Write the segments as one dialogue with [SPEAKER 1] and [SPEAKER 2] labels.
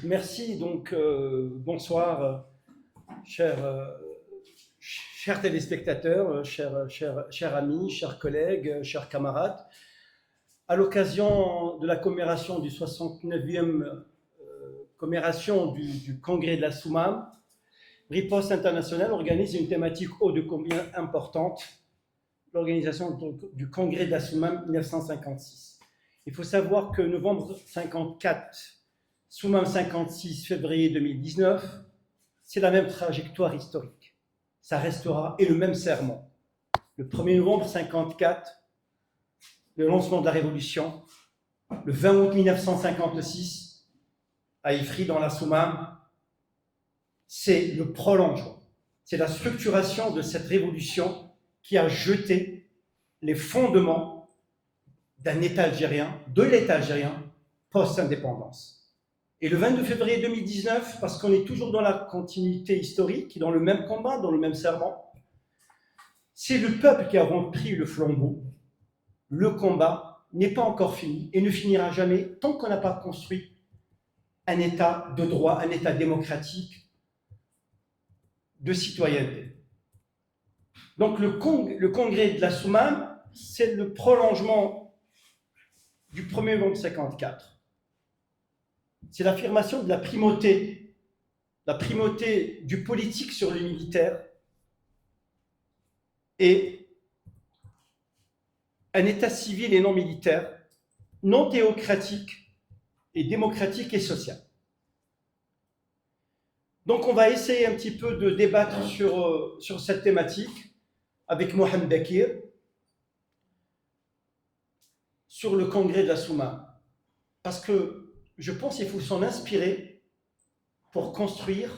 [SPEAKER 1] Merci. Donc, bonsoir, chers téléspectateurs, chers amis, chers collègues, chers camarades. À l'occasion de la commémoration du 69e commémoration du congrès de la Soumam, Riposte Internationale organise une thématique ô de combien importante, l'organisation du congrès de la Soumam 1956. Il faut savoir que novembre 54, Soumam 56, février 2019, c'est la même trajectoire historique. Ça restera, et le même serment. Le 1er novembre 54, le lancement de la Révolution. Le 20 août 1956, à Ifri, dans la Soumam, c'est le prolongement. C'est la structuration de cette révolution qui a jeté les fondements d'un État algérien, de l'État algérien, post-indépendance. Et le 22 février 2019, parce qu'on est toujours dans la continuité historique, dans le même combat, dans le même serment, c'est le peuple qui a repris le flambeau. Le combat n'est pas encore fini et ne finira jamais tant qu'on n'a pas construit un État de droit, un État démocratique, de citoyenneté. Donc le congrès de la Soumam, c'est le prolongement du 1er novembre 54. C'est l'affirmation de la primauté du politique sur le militaire et un État civil et non militaire, non théocratique et démocratique et social. Donc on va essayer un petit peu de débattre sur cette thématique avec Mohamed Bakir sur le congrès de la Soumam. Parce que je pense qu'il faut s'en inspirer pour construire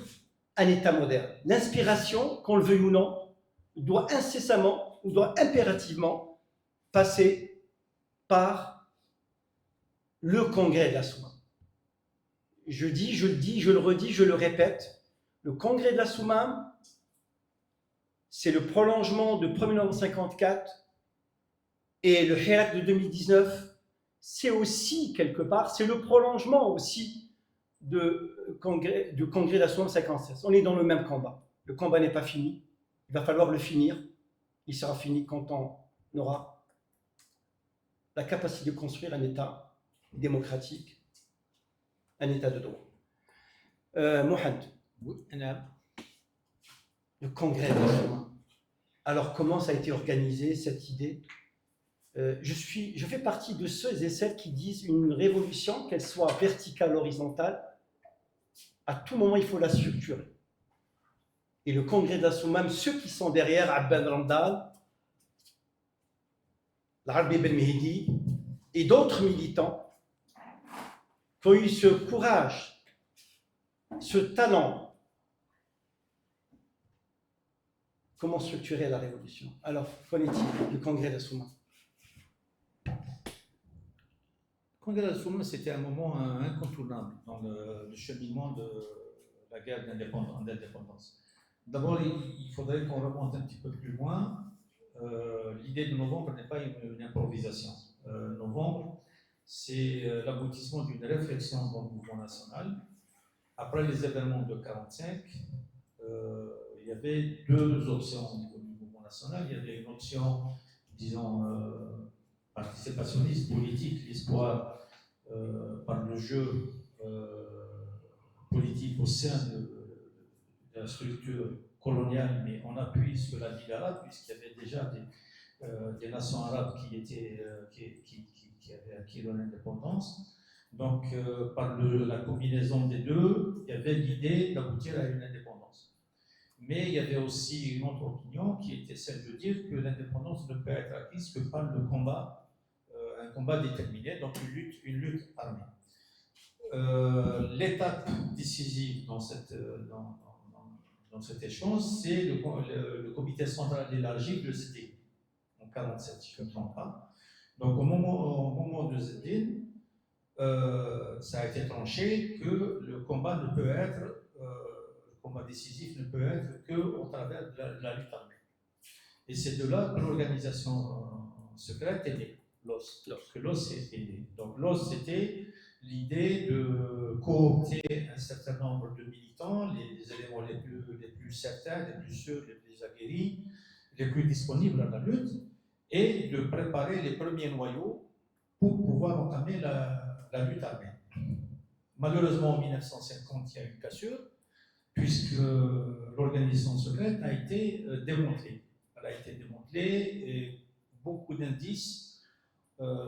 [SPEAKER 1] un État moderne. L'inspiration, qu'on le veuille ou non, doit incessamment ou doit impérativement passer par le congrès de la Soumam. Je le dis, je le redis, je le répète, le congrès de la Soumam, c'est le prolongement de 1er novembre 54 et le Hirak de 2019, c'est aussi quelque part, c'est le prolongement aussi du congrès de la Soumam 56. On est dans le même combat. Le combat n'est pas fini, il va falloir le finir. Il sera fini quand on aura la capacité de construire un État démocratique, un État de droit. Mohamed, le congrès de la Soumam. Alors, comment ça a été organisé, cette idée ? Je fais partie de ceux et celles qui disent une révolution, qu'elle soit verticale ou horizontale, à tout moment, il faut la structurer. Et le congrès de la Soumam, ceux qui sont derrière, Abban Ramdal, l'Arbi Ben Mehdi et d'autres militants qui ont eu ce courage, ce talent. Comment structurer la révolution? Alors, qu'en est-il du congrès de la Soumam?
[SPEAKER 2] Le congrès de la Soumam, c'était un moment incontournable dans le cheminement de la guerre d'indépendance. D'abord, il faudrait qu'on remonte un petit peu plus loin. L'idée de novembre n'est pas une improvisation. Novembre, c'est l'aboutissement d'une réflexion dans le mouvement national. Après les événements de 1945, il y avait deux options au niveau du mouvement national. Il y avait une option, disons, participationniste, politique, l'espoir par le jeu politique au sein de la structure coloniale, mais on appuie sur la Ligue arabe, puisqu'il y avait déjà des nations arabes qui avaient acquis leur indépendance. Donc, par la combinaison des deux, il y avait l'idée d'aboutir à une indépendance. Mais il y avait aussi une autre opinion qui était celle de dire que l'indépendance ne peut être acquise que par le combat, un combat déterminé, donc une lutte armée. L'étape décisive dans cet échange, c'est le comité central élargi de Zedine, en 1947, si je ne me trompe pas. Donc au moment de Zedine, ça a été tranché que le combat ne peut être, le combat décisif ne peut être qu'au travers de la lutte armée. Et c'est de là que l'organisation secrète est née, l'OS. Que l'OS est née. Donc l'OS, c'était l'idée de coopter un certain nombre de militants, les éléments les plus certains, les plus sûrs, les plus aguerris, les plus disponibles à la lutte, et de préparer les premiers noyaux pour pouvoir entamer la lutte armée. Malheureusement, en 1950, il y a eu une cassure, puisque l'organisation secrète a été démantelée. Elle a été démantelée et beaucoup d'indices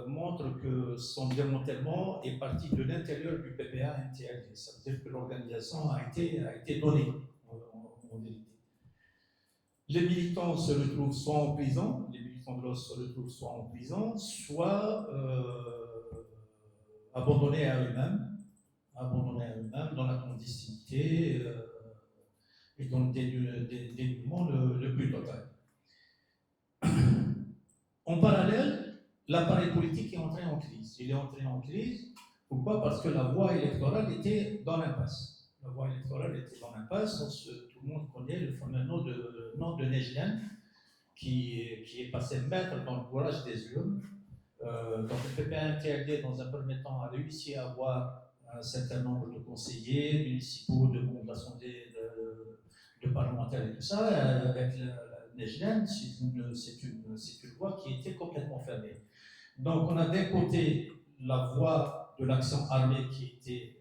[SPEAKER 2] montrent que son démantèlement est parti de l'intérieur du PPA-MTLD. Ça veut dire que l'organisation a été donnée en vérité. Les militants se retrouvent soit en prison, les militants de l'OS se retrouvent soit en prison, soit abandonnés à eux-mêmes dans la clandestinité et dans le dénuement le plus total. En parallèle, l'appareil politique est entré en crise. Il est entré en crise, pourquoi? Parce que la voie électorale était dans l'impasse. La voie électorale était dans l'impasse. Tout le monde connaît le fameux nom de Nejden, qui est passé maître dans le courage des urnes. Donc le PPA-MTLD, dans un premier temps, a réussi à avoir un certain nombre de conseillers municipaux, de l'Assemblée de parlementaires et tout ça. Avec Nejden, c'est une voie qui était complètement fermée. Donc on a d'un côté la voie de l'action armée qui était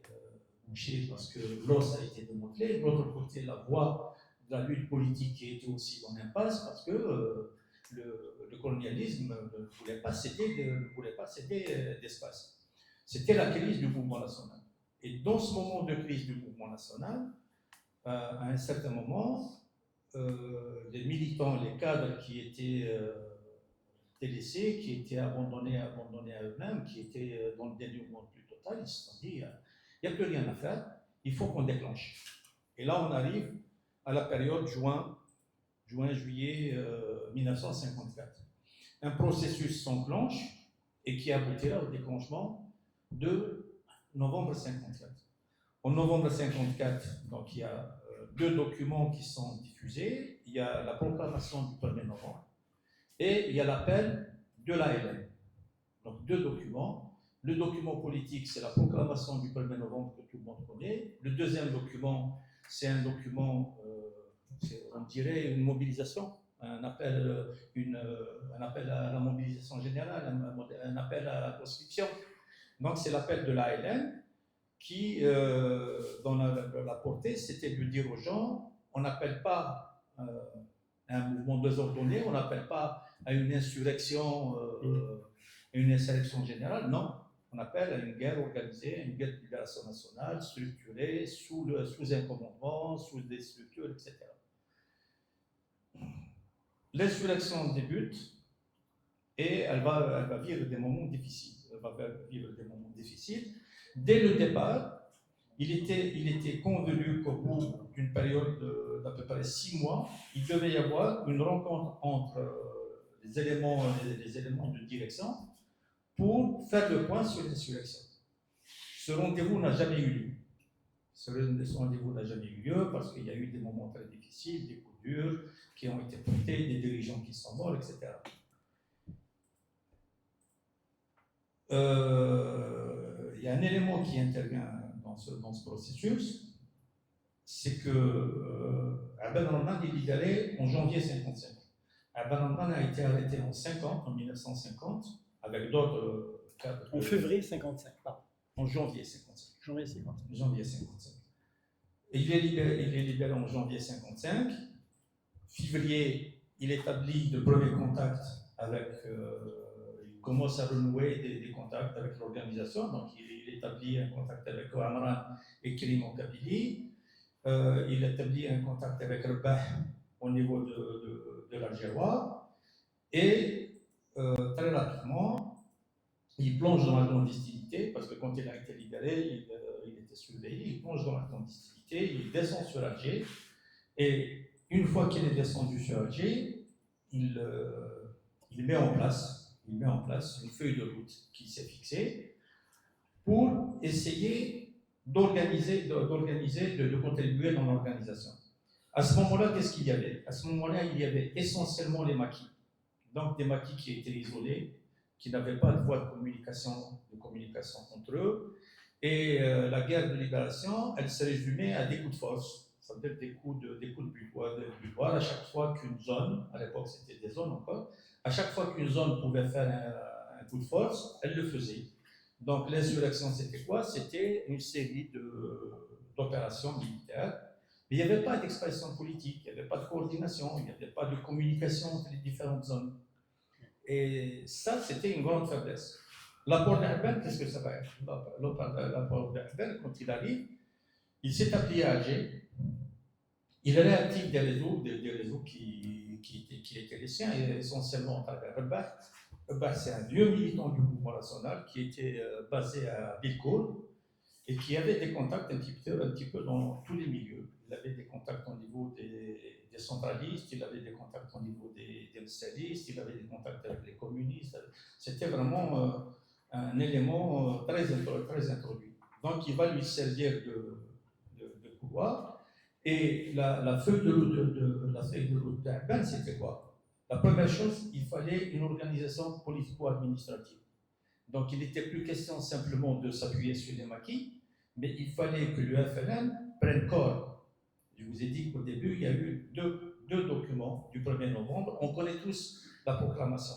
[SPEAKER 2] bouchée parce que l'os a été démantelé, de l'autre côté la voie de la lutte politique qui était aussi dans l'impasse parce que le colonialisme ne voulait pas céder d'espace. C'était la crise du mouvement national. Et dans ce moment de crise du mouvement national, à un certain moment, les militants, les cadres qui étaient délaissés, qui étaient abandonnés à eux-mêmes, qui étaient dans le dénuement plus total, ils se sont dit, il n'y a plus rien à faire, il faut qu'on déclenche. Et là, on arrive à la période juin-juillet 1954. Un processus s'enclenche et qui aboutira au déclenchement de novembre 54. En novembre 54, donc, il y a deux documents qui sont diffusés. Il y a la proclamation du 1er novembre et il y a l'appel de l'ALN. Donc deux documents. Le document politique, c'est la proclamation du 1er novembre que tout le monde connaît. Le deuxième document, c'est un document, on dirait une mobilisation, un appel à la mobilisation générale, un appel à la conscription. Donc c'est l'appel de l'ALN qui, dans la portée, c'était de dire aux gens, on n'appelle pas à un mouvement désordonné, on n'appelle pas à une insurrection générale, non. On appelle à une guerre organisée, une guerre de libération nationale, structurée, sous un commandement, sous des structures, etc. L'insurrection débute et elle va vivre des moments difficiles. Dès le départ, il était convenu qu'au bout d'une période d'à peu près 6 mois, il devait y avoir une rencontre entre les éléments de direction pour faire le point sur l'insurrection. Ce rendez-vous n'a jamais eu lieu. Parce qu'il y a eu des moments très difficiles, des coups durs qui ont été portés, des dirigeants qui sont morts, etc. Il y a un élément qui intervient dans ce processus, c'est que Abdel Rahman est libéré en janvier 1955. Abdel Rahman a été arrêté en 1950, avec d'autres cadres.
[SPEAKER 1] En février 1955, pardon.
[SPEAKER 2] En janvier 1955.
[SPEAKER 1] Janvier 1955.
[SPEAKER 2] Et il est libéré en janvier 1955. Février, il établit de premiers contacts avec. Il commence à renouer des contacts avec l'organisation. Donc, il établit un contact avec Amran et Kérim en Kabylie. Il établit un contact avec Rebah au niveau de l'Algérois. Et très rapidement, il plonge dans la clandestinité, parce que quand il a été libéré, il était surveillé, il plonge dans la clandestinité, il descend sur Alger, et une fois qu'il est descendu sur Alger, il met en place une feuille de route qui s'est fixée pour essayer de contribuer dans l'organisation. À ce moment-là, qu'est-ce qu'il y avait? À ce moment-là, il y avait essentiellement les maquis, donc des maquis qui étaient isolés, qui n'avaient pas de voie de communication entre eux. Et la guerre de libération, elle se résumait à des coups de force, ça veut dire des coups de butoir. À chaque fois qu'une zone, à l'époque c'était des zones encore, à chaque fois qu'une zone pouvait faire un coup de force, elle le faisait. Donc l'insurrection, c'était quoi? C'était une série d'opérations militaires. Mais il n'y avait pas d'expression politique, il n'y avait pas de coordination, il n'y avait pas de communication entre les différentes zones. Et ça, c'était une grande faiblesse. L'apport d'Arben, qu'est-ce que ça va être? L'apport d'Arben, quand il arrive, il s'est appelé à Alger. Il est réactif des réseaux qui étaient les siens, et essentiellement à travers Rebah. Rebah, c'est un vieux militant du mouvement national qui était basé à Bilkoul et qui avait des contacts un petit peu dans tous les milieux. Il avait des contacts au niveau des centralistes, il avait des contacts au niveau des socialistes, il avait des contacts avec les communistes. C'était vraiment un élément très introduit. Donc il va lui servir de pouvoir. Et la feuille de route d'Arben, c'était quoi? La première chose, il fallait une organisation politico-administrative. Donc il n'était plus question simplement de s'appuyer sur les maquis, mais il fallait que le FLN prenne corps. Je vous ai dit qu'au début, il y a eu deux documents du 1er novembre. On connaît tous la proclamation.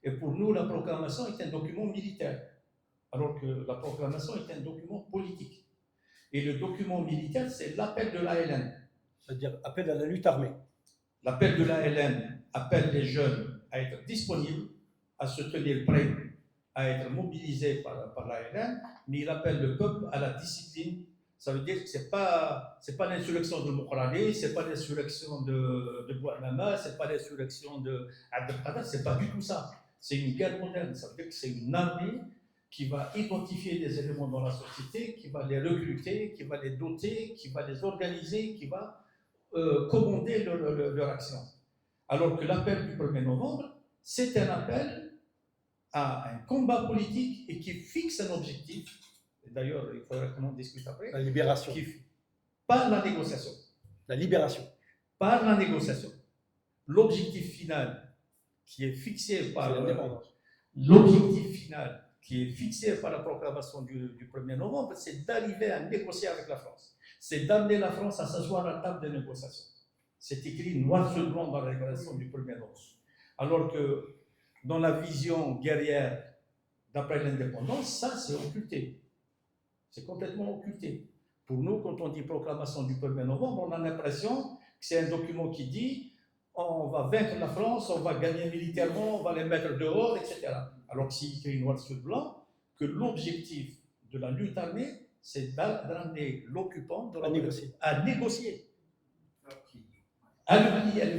[SPEAKER 2] Et pour nous, la proclamation est un document militaire, alors que la proclamation est un document politique. Et le document militaire, c'est l'appel de l'ALN.
[SPEAKER 1] C'est-à-dire appel à la lutte armée.
[SPEAKER 2] L'appel de l'ALN appelle les jeunes à être disponibles, à se tenir prêts, à être mobilisés par l'ALN, mais il appelle le peuple à la discipline. Ça veut dire que ce n'est pas l'insurrection de Mokhrali, ce n'est pas l'insurrection de Bouamama, ce n'est pas l'insurrection de Abdelkader, ce n'est pas du tout ça. C'est une guerre moderne, ça veut dire que c'est une armée qui va identifier des éléments dans la société, qui va les recruter, qui va les doter, qui va les organiser, qui va commander leur action. Alors que l'appel du 1er novembre, c'est un appel à un combat politique et qui fixe un objectif. D'ailleurs, il faudra qu'on en discute après.
[SPEAKER 1] La libération.
[SPEAKER 2] Par la négociation.
[SPEAKER 1] La libération.
[SPEAKER 2] Par la négociation. L'objectif final qui est fixé par l'objectif final qui est fixé par la proclamation du 1er novembre, c'est d'arriver à négocier avec la France. C'est d'amener la France à s'asseoir à la table de négociation. C'est écrit noir sur blanc dans la déclaration du 1er novembre. Alors que dans la vision guerrière d'après l'indépendance, ça c'est occulté. C'est complètement occulté. Pour nous, quand on dit proclamation du 1er novembre, on a l'impression que c'est un document qui dit on va vaincre la France, on va gagner militairement, on va les mettre dehors, etc. Alors que c'est écrit noir sur blanc que l'objectif de la lutte armée, c'est d'amener l'occupant à négocier. À le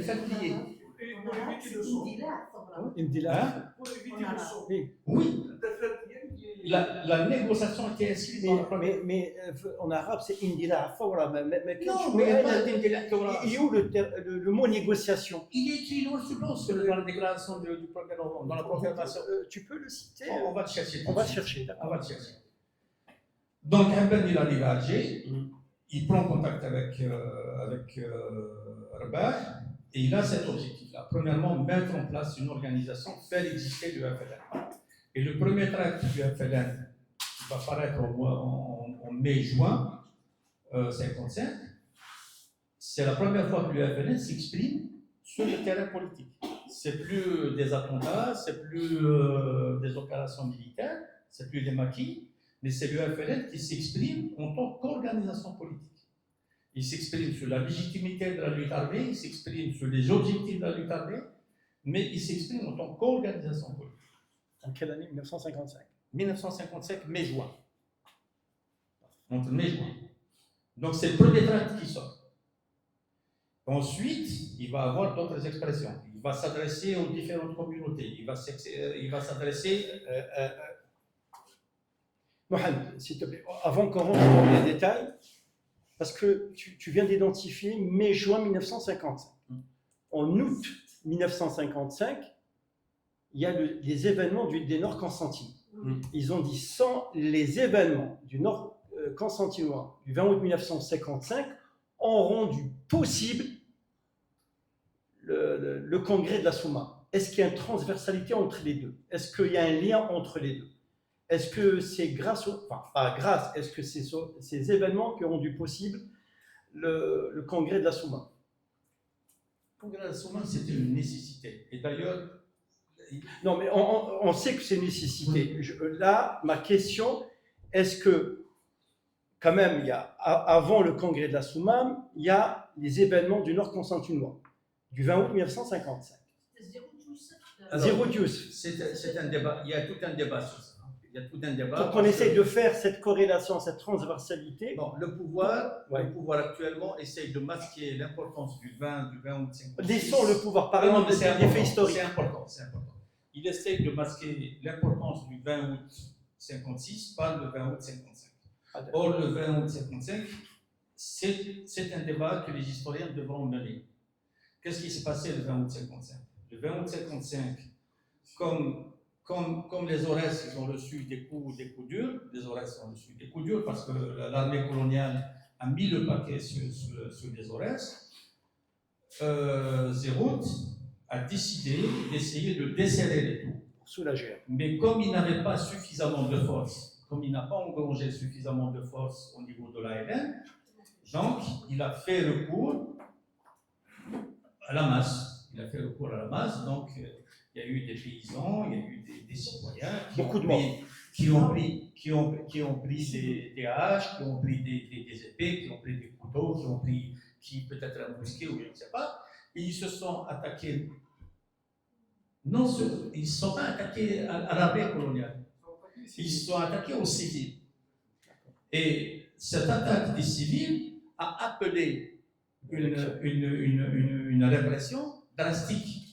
[SPEAKER 2] faire plier. Oui. La négociation était inscrite dans la première.
[SPEAKER 1] Mais en arabe, c'est indila fawra.
[SPEAKER 2] Non, mais
[SPEAKER 1] il est où le mot négociation?
[SPEAKER 2] Il est écrit noir sur blanc dans la déclaration du 1er novembre, dans la proclamation.
[SPEAKER 1] Tu peux le citer?
[SPEAKER 2] On va le chercher.
[SPEAKER 1] On va le chercher.
[SPEAKER 2] On va le chercher. Donc, Abben, il arrive à Alger, il prend contact avec Rebah, et il a cet objectif-là. Premièrement, mettre en place une organisation, faire exister le FLN. Et le premier tract du FLN, qui va paraître en mai-juin 1955, c'est la première fois que le FLN s'exprime sur le terrain politique. C'est plus des attentats, c'est plus des opérations militaires, c'est plus des maquis, mais c'est le FLN qui s'exprime en tant qu'organisation politique. Il s'exprime sur la légitimité de la lutte armée, il s'exprime sur les objectifs de la lutte armée, mais il s'exprime en tant qu'organisation politique.
[SPEAKER 1] En quelle année? 1955.
[SPEAKER 2] 1955, mai-juin. Entre mai et juin. Donc c'est le premier tract qui sort. Ensuite, il va avoir d'autres expressions. Il va s'adresser aux différentes communautés. Il va s'adresser.
[SPEAKER 1] Mohamed, s'il te plaît, avant qu'on rentre dans les détails, parce que tu viens d'identifier mai-juin 1955. En août 1955, il y a les événements des Nord Constantine. Ils ont dit sans les événements du Nord constantinois du 20 août 1955 ont rendu possible le congrès de la Souma. Est-ce qu'il y a une transversalité entre les deux? Est-ce qu'il y a un lien entre les deux? est-ce que c'est grâce, enfin pas grâce, est-ce que c'est ces événements qui ont rendu possible le congrès de la Souma?
[SPEAKER 2] Le congrès de la Souma, c'était une nécessité. Et d'ailleurs,
[SPEAKER 1] non, mais on sait que c'est une nécessité. Là, ma question, est-ce que, quand même, avant le congrès de la Soumam, il y a les événements du Nord constantinois, du 20 août 1955. Zéro Dius.
[SPEAKER 2] C'est un débat, il y a tout un débat sur ça. Il y a tout un débat.
[SPEAKER 1] Pour qu'on essaye de faire cette corrélation, cette transversalité.
[SPEAKER 2] Bon, le pouvoir actuellement essaye de masquer l'importance du 20 août 56.
[SPEAKER 1] Laissons le pouvoir parler des faits historiques.
[SPEAKER 2] C'est important, c'est important. Il essaye de masquer l'importance du 20 août 56 par le 20 août 55. Or, le 20 août 55, c'est un débat que les historiens devront mener. Qu'est-ce qui s'est passé le 20 août 55? Le 20 août 55, comme les Aurès, ils ont reçu des coups durs, les Aurès ont reçu des coups durs parce que l'armée coloniale a mis le paquet sur les Aurès, Zérout a décidé d'essayer de desserrer les tours.
[SPEAKER 1] Soulager.
[SPEAKER 2] Mais comme il n'avait pas suffisamment de force, comme il n'a pas engrangé suffisamment de force au niveau de l'ALN, donc il a fait recours à la masse. Il a fait recours à la masse, donc il y a eu des paysans, il y a eu des citoyens qui ont pris des haches, qui ont pris des épées, qui ont pris des couteaux, qui peut-être un mousquet ou je ne sais pas, et ils se sont attaqués. Non, ils ne se sont pas attaqués à l'armée coloniale, ils se sont attaqués aux civils. Et cette attaque des civils a appelé une répression drastique.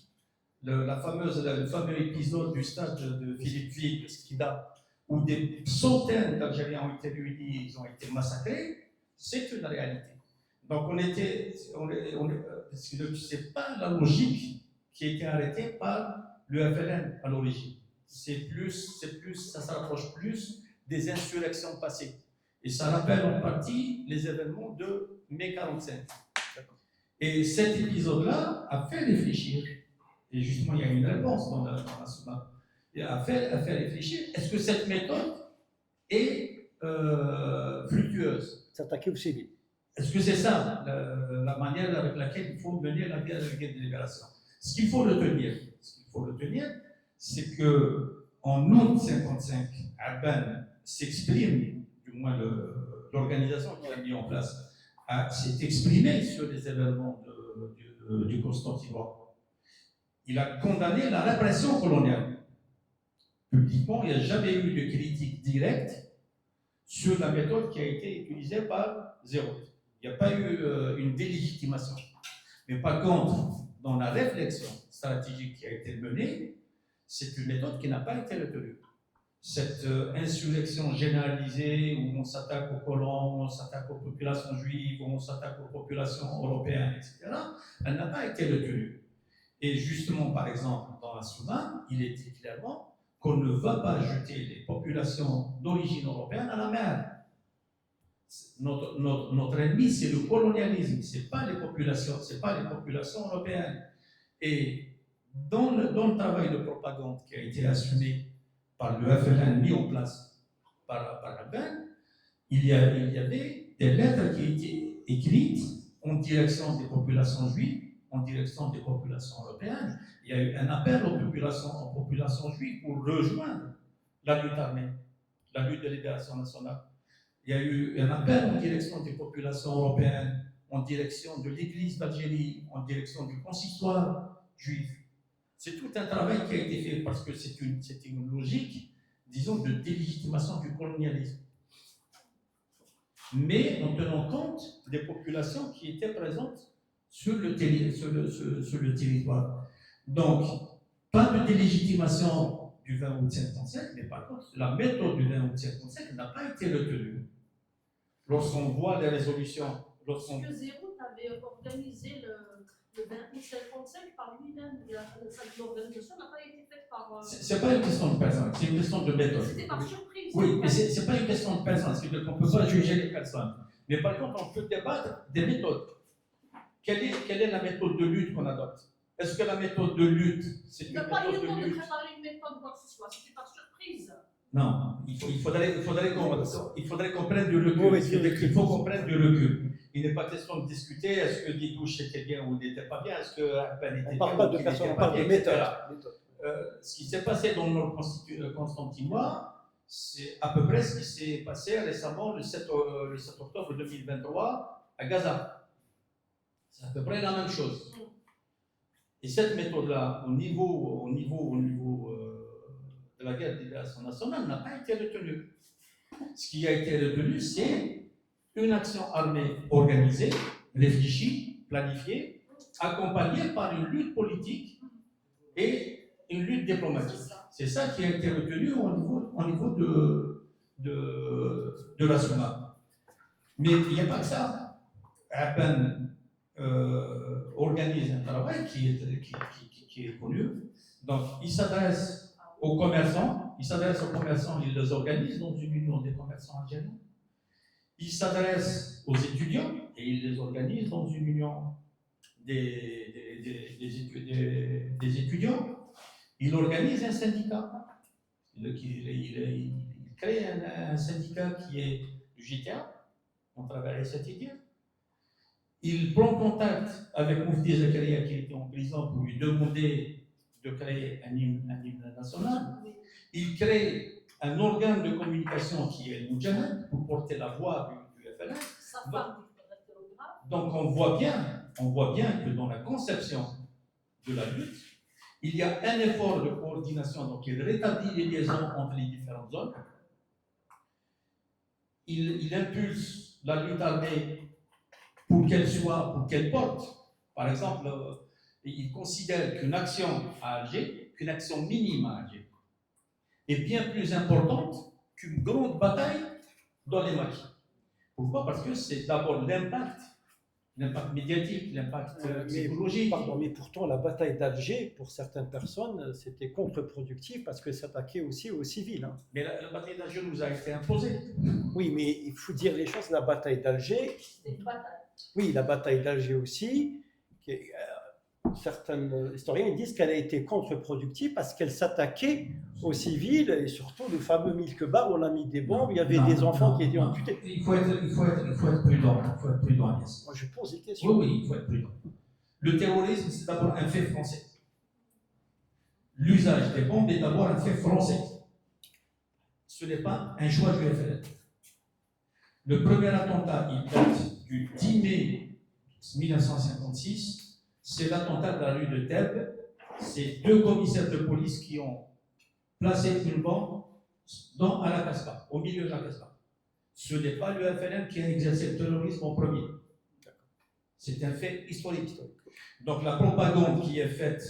[SPEAKER 2] Le fameux épisode du stade de Philippeville, de Skida, où des centaines d'Algériens ont été réunis, ils ont été massacrés, c'est une réalité. Donc c'est pas la logique qui a été arrêtée par le FLN à l'origine. Ça se rapproche plus des insurrections passées. Et ça rappelle en partie les événements de mai 45. Et cet épisode-là a fait réfléchir. Et justement, il y a une réponse dans la Souma. Il a fait réfléchir. Est-ce que cette méthode est fructueuse?
[SPEAKER 1] S'attaquer aux civils.
[SPEAKER 2] Est-ce que c'est ça la manière avec laquelle il faut mener la guerre de libération? Ce qu'il faut retenir, c'est que en août 55, Aban s'exprime, du moins l'organisation qu'il a mis en place, s'est exprimée sur les événements du Constantinople. Il a condamné la répression coloniale. Publiquement, il n'y a jamais eu de critique directe sur la méthode qui a été utilisée par Zérout. Il n'y a pas eu une délégitimation. Mais par contre, dans la réflexion stratégique qui a été menée, c'est une méthode qui n'a pas été retenue. Cette insurrection généralisée où on s'attaque aux colons, on s'attaque aux populations juives, où on s'attaque aux populations européennes, etc., elle n'a pas été retenue. Et justement, par exemple, dans la Souma, il est dit clairement qu'on ne va pas jeter les populations d'origine européenne à la mer. Notre ennemi, c'est le colonialisme, ce n'est pas les populations européennes. Et dans le travail de propagande qui a été assumé par le FLN, mis en place par Aban, il y avait des lettres qui étaient écrites en direction des populations juives, en direction des populations européennes. Il y a eu un appel aux populations juives pour rejoindre la lutte armée, la lutte de libération nationale. Il y a eu un appel en direction des populations européennes, en direction de l'Église d'Algérie, en direction du consistoire juif. C'est tout un travail qui a été fait parce que c'était une logique, disons, de délégitimation du colonialisme. Mais en tenant compte des populations qui étaient présentes sur le territoire. Donc, pas de délégitimation du 20 août 55, mais par contre, la méthode du 20 août 55 n'a pas été retenue. Lorsqu'on voit les résolutions...
[SPEAKER 3] Parce que Zérout avait organisé le 20 août 55 par lui-même. L'organisation n'a pas été faite par...
[SPEAKER 2] C'est pas une question de personne, c'est une question de méthode.
[SPEAKER 3] C'était par surprise.
[SPEAKER 2] Oui, mais c'est pas une question de personne, c'est-à-dire qu'on ne peut pas juger les personnes. Mais par contre, on peut débattre des méthodes. Quelle est la méthode de lutte qu'on adopte? Est-ce que la méthode de lutte, c'est une méthode de lutte?
[SPEAKER 3] Il n'a pas eu le temps de préparer une méthode ou quoi que ce soit, c'était par surprise.
[SPEAKER 2] Non, il faudrait qu'on prenne du recul.
[SPEAKER 1] Oui,
[SPEAKER 2] Il faut qu'on prenne du recul. Il n'est pas question de discuter est-ce que Didouche était bien ou n'était pas bien, est-ce que Abben était bien.
[SPEAKER 1] On ne parle pas de personne, on parle de méthode.
[SPEAKER 2] Ce qui s'est passé dans le constantinois, c'est à peu près ce qui s'est passé récemment le 7 octobre 2023 à Gaza. C'est à peu près la même chose. Et cette méthode-là, au niveau de la guerre de libération nationale, n'a pas été retenue. Ce qui a été retenu, c'est une action armée organisée, réfléchie, planifiée, accompagnée par une lutte politique et une lutte diplomatique. C'est ça qui a été retenu au niveau de la SOMA. Mais il n'y a pas que ça. Abben organise un travail qui est connu. Donc, il s'adresse aux commerçants, il les organise dans une union des commerçants algériens. Il s'adresse aux étudiants et il les organise dans une union des étudiants. Il organise un syndicat. Il crée un syndicat qui est du JTA, on travaille cette idée. Il prend contact avec Moufti Zakaria qui était en prison pour lui demander de créer un hymne national. Il crée un organe de communication qui est le Moudjahid pour porter la voix du FLN. Donc on voit bien que dans la conception de la lutte, il y a un effort de coordination, donc il rétablit les liaisons entre les différentes zones. Il impulse la lutte armée pour qu'elle porte. Par exemple, il considère qu'une action à Alger, qu'une action minime à Alger, est bien plus importante qu'une grande bataille dans les maquis. Pourquoi? Parce que c'est d'abord l'impact médiatique, l'impact psychologique.
[SPEAKER 1] Pardon, mais pourtant, la bataille d'Alger, pour certaines personnes, c'était contre-productif parce que ça s'attaquait aussi aux civils. Hein.
[SPEAKER 2] Mais la bataille d'Alger nous a été imposée.
[SPEAKER 1] Oui, mais il faut dire les choses. La bataille d'Alger.
[SPEAKER 3] C'était une bataille.
[SPEAKER 1] Oui, la bataille d'Alger aussi. Certains historiens disent qu'elle a été contre-productive parce qu'elle s'attaquait aux civils et surtout le fameux Milkebar où on a mis des bombes, il y avait des enfants qui étaient amputés.
[SPEAKER 2] Il faut être prudent.
[SPEAKER 1] Moi, je pose des questions.
[SPEAKER 2] Oui, il faut être prudent. Le terrorisme, c'est d'abord un fait français. L'usage des bombes est d'abord un fait français. Ce n'est pas un choix du FLN. Le premier attentat, il date du 10 mai 1956. C'est l'attentat de la rue de Thèbes. C'est 2 commissaires de police qui ont placé une bombe à la Casbah, au milieu de la Casbah. Ce n'est pas le FLN qui a exercé le terrorisme en premier. C'est un fait historique. Donc la propagande qui est faite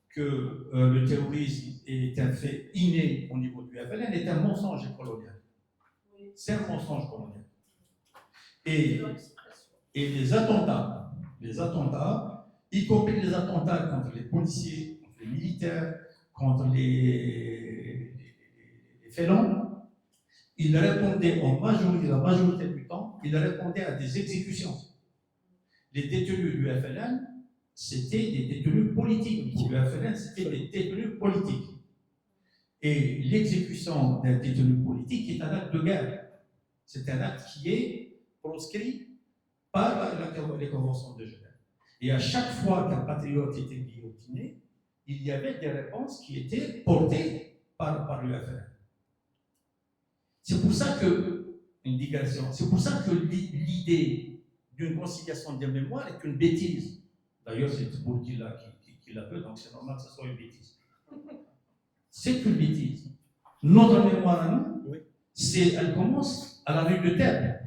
[SPEAKER 2] que le terrorisme est un fait inné au niveau du FLN est un mensonge colonial. C'est un mensonge colonial. Et les attentats, y compris les attentats contre les policiers, contre les militaires, contre les félons, ils répondaient la majorité du temps, ils répondaient à des exécutions. Les détenus du FLN, c'était des détenus politiques. Le FLN, c'était des détenus politiques. Et l'exécution d'un détenu politique est un acte de guerre. C'est un acte qui est proscrit par les conventions de Genève. Et à chaque fois qu'un patriote était guillotiné, il y avait des réponses qui étaient portées par le FLN. C'est pour ça que, une digression, c'est pour ça que l'idée d'une conciliation de mémoire est une bêtise. D'ailleurs, c'est Bourguiba qui l'a fait, donc c'est normal que ce soit une bêtise. C'est une bêtise. Notre mémoire à nous, elle commence à la rue de Thèbes.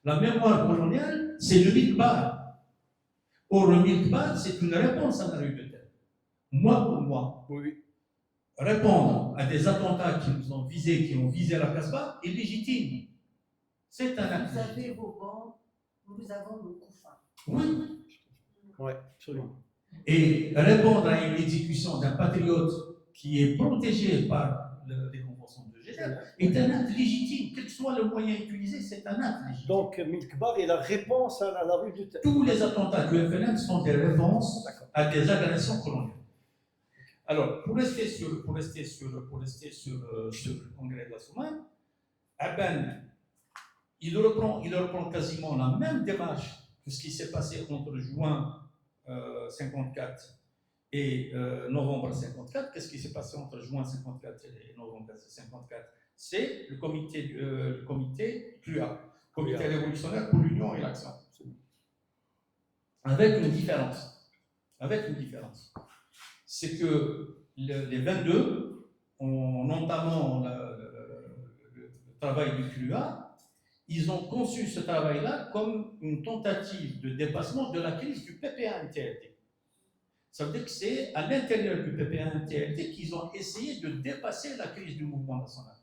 [SPEAKER 2] La mémoire coloniale, c'est le Milkebar. Or, le Milkebar, c'est une réponse à la rue de Thèbes. Moi pour moi, répondre à des attentats qui nous ont visés, qui ont visé la Casbah, est légitime. C'est un acte.
[SPEAKER 4] Vous avez vos bancs, nous avons nos couffins.
[SPEAKER 2] Oui.
[SPEAKER 1] Oui, absolument.
[SPEAKER 2] Et répondre à une exécution d'un patriote qui est protégé par les conventions de Genève est un acte légitime. Quel que soit le moyen utilisé, c'est un acte légitime.
[SPEAKER 1] Donc, Milkebar est la réponse à la rue du Thèbes.
[SPEAKER 2] Tous les attentats du FLN sont des réponses à des agressions coloniales. Alors, pour rester sur le congrès de la Soumane, Aben, il reprend quasiment la même démarche que ce qui s'est passé entre juin 54 et novembre 54. Qu'est-ce qui s'est passé entre juin 54 et novembre 54? C'est le comité CRUA, Comité révolutionnaire pour l'union et l'action. Avec une différence. C'est que les 22, en entamant le travail du CRUA, ils ont conçu ce travail-là comme une tentative de dépassement de la crise du PPA-MTLT. Ça veut dire que c'est à l'intérieur du PPA-MTLT qu'ils ont essayé de dépasser la crise du mouvement national.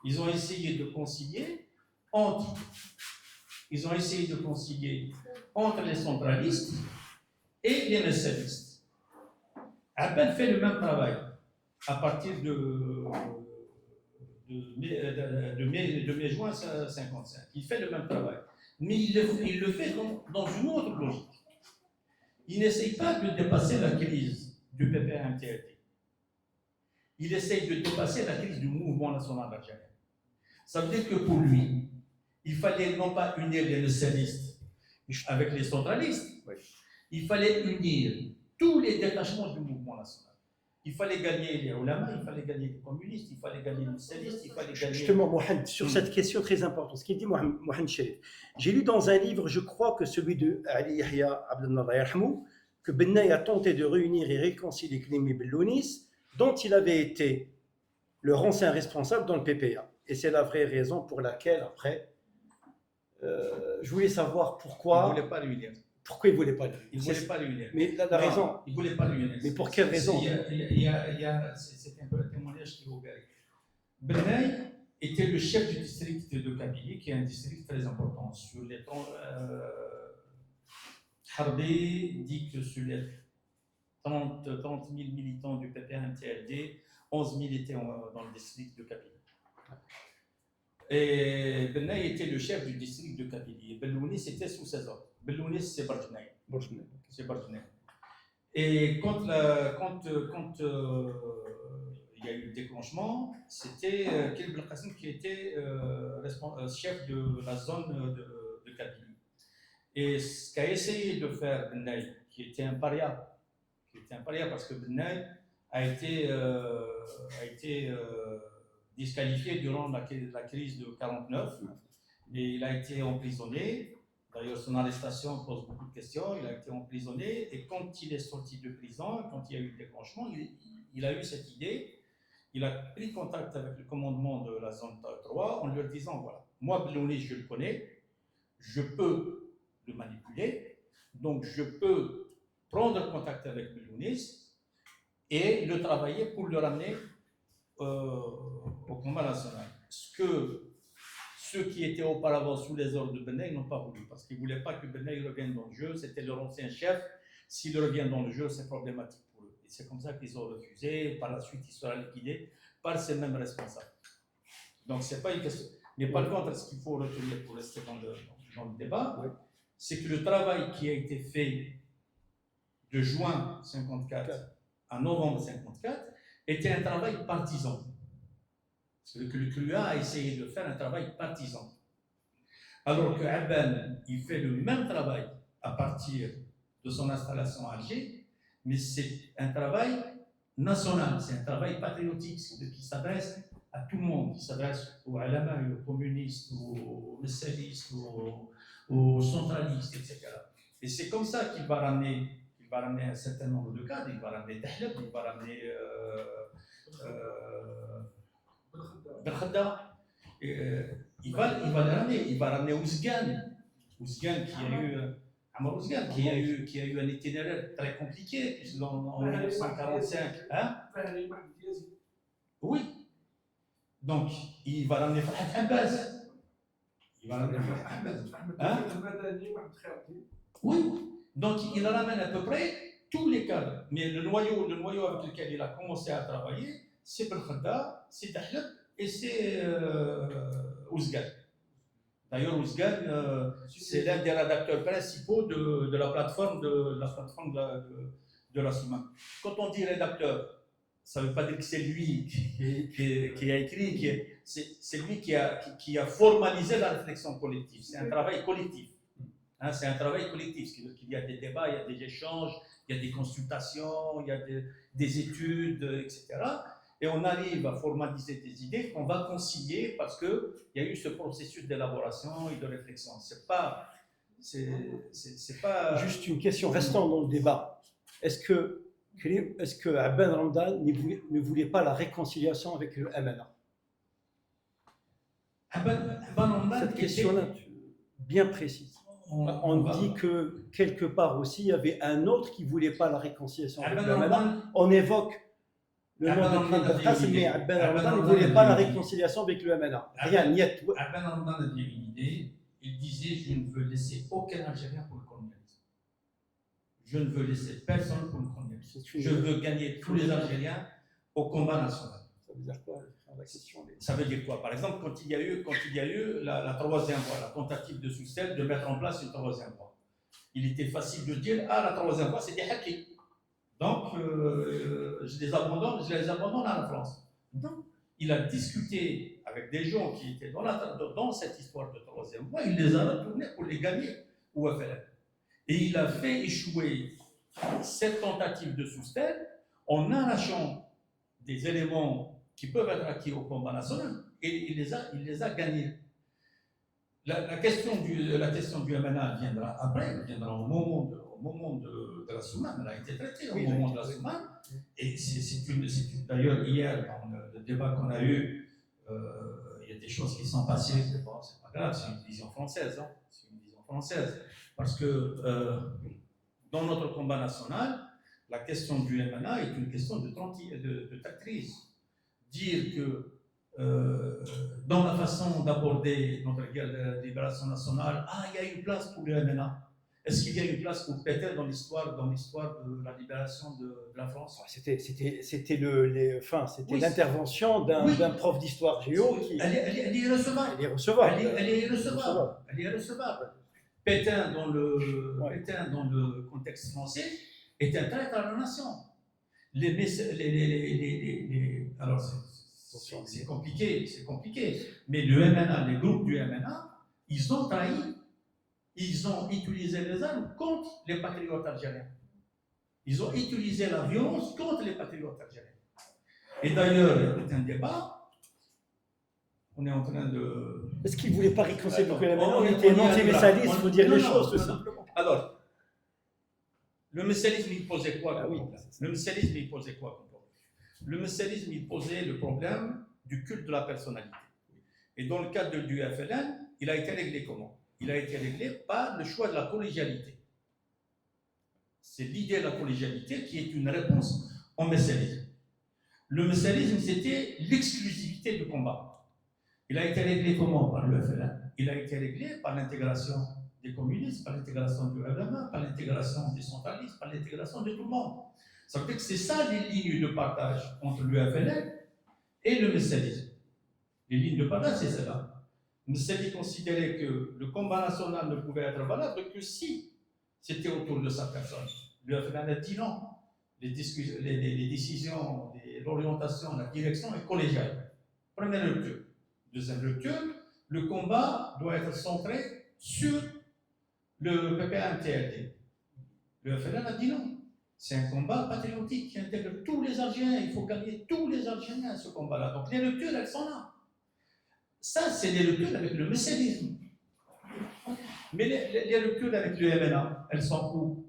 [SPEAKER 2] Ils ont essayé de concilier entre les centralistes et les nationalistes. Aben fait le même travail à partir de mai-juin 55. Il fait le même travail. Mais il le fait dans une autre logique. Il n'essaye pas de dépasser la crise du PPA-MTLT. Il essaye de dépasser la crise du mouvement national algérien. Ça veut dire que pour lui, il fallait non pas unir les nationalistes avec les centralistes, il fallait unir tous les détachements du mouvement national. Il fallait gagner les ulama, il fallait gagner les communistes, il fallait gagner les nationalistes, il fallait gagner...
[SPEAKER 1] Justement, Mohamed, sur cette question très importante, ce qu'il dit Mohamed Cherif, j'ai lu dans un livre, je crois que celui de Ali Yahya Abdelnallah Yarhamou, que Bennaï a tenté de réunir et réconcilier Klimi Bellounis, dont il avait été leur ancien responsable dans le PPA. Et c'est la vraie raison pour laquelle, après, je voulais savoir pourquoi...
[SPEAKER 2] Il ne voulait pas réunir.
[SPEAKER 1] Pourquoi il ne voulait pas réunir?
[SPEAKER 2] Il ne voulait pas réunir.
[SPEAKER 1] Mais la raison...
[SPEAKER 2] Il ne voulait pas réunir.
[SPEAKER 1] Mais pour quelle raison?
[SPEAKER 2] C'est un peu un témoignage qui est ouvert. Bennaï était le chef du district de Kabylie, qui est un district très important. Sur les Harbi dit que sur les 30 000 militants du PPA-MTLD, 11 000 étaient dans le district de Kabylie. Et Bennaï était le chef du district de Kabylie. Bellounis était sous ses ordres. Bellounis, c'est Barjnaï. C'est Barjnaï. Et quand il y a eu le déclenchement, c'était Kelb El-Qassim qui était chef de la zone de Kabylie. Et ce qu'a essayé de faire Bennaï, qui était un paria parce que Bennaï a été disqualifié durant la crise de 49 et il a été emprisonné. D'ailleurs, son arrestation pose beaucoup de questions. Il a été emprisonné et quand il est sorti de prison, quand il y a eu le déclenchement, il a eu cette idée. Il a pris contact avec le commandement de la zone 3 en leur disant voilà, moi Bellounis, je le connais, je peux le manipuler, donc je peux prendre contact avec Bellounis et le travailler pour le ramener au combat national. Ce que ceux qui étaient auparavant sous les ordres de Bennaï n'ont pas voulu, parce qu'ils ne voulaient pas que Bennaï revienne dans le jeu, c'était leur ancien chef, s'il revient dans le jeu, c'est problématique pour eux. Et c'est comme ça qu'ils ont refusé, par la suite il sera liquidé par ces mêmes responsables. Donc c'est pas une question. Mais par contre, ce qu'il faut retenir pour rester dans le débat, c'est que le travail qui a été fait de juin 54 à novembre 54 était un travail partisan. Parce que le CRUA a essayé de faire un travail partisan. Alors que Aben, il fait le même travail à partir de son installation à Alger, mais c'est un travail national, c'est un travail patriotique qui s'adresse à tout le monde, qui s'adresse aux ulama, aux communistes, aux nationalistes, aux centralistes, etc. Et c'est comme ça qu'il va ramener un certain nombre de cadres. Il va ramener Dahleb, il va ramener Belkhada. Il va ramener Ouzgan qui a eu un itinéraire très compliqué, puisqu'en 1945. Hein? Oui. Donc, il va ramener Farhat Abbas. Hein? Oui. Donc, il ramène à peu près tous les cadres. Mais le noyau avec lequel il a commencé à travailler, c'est Belkhada, c'est Dahleb et c'est Ouzgan. D'ailleurs, Ouzgan, c'est l'un des rédacteurs principaux de la plateforme de la Soumane. Quand on dit rédacteur, ça ne veut pas dire que c'est lui qui a écrit, c'est lui qui a formalisé la réflexion collective. C'est un travail collectif. Hein, c'est un travail collectif. Il y a des débats, il y a des échanges, il y a des consultations, il y a des études, etc. Et on arrive à formaliser des idées qu'on va concilier parce qu'il y a eu ce processus d'élaboration et de réflexion. C'est pas
[SPEAKER 1] Juste une question, restant dans le débat. Est-ce que Abdel Ramdan ne voulait pas la réconciliation avec le MNA? Cette question-là, bien précise. On dit que quelque part aussi, il y avait un autre qui ne voulait pas la réconciliation avec le MNA. On évoque le nom de Khalid Belkacem, mais Abdel Ramdan ne voulait pas la réconciliation avec le MNA. Rien, niet.
[SPEAKER 2] Abdel Ramdan avait une idée. Il disait: je ne veux laisser aucun Algérien pour le colonialisme. Je ne veux laisser personne pour le colonialisme. Je veux gagner tous les Algériens au combat national.
[SPEAKER 1] Ça veut dire quoi la question?
[SPEAKER 2] Ça veut dire quoi? Par exemple, quand il y a eu la troisième voie, la tentative de Soussel de mettre en place une troisième voie, il était facile de dire: ah, la troisième voie, c'est des hackers. Donc, je les abandonne à la France. Non. Il a discuté avec des gens qui étaient dans cette histoire de troisième voie, il les a retournés pour les gagner au FLN. Et il a fait échouer cette tentative de Soussel en arrachant des éléments qui peuvent être acquis au combat national, et il les a gagnés. La question du MNA viendra après, elle viendra au moment de la Soumane, elle a été traitée au moment de la Soumane, et d'ailleurs hier, dans le débat qu'on a eu, il y a des choses qui sont passées, c'est pas grave, c'est une vision française, hein, c'est une vision française, parce que dans notre combat national, la question du MNA est une question de tactrise. Dire que dans la façon d'aborder notre guerre de libération nationale, il y a une place pour le MNA. Est-ce qu'il y a une place pour Pétain dans l'histoire de la libération de la France?
[SPEAKER 1] C'était l'intervention d'un prof d'histoire géo qui...
[SPEAKER 2] Elle est irrecevable. Elle est irrecevable. Pétain, dans le contexte français, est un traître à la nation. Alors, c'est compliqué, mais le MNA, les groupes du MNA, ils ont trahi, ils ont utilisé les armes contre les patriotes algériens. Ils ont utilisé la violence contre les patriotes algériens. Et d'ailleurs, il y a un débat, on est en train de...
[SPEAKER 1] Est-ce qu'ils ne voulaient pas réconcilier avec le MNA? On était anti-messaliste, il faut dire les choses, tout simplement.
[SPEAKER 2] Alors, le messalisme, il posait quoi comme problème? Le messalisme, il posait quoi comme problème? Le messalisme, il posait le problème du culte de la personnalité. Et dans le cadre du FLN, il a été réglé comment? Il a été réglé par le choix de la collégialité. C'est l'idée de la collégialité qui est une réponse au messalisme. Le messalisme, c'était l'exclusivité du combat. Il a été réglé comment par le FLN? Il a été réglé par l'intégration des communistes, par l'intégration du RMA, par l'intégration des centralistes, par l'intégration de tout le monde. Ça veut dire que c'est ça les lignes de partage entre le FLN et le messalisme. Les lignes de partage, c'est cela. Le Messali considérait que le combat national ne pouvait être valable que si c'était autour de sa personne. Le FLN a dit non. Les décisions, l'orientation, la direction est collégiale. Première rupture. Deuxième rupture, le combat doit être centré sur le PPA-MTLD. Le FLN a dit non. C'est un combat patriotique qui intègre tous les Algériens. Il faut gagner tous les Algériens à ce combat-là. Donc les ruptures, elles sont là. Ça, c'est les ruptures avec le messalisme. Mais les ruptures avec le MNA, elles sont où?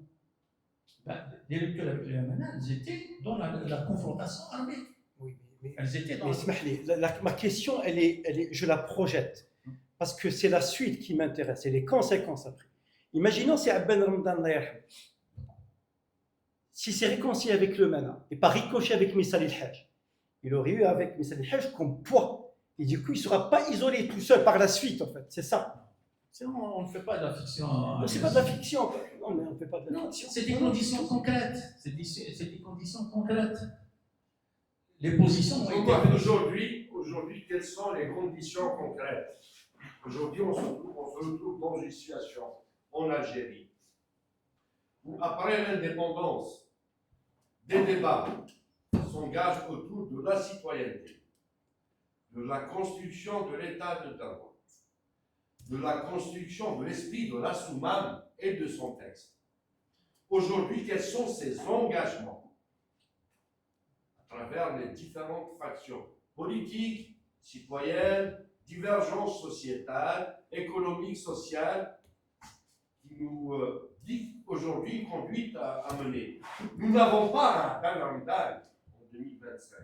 [SPEAKER 2] Les ruptures avec le MNA, elles étaient dans la confrontation armée.
[SPEAKER 1] Oui, mais
[SPEAKER 2] elles étaient dans
[SPEAKER 1] ma question, je la projette. Parce que c'est la suite qui m'intéresse et les conséquences après. Imaginons si Abdel Ramdan, si c'est réconcilié avec le MNA et pas ricochet avec Messali El-Haj, il aurait eu avec Messali El-Haj comme poids. Et du coup, il ne sera pas isolé tout seul par la suite, en fait. C'est ça.
[SPEAKER 2] On ne fait pas de la fiction.
[SPEAKER 1] C'est pas de la fiction. Non, mais on ne fait pas de la fiction.
[SPEAKER 2] C'est des conditions concrètes. C'est des conditions concrètes. Les positions ont été...
[SPEAKER 5] Aujourd'hui, quelles sont les conditions concrètes? Aujourd'hui, on se retrouve dans une situation en Algérie où, après l'indépendance, des débats s'engage autour de la citoyenneté, de la construction de l'état de droit, de la construction de l'esprit de la Soumane et de son texte. Aujourd'hui, quels sont ces engagements à travers les différentes factions politiques, citoyennes, divergences sociétales, économiques, sociales, qui nous aujourd'hui conduisent à mener. Nous n'avons pas un Ben Ramadan en 2025,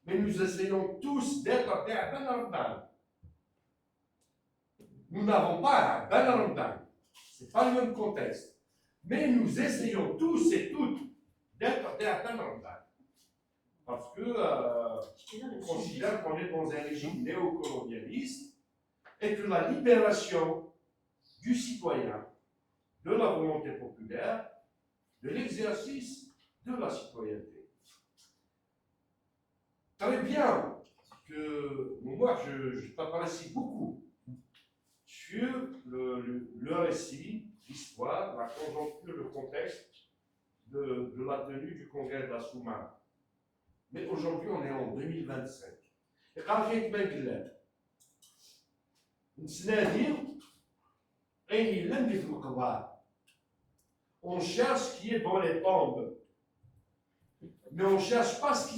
[SPEAKER 5] mais nous essayons tous d'être des Ben Ramadan. Nous n'avons pas un Ben Ramadan, ce n'est pas le même contexte, mais nous essayons tous et toutes d'être des Ben Ramadan. Parce que on considère qu'on est dans un régime néocolonialiste et que la libération du citoyen, de la volonté populaire, de l'exercice de la citoyenneté. Très bien que moi je t'apprécie beaucoup sur le récit, l'histoire, la conjoncture, le contexte de la tenue du congrès de la Soumane. Mais aujourd'hui, on est en 2025. Et quand j'ai dit on cherche ce qui est dans les tombes, mais on ne cherche pas ce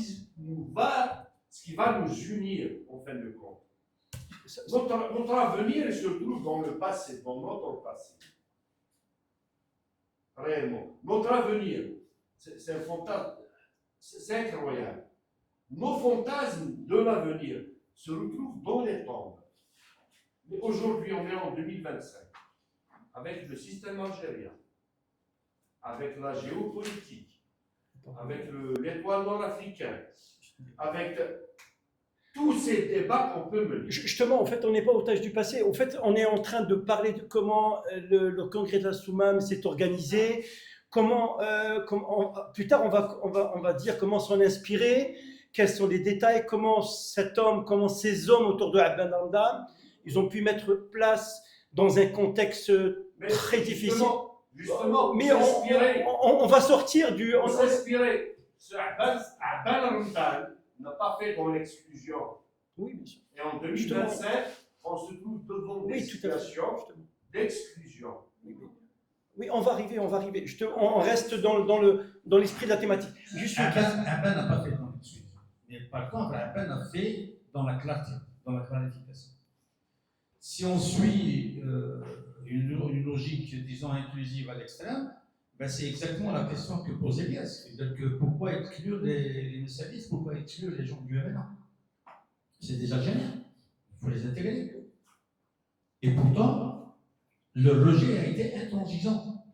[SPEAKER 5] qui va nous unir en fin de compte. Notre avenir se trouve dans le passé, dans notre passé. Réellement. Notre avenir, c'est un fantasme, c'est incroyable. Nos fantasmes de l'avenir se retrouvent dans les tombes. Mais aujourd'hui, on est en 2025, avec le système algérien, avec la géopolitique, avec l'étoile nord-africaine, avec tous ces débats qu'on peut mener.
[SPEAKER 1] Justement, en fait, on n'est pas otage du passé. En fait, on est en train de parler de comment le congrès de la Soumane s'est organisé, plus tard, on va dire comment s'en inspirer, quels sont les détails, comment ces hommes autour de Abdel Ramadan, ils ont pu mettre place dans un contexte très difficile.
[SPEAKER 5] Justement,
[SPEAKER 1] mais on va sortir du...
[SPEAKER 5] On s'inspirer. Abdel Ramadan n'a pas fait dans l'exclusion.
[SPEAKER 1] Oui, bien sûr.
[SPEAKER 5] Et en 2025, on se trouve devant des situations d'exclusion.
[SPEAKER 1] Oui, on va arriver. On reste dans l'esprit de la thématique.
[SPEAKER 2] Abba n'a pas fait dans l'exclusion. Mais par contre, Abba a fait dans la clarté, dans la clarification. Si on suit une logique, disons, inclusive à l'extrême, ben c'est exactement la question que pose Elias. C'est-à-dire que pourquoi exclure les nationalistes, pourquoi exclure les gens du RNA? C'est déjà génial. Il faut les intégrer. Et pourtant, le rejet a été intransigeant.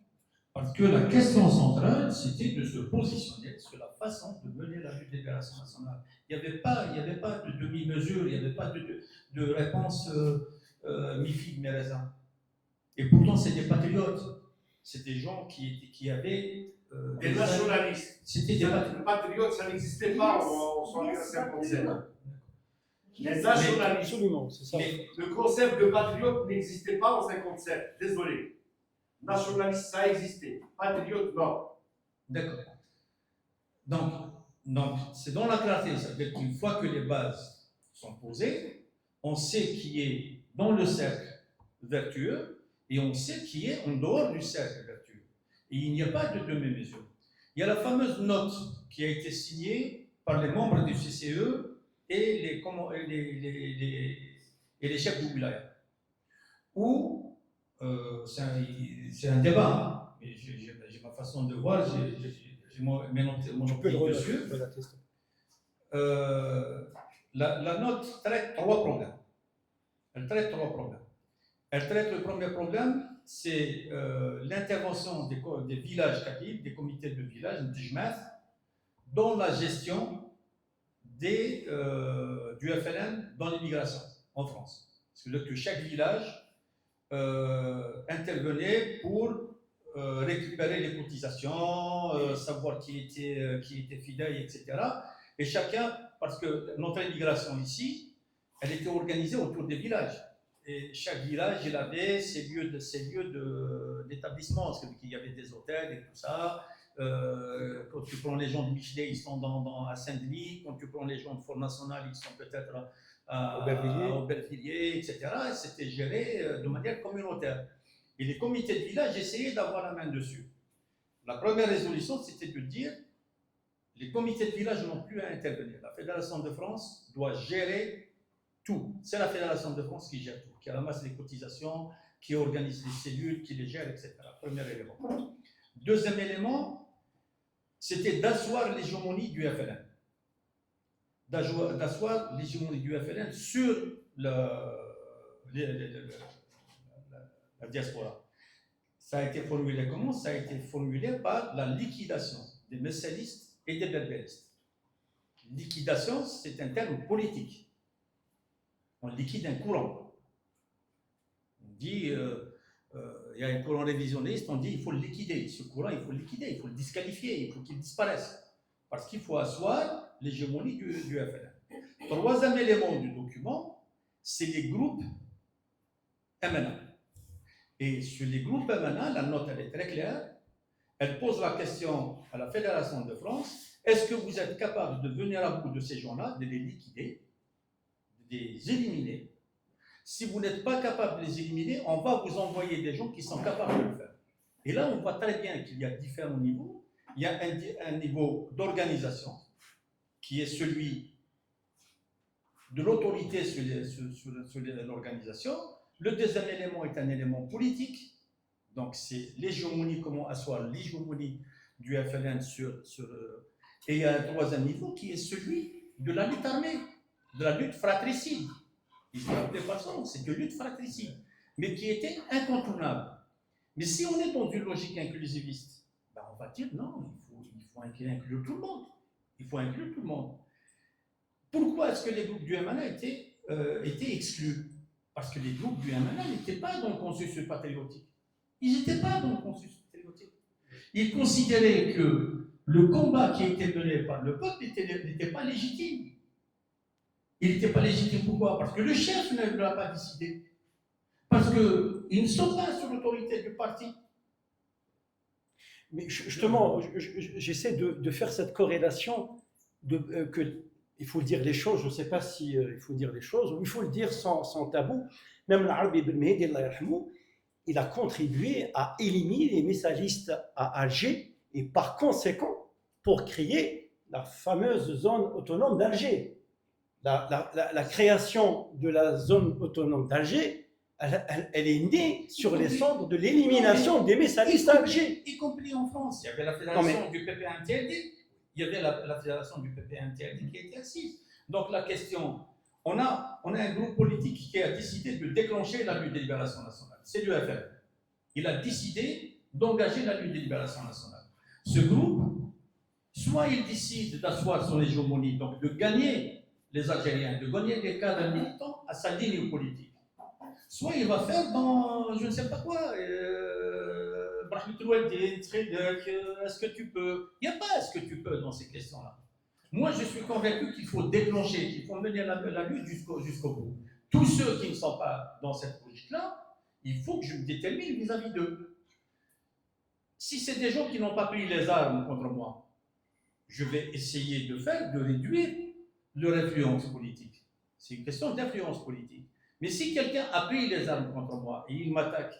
[SPEAKER 2] Parce que la question centrale, c'était de se positionner sur la façon de mener la lutte de libération nationale. Il n'y avait pas de demi-mesure, il n'y avait pas de réponse mi-figue, mi-raisin. Et pourtant, c'est des patriotes. C'est des gens qui avaient...
[SPEAKER 5] des nationalistes.
[SPEAKER 2] C'était des
[SPEAKER 5] patriotes, ça n'existait pas en 1957. Les nationalistes.
[SPEAKER 1] Absolument, c'est ça.
[SPEAKER 5] Mais le concept de patriote n'existait pas en 1957. Désolé. Nationaliste, ça existait. Patriote, non.
[SPEAKER 2] D'accord. Donc c'est dans la clarté. C'est-à-dire qu'une fois que les bases sont posées, on sait qui est dans le cercle vertueux et on sait qui est en dehors du cercle vertueux. Et il n'y a pas de demi-mesure. Il y a la fameuse note qui a été signée par les membres du CCE et les chefs de wilaya, où c'est un débat, hein. J'ai ma façon de voir, j'ai mon opinion dessus. La note traite trois problèmes. Elle traite le premier problème, c'est l'intervention des villages kabyles, des comités de village, dans la gestion du FLN dans l'immigration en France. C'est-à-dire que chaque village intervenait pour récupérer les cotisations, savoir qui était fidèle, etc. Et chacun, parce que notre immigration ici, elle était organisée autour des villages. Et chaque village, il avait ses lieux d'établissement, parce qu'il y avait des hôtels et tout ça. Quand tu prends les gens de Michelet, ils sont à Saint-Denis. Quand tu prends les gens de Front National, ils sont peut-être à Aubervilliers, etc. Et c'était géré de manière communautaire. Et les comités de village essayaient d'avoir la main dessus. La première résolution, c'était de dire les comités de village n'ont plus à intervenir. La Fédération de France doit gérer tout. C'est la Fédération de France qui gère tout, qui ramasse les cotisations, qui organise les cellules, qui les gère, etc. Premier élément. Deuxième élément, c'était d'asseoir l'hégémonie du FLN. D'asseoir l'hégémonie du FLN sur la diaspora. Ça a été formulé comment? Ça a été formulé par la liquidation des messélistes et des berbéristes. Liquidation, c'est un terme politique. On liquide un courant. On dit, il y a un courant révisionniste, on dit il faut le liquider. Ce courant, il faut le liquider, il faut le disqualifier, il faut qu'il disparaisse. Parce qu'il faut asseoir l'hégémonie du FLN. Troisième élément du document, c'est les groupes MNA. Et sur les groupes MNA, la note elle est très claire. Elle pose la question à la Fédération de France, est-ce que vous êtes capable de venir à bout de ces gens-là, de les liquider, de les éliminer? Si vous n'êtes pas capable de les éliminer, on va vous envoyer des gens qui sont capables de le faire. Et là, on voit très bien qu'il y a différents niveaux. Il y a un niveau d'organisation, qui est celui de l'autorité sur l'organisation. Le deuxième élément est un élément politique. Donc, c'est l'hégémonie, comment asseoir l'hégémonie du FLN et il y a un troisième niveau qui est celui de la lutte armée, de la lutte fratricide. Il ne s'appelait pas ça, c'est de lutte fratricide, mais qui était incontournable. Mais si on est dans une logique inclusiviste, ben on va dire non, il faut inclure tout le monde. Il faut inclure tout le monde. Pourquoi est-ce que les groupes du MNA étaient exclus? Parce que les groupes du MNA n'étaient pas dans le consensus patriotique. Ils n'étaient pas dans le consensus patriotique. Ils considéraient que le combat qui était mené par le peuple n'était pas légitime. Il n'était pas légitime pourquoi? Parce que le chef ne l'a pas décidé. Parce qu'ils ne sont pas sous l'autorité du parti.
[SPEAKER 1] Mais justement, j'essaie de faire cette corrélation il faut dire les choses, je ne sais pas si il faut dire les choses, ou il faut le dire sans tabou. Même l'Arabi ibn Mehdi, il a contribué à éliminer les messalistes à Alger et par conséquent pour créer la fameuse zone autonome d'Alger. La création de la zone autonome d'Alger, elle est née sur les cendres de l'élimination des messalistes à Alger.
[SPEAKER 2] Y compris en France. Il y avait la fédération du PP interdit. Il y avait la fédération du PP interdit qui était assise. Donc la question, on a un groupe politique qui a décidé de déclencher la lutte de libération nationale. C'est l'UFR. Il a décidé d'engager la lutte de libération nationale. Ce groupe, soit il décide d'asseoir son hégémonie, donc de gagner les Algériens, de gagner des cadres militants à sa ligne politique. Soit il va faire dans, je ne sais pas quoi, est-ce que tu peux? Il n'y a pas est-ce que tu peux dans ces questions-là. Moi, je suis convaincu qu'il faut déclencher, qu'il faut mener la lutte jusqu'au bout. Tous ceux qui ne sont pas dans cette logique-là, il faut que je me détermine vis-à-vis d'eux. Si c'est des gens qui n'ont pas pris les armes contre moi, je vais essayer de réduire leur influence politique. C'est une question d'influence politique. Mais si quelqu'un a pris les armes contre moi et il m'attaque,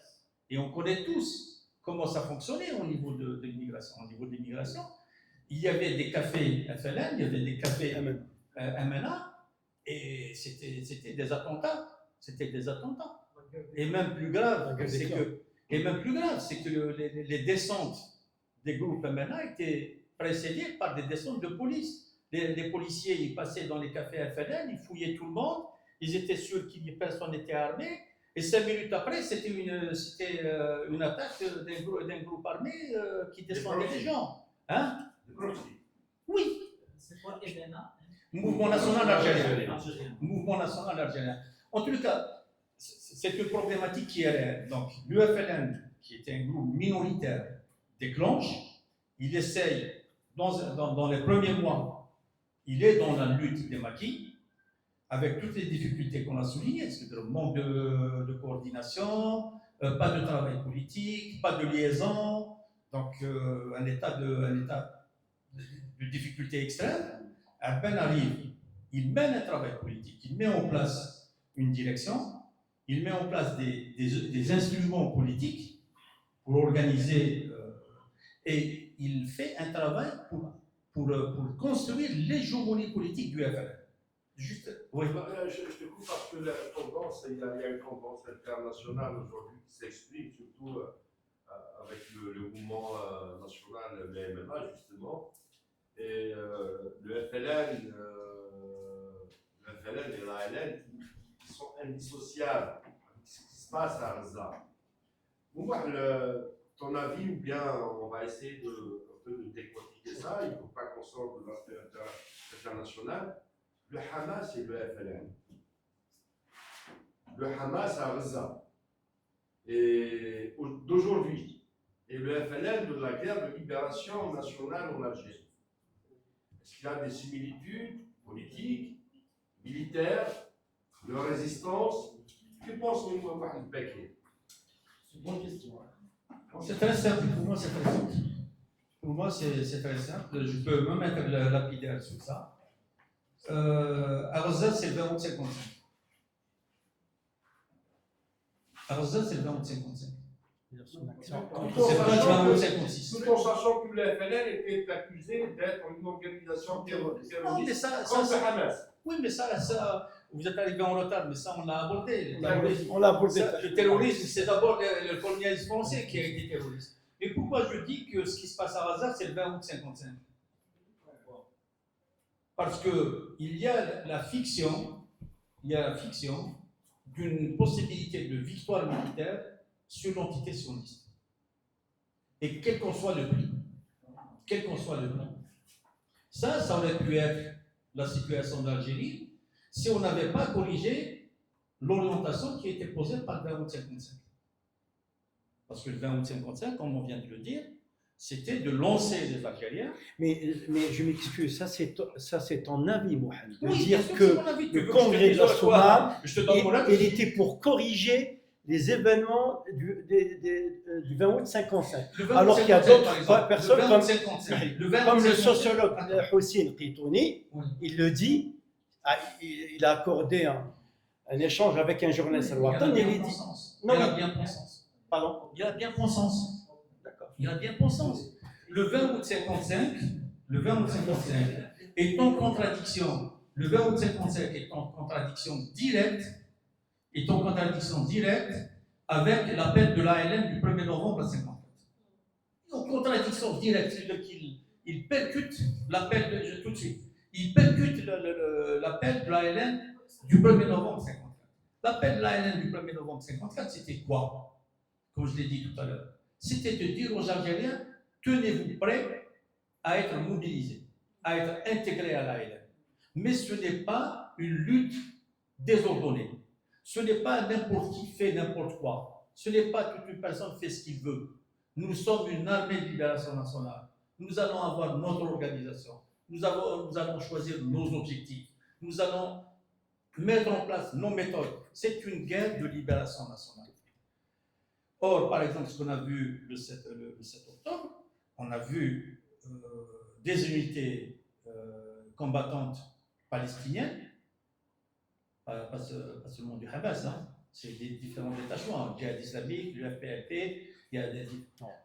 [SPEAKER 2] et on connaît tous comment ça fonctionnait au niveau de l'immigration. Au niveau de l'immigration, il y avait des cafés FLN, il y avait des cafés MNA, et c'était des attentats. C'était des attentats. Et même plus grave, c'est que les descentes des groupes MNA étaient précédées par des descentes de police. Les policiers, ils passaient dans les cafés FLN, ils fouillaient tout le monde, ils étaient sûrs que personne n'était armé. Et 5 minutes après, c'était une attaque d'un groupe armé qui descendait les gens. Hein? Oui.
[SPEAKER 6] C'est quoi MNA?
[SPEAKER 2] Mouvement national algérien. Mouvement national algérien. En tout cas, c'est une problématique qui est réelle. Donc, l'UFLN, qui était un groupe minoritaire, déclenche. Il essaye, dans les premiers mois, il est dans la lutte des maquis, avec toutes les difficultés qu'on a soulignées, c'est-à-dire manque de coordination, pas de travail politique, pas de liaison, donc un état de difficulté extrême. Ben arrive, il mène un travail politique, il met en place une direction, il met en place des instruments politiques pour organiser et il fait un travail pour construire l'hégémonie politique du FLN. Juste, oui.
[SPEAKER 5] Je te coupe parce que la tendance, il y a une tendance internationale aujourd'hui qui s'exprime, surtout avec le mouvement national, le MMA justement. Et le FLN et l'ALN qui sont indissociables avec ce qui se passe à Gaza. Ton avis, ou bien on va essayer de décortiquer ça, il ne faut pas qu'on sorte de l'aspect international. Le Hamas et le FLN. Le Hamas à Gaza et d'aujourd'hui et le FLN de la guerre de libération nationale en Algérie. Est-ce qu'il y a des similitudes politiques, militaires, de résistance? Que pense Mohamed Bekir?
[SPEAKER 1] C'est une bonne question.
[SPEAKER 2] C'est très simple, pour moi c'est très simple. Pour moi c'est très simple, je peux me mettre le lapidaire sur ça. À Gaza c'est le 20-55. À Gaza c'est le 20-55. C'est pas le 20-56.
[SPEAKER 5] Tout en sachant que le FLN était accusé d'être une organisation terroriste.
[SPEAKER 2] Non, mais ça,
[SPEAKER 5] Comme le Hamas.
[SPEAKER 2] oui, mais ça, vous êtes arrivé en retard, mais ça on l'a abordé.
[SPEAKER 1] On l'a abordé.
[SPEAKER 2] Le terrorisme, c'est d'abord le colonialisme français qui a été terroriste. Mais pourquoi je dis que ce qui se passe à Gaza, c'est le 20 août 55? Parce qu'il y a la fiction d'une possibilité de victoire militaire sur l'entité sioniste. Et quel qu'en soit le prix. Ça aurait pu être la situation d'Algérie si on n'avait pas corrigé l'orientation qui était posée par le 20 août 55. Parce que le 20 août 55, comme on vient de le dire, c'était de lancer les Algériens.
[SPEAKER 1] Mais je m'excuse, ça c'est ton avis, Mohamed. De
[SPEAKER 2] Oui,
[SPEAKER 1] dire
[SPEAKER 2] bien sûr,
[SPEAKER 1] que
[SPEAKER 2] c'est mon avis. Tu
[SPEAKER 1] le
[SPEAKER 2] veux que je te
[SPEAKER 1] congrès
[SPEAKER 2] dise
[SPEAKER 1] de la
[SPEAKER 2] quoi?
[SPEAKER 1] Soumam,
[SPEAKER 2] Je te donne mon avis.
[SPEAKER 1] il était pour corriger les événements du 20 août 55.
[SPEAKER 2] Le 20
[SPEAKER 1] Alors
[SPEAKER 2] août
[SPEAKER 1] qu'il y a
[SPEAKER 2] 55,
[SPEAKER 1] d'autres
[SPEAKER 2] par exemple,
[SPEAKER 1] personnes
[SPEAKER 2] le 20 août 55, le 20
[SPEAKER 1] comme
[SPEAKER 2] août
[SPEAKER 1] le
[SPEAKER 2] 55,
[SPEAKER 1] sociologue
[SPEAKER 2] attends.
[SPEAKER 1] Hossein Qitouni,
[SPEAKER 2] Oui.
[SPEAKER 1] il le dit, il a accordé un échange avec un journaliste al-Watan, il dit... Non,
[SPEAKER 2] Il y a
[SPEAKER 1] mais-
[SPEAKER 2] bien bon sens.
[SPEAKER 1] Pardon.
[SPEAKER 2] Il y a bien bon sens.
[SPEAKER 1] D'accord.
[SPEAKER 2] Il y a bien bon sens. Le 20 août 55 est en contradiction. Le 20 août 55 est en contradiction directe, avec l'appel de l'ALN du 1er novembre 54. En contradiction directe, c'est-à-dire qu'il percute l'appel tout de suite. Il percute l'appel de l'ALN du 1er novembre 54. L'appel de l'ALN du 1er novembre 54, c'était quoi? Comme je l'ai dit tout à l'heure. C'était de dire aux Algériens, tenez-vous prêts à être mobilisés, à être intégrés à l'ALN. Mais ce n'est pas une lutte désordonnée. Ce n'est pas n'importe qui fait n'importe quoi. Ce n'est pas toute une personne fait ce qu'il veut. Nous sommes une armée de libération nationale. Nous allons avoir notre organisation. Nous allons choisir nos objectifs. Nous allons mettre en place nos méthodes. C'est une guerre de libération nationale. Or, par exemple, ce qu'on a vu le 7 octobre, on a vu des unités combattantes palestiniennes, pas seulement du Hamas, hein, c'est des différents détachements, le djihad islamique, le FPLP, il y a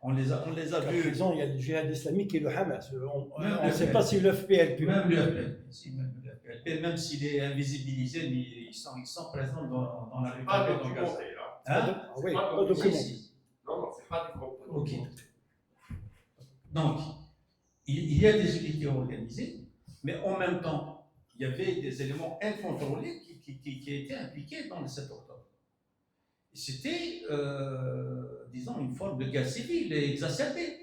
[SPEAKER 2] on les a
[SPEAKER 1] Jusqu'à
[SPEAKER 2] vus.
[SPEAKER 1] présent, il y a le djihad islamique et le Hamas. On
[SPEAKER 2] Même
[SPEAKER 1] ne
[SPEAKER 2] le
[SPEAKER 1] sait pas si le FPLP.
[SPEAKER 2] Même le FPLP, même s'il est invisibilisé, mais ils sont présents dans la
[SPEAKER 5] Pas
[SPEAKER 2] république de Gaza.
[SPEAKER 5] documenté, là.
[SPEAKER 2] Hein?
[SPEAKER 1] Ah oui,
[SPEAKER 5] pas
[SPEAKER 1] pas
[SPEAKER 5] documenté.
[SPEAKER 1] documenté.
[SPEAKER 5] Non, c'est pas documenté.
[SPEAKER 2] Ok. Donc, il y a des unités organisées, mais en même temps, il y avait des éléments incontrôlés qui étaient impliqués dans le 7 octobre. C'était, disons, une forme de guerre civile exacerbée.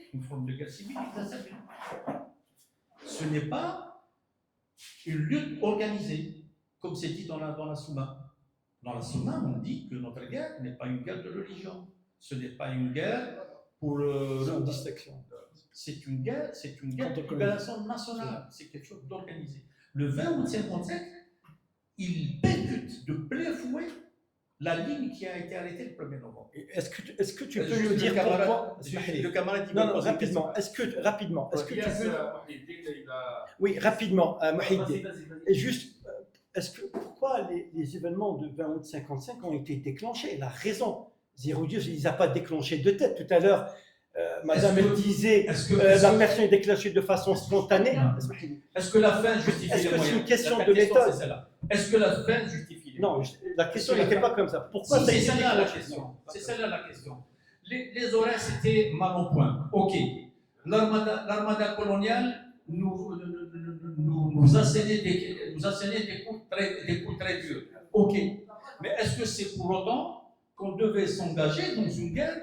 [SPEAKER 2] Ce n'est pas une lutte organisée, comme c'est dit dans la Soumam. Dans la Soumam, on dit que notre guerre n'est pas une guerre de religion. Ce n'est pas une guerre pour
[SPEAKER 1] Sans distinction.
[SPEAKER 2] c'est une guerre de
[SPEAKER 1] Contre
[SPEAKER 2] libération nationale, c'est quelque chose d'organisé. Le 20 août 55, il percute de plein fouet la ligne qui a été arrêtée le 1er novembre.
[SPEAKER 1] Est-ce que tu peux
[SPEAKER 2] Juste
[SPEAKER 1] nous dire
[SPEAKER 2] le camarade-
[SPEAKER 1] pourquoi
[SPEAKER 2] Le camarade qui
[SPEAKER 1] Non,
[SPEAKER 2] me
[SPEAKER 1] non,
[SPEAKER 2] pose une
[SPEAKER 1] rapidement.
[SPEAKER 2] question.
[SPEAKER 1] Rapidement, est-ce que tu
[SPEAKER 5] Yes,
[SPEAKER 1] peux...
[SPEAKER 5] Mohiddin, il a-
[SPEAKER 1] Oui, rapidement,
[SPEAKER 6] Vas-y,
[SPEAKER 1] Mohiddin.
[SPEAKER 6] vas-y.
[SPEAKER 1] Et juste, pourquoi les événements de 20 août 55 ont été déclenchés? La raison, Zéro-Dieu, il ne les a pas déclenchés de tête. Tout à l'heure, madame,
[SPEAKER 2] Est-ce
[SPEAKER 1] elle
[SPEAKER 2] que-
[SPEAKER 1] disait
[SPEAKER 2] Est-ce que,
[SPEAKER 1] la personne est déclenchée de façon spontanée.
[SPEAKER 2] Non. est-ce que la fin justifie
[SPEAKER 1] Est-ce
[SPEAKER 2] les
[SPEAKER 1] que c'est
[SPEAKER 2] moyens?
[SPEAKER 1] une question
[SPEAKER 2] La
[SPEAKER 1] de
[SPEAKER 2] question,
[SPEAKER 1] méthode?
[SPEAKER 2] c'est celle-là. Est-ce que la fin justifie les
[SPEAKER 1] Non,
[SPEAKER 2] moyens?
[SPEAKER 1] la question
[SPEAKER 2] Est-ce que
[SPEAKER 1] n'était
[SPEAKER 2] la-
[SPEAKER 1] pas comme ça. Pourquoi
[SPEAKER 2] Si,
[SPEAKER 1] ça a
[SPEAKER 2] c'est
[SPEAKER 1] été
[SPEAKER 2] celle-là la
[SPEAKER 1] déclenché?
[SPEAKER 2] question. C'est celle-là la question. Les horaires, c'était mal au point. OK. L'armada coloniale nous assénait des coups très durs. OK. Mais est-ce que c'est pour autant qu'on devait s'engager dans une guerre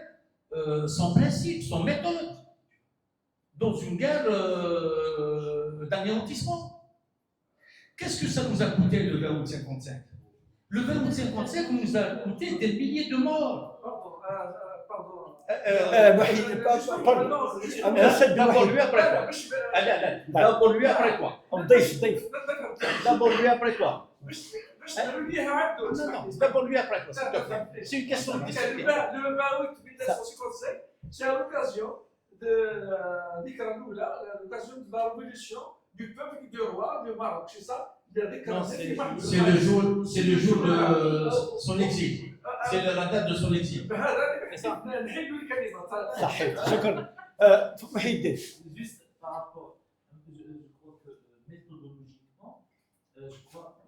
[SPEAKER 2] sans principe, sans méthode, dans une guerre d'anéantissement? Qu'est-ce que ça nous a coûté le 20 août 55? Le 20 août 55 nous a coûté des milliers de morts. D'abord lui, après quoi? Allez, d'abord lui, après quoi? D'abord lui, après quoi? Non, d'abord lui, après quoi, s'il te plaît. C'est une question de discipline.
[SPEAKER 7] Le 20 août 1955, c'est à l'occasion de Nicaragua, l'occasion de la révolution du peuple du roi du Maroc, c'est ça?
[SPEAKER 2] Non, c'est le jour de son exil. C'est la date de son exil. C'est ça.
[SPEAKER 1] Mohiddin.
[SPEAKER 6] Juste par rapport, je crois que méthodologiquement, je crois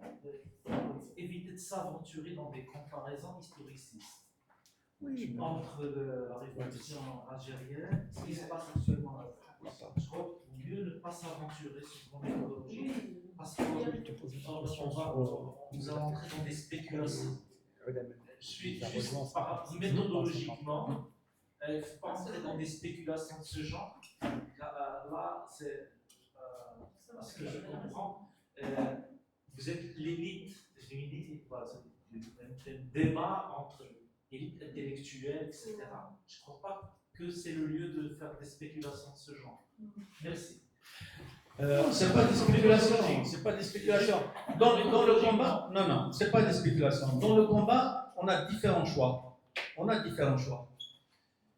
[SPEAKER 6] éviter de s'aventurer dans des comparaisons historicistes. Entre la révolution algérienne, ce qui se passe actuellement là. Je crois qu'il vaut mieux ne pas s'aventurer sur une méthodologie parce qu'on va nous allons entrer dans des spéculations. Je suis juste méthodologiquement, il ne faut pas entrer dans des spéculations de ce genre. Là, c'est ce que je comprends. Vous êtes l'élite, un débat entre élite intellectuelle, etc. Je ne crois pas que c'est le lieu de faire des spéculations de ce genre. Merci.
[SPEAKER 2] C'est pas des spéculations, c'est pas des spéculations. Dans le combat, non, c'est pas des spéculations. Dans le combat, on a différents choix.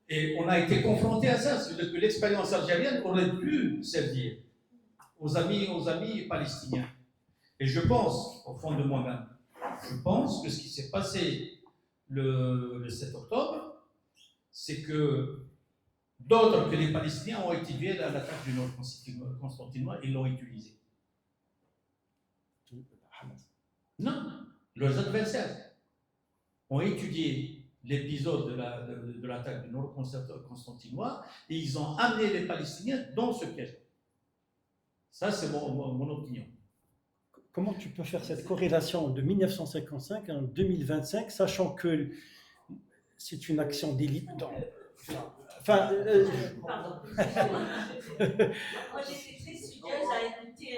[SPEAKER 2] Et on a été confronté à ça, c'est que l'expérience algérienne aurait pu servir aux amis palestiniens. Et je pense, au fond de moi-même, que ce qui s'est passé le 7 octobre, c'est que d'autres que les Palestiniens ont étudié à l'attaque du Nord Constantinois et l'ont utilisé. Non, leurs adversaires ont étudié l'épisode de l'attaque du Nord Constantinois et ils ont amené les Palestiniens dans ce piège. Ça, c'est mon opinion.
[SPEAKER 1] Comment tu peux faire cette corrélation de 1955 en 2025, sachant que c'est une action d'élite dans...
[SPEAKER 8] Pardon. Moi, j'étais très studieuse à écouter.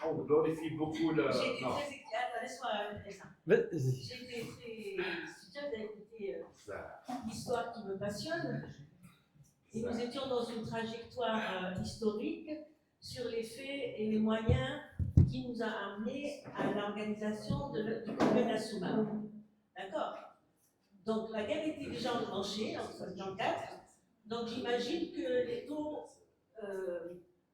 [SPEAKER 5] On glorifie beaucoup le.
[SPEAKER 8] J'étais
[SPEAKER 5] Non.
[SPEAKER 8] très. Laisse-moi faire ça.
[SPEAKER 1] Vas-y.
[SPEAKER 8] J'étais très studieuse à écouter l'histoire qui me passionne. Et nous étions dans une trajectoire historique sur les faits et les moyens qui nous a amenés à l'organisation du congrès d'Assouma. D'accord? Donc la guerre était déjà enclenchée en 1964. Donc j'imagine que les taux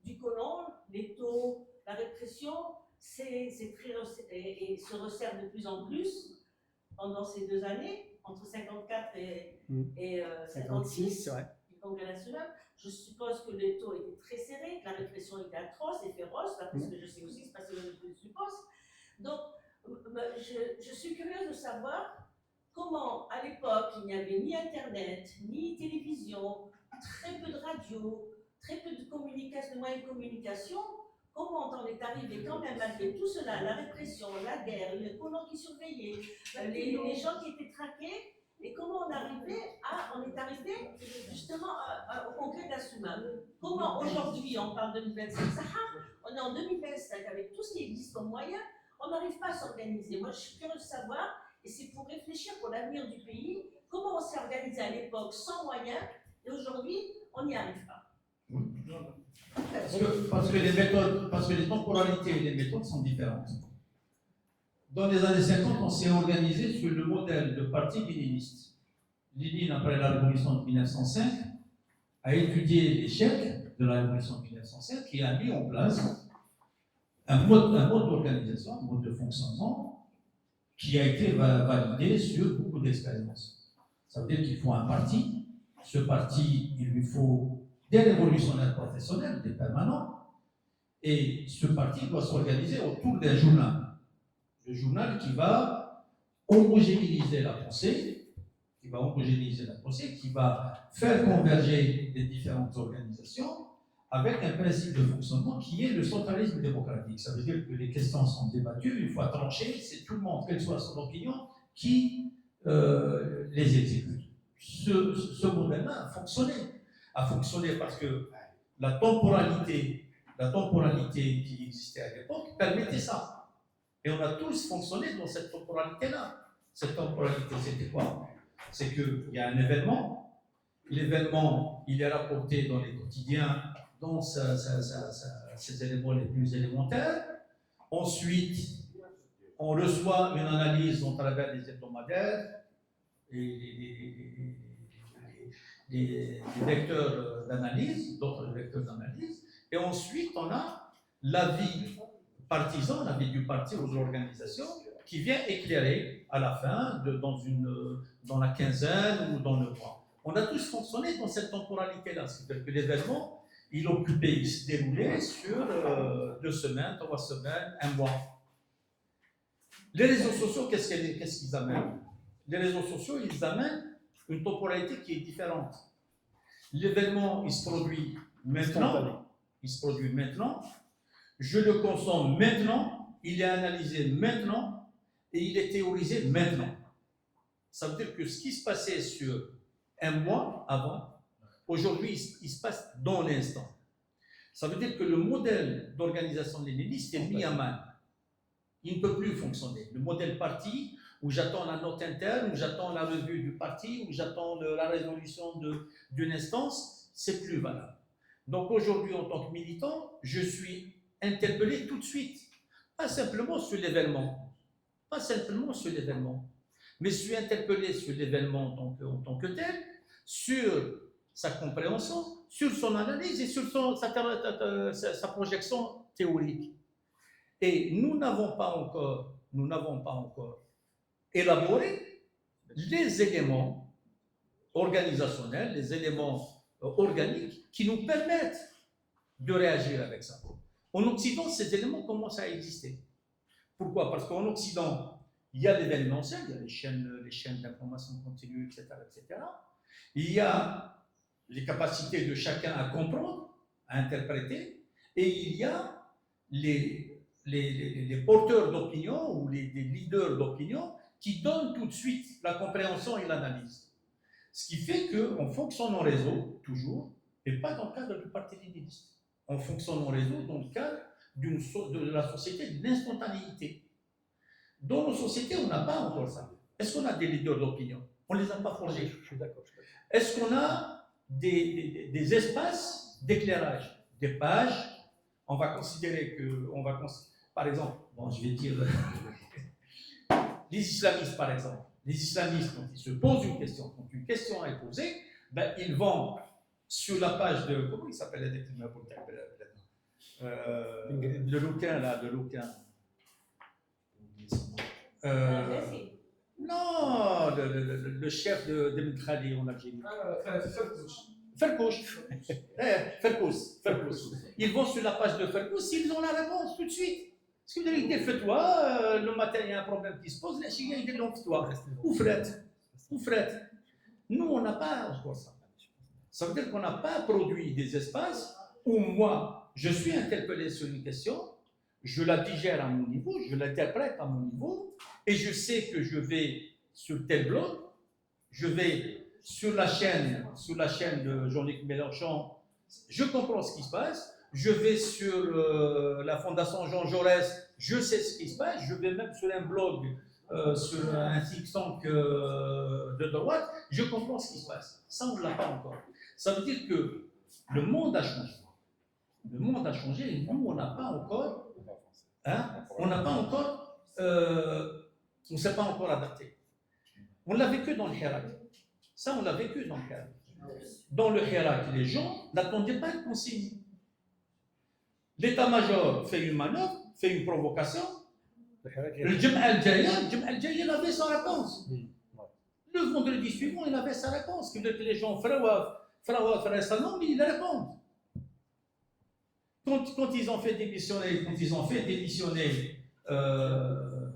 [SPEAKER 8] du colon, les taux, la répression, c'est très et se resserre de plus en plus pendant ces 2 années, entre 54 et 56,
[SPEAKER 1] ouais.
[SPEAKER 8] du Congrès national. Je suppose que les taux étaient très serrés, que la répression était atroce et féroce, d'après ce que je sais aussi, c'est parce que je le suppose. Donc je suis curieuse de savoir comment, à l'époque, il n'y avait ni Internet, ni télévision, très peu de radio, très peu de communication, de moyens de communication, comment on est arrivé quand même malgré tout cela, la répression, la guerre, les colons qui surveillaient, les gens qui étaient traqués, et comment on est arrivé justement au congrès d'Assouma. Comment aujourd'hui, on parle de 2025, on est en 2025 avec tout ce qui existe comme moyen, on n'arrive pas à s'organiser. Moi, je suis curieuse de savoir. Et c'est pour réfléchir pour l'avenir du pays, comment on s'est organisé à l'époque sans moyens, et aujourd'hui, on n'y arrive pas.
[SPEAKER 2] Parce que les temporalités et les méthodes sont différentes. Dans les années 50, on s'est organisé sur le modèle de parti léniniste. Lénine, après la révolution de 1905, a étudié l'échec de la révolution de 1905 et a mis en place un mode d'organisation, un mode de fonctionnement qui a été validé sur beaucoup d'expériences. Ça veut dire qu'il faut un parti. Ce parti, il lui faut des révolutionnaires professionnels, des permanents, et ce parti doit s'organiser autour d'un journal. Le journal qui va homogénéiser la pensée, qui va faire converger les différentes organisations avec un principe de fonctionnement qui est le centralisme démocratique. Ça veut dire que les questions sont débattues, une fois tranchées, c'est tout le monde, quelle soit son opinion, qui les exécute. Ce modèle-là a fonctionné parce que la temporalité qui existait à l'époque permettait ça. Et on a tous fonctionné dans cette temporalité-là. Cette temporalité, c'était quoi? C'est qu'il y a un événement, l'événement, il est rapporté dans les quotidiens, dans ses éléments les plus élémentaires. Ensuite, on reçoit une analyse au travers des hebdomadaires et des vecteurs d'analyse, d'autres vecteurs d'analyse. Et ensuite, on a l'avis partisan, l'avis du parti ou de l'organisation, qui vient éclairer à la fin, dans la quinzaine ou dans le mois. On a tous fonctionné dans cette temporalité-là, c'est-à-dire que l'événement, il se déroulait sur 2 semaines, 3 semaines, 1 mois. Les réseaux sociaux, qu'est-ce qu'ils amènent? Les réseaux sociaux, ils amènent une temporalité qui est différente. L'événement, il se produit maintenant, je le consomme maintenant, il est analysé maintenant et il est théorisé maintenant. Ça veut dire que ce qui se passait sur 1 mois avant, aujourd'hui, il se passe dans l'instant. Ça veut dire que le modèle d'organisation léniniste est mis à mal. Il ne peut plus fonctionner. Le modèle parti, où j'attends la note interne, où j'attends la revue du parti, où j'attends la résolution d'une instance, c'est plus valable. Donc aujourd'hui, en tant que militant, je suis interpellé tout de suite, pas simplement sur l'événement, mais je suis interpellé sur l'événement en tant que tel, sur sa compréhension, sur son analyse et sur sa projection théorique. Et nous n'avons pas encore élaboré les éléments organisationnels, les éléments organiques qui nous permettent de réagir avec ça. En Occident, ces éléments commencent à exister. Pourquoi? Parce qu'en Occident, il y a l'événementiel, il y a les chaînes d'information continue, etc., etc. Il y a les capacités de chacun à comprendre, à interpréter, et il y a les porteurs d'opinion ou les leaders d'opinion qui donnent tout de suite la compréhension et l'analyse. Ce qui fait qu'on fonctionne en réseau, toujours, et pas dans le cadre du parti léniniste. On fonctionne en réseau dans le cadre de la société de l'instantanéité. Dans nos sociétés, on n'a pas encore ça. Est-ce qu'on a des leaders d'opinion? On ne les a pas forgés.
[SPEAKER 1] Je suis d'accord.
[SPEAKER 2] Est-ce qu'on a des espaces d'éclairage, des pages? On va considérer que, par exemple, je vais dire, les islamistes, par exemple. Les islamistes, quand ils se posent une question, quand une question est posée, ils vont sur la page de, comment il s'appelle le Louquin, là, le Louquin. Non, le chef de Mitrali en Algérie. Ferkouch. Ils vont sur la page de Ferkouch, ils ont la réponse tout de suite. Ce que vous avez dit, fais-toi, le matin il y a un problème qui se pose, la Chine il dit non, fais-toi. Ou fret. Nous, on n'a pas encore ça. Ça veut dire qu'on n'a pas produit des espaces où moi, je suis interpellé sur une question, je la digère à mon niveau, je l'interprète à mon niveau, et je sais que je vais sur tel blog, je vais sur la chaîne de Jean-Luc Mélenchon, je comprends ce qui se passe, je vais sur la fondation Jean Jaurès, je sais ce qui se passe, je vais même sur un blog, sur un think tank de droite, je comprends ce qui se passe. Ça, on ne l'a pas encore. Ça veut dire que le monde a changé. Le monde a changé et nous, on n'a pas encore on ne s'est pas encore adapté. On l'a vécu dans le Hirak. Ça, on l'a vécu dans le Hirak. Dans le Hirak, les gens n'attendaient pas de consigne. L'état-major fait une manœuvre, fait une provocation. Le Jum'a al-Jaya, il avait sa réponse. Le vendredi suivant, il avait sa réponse. Que les gens, Frawa, Salam, ils répondent. Quand ils ont fait démissionner,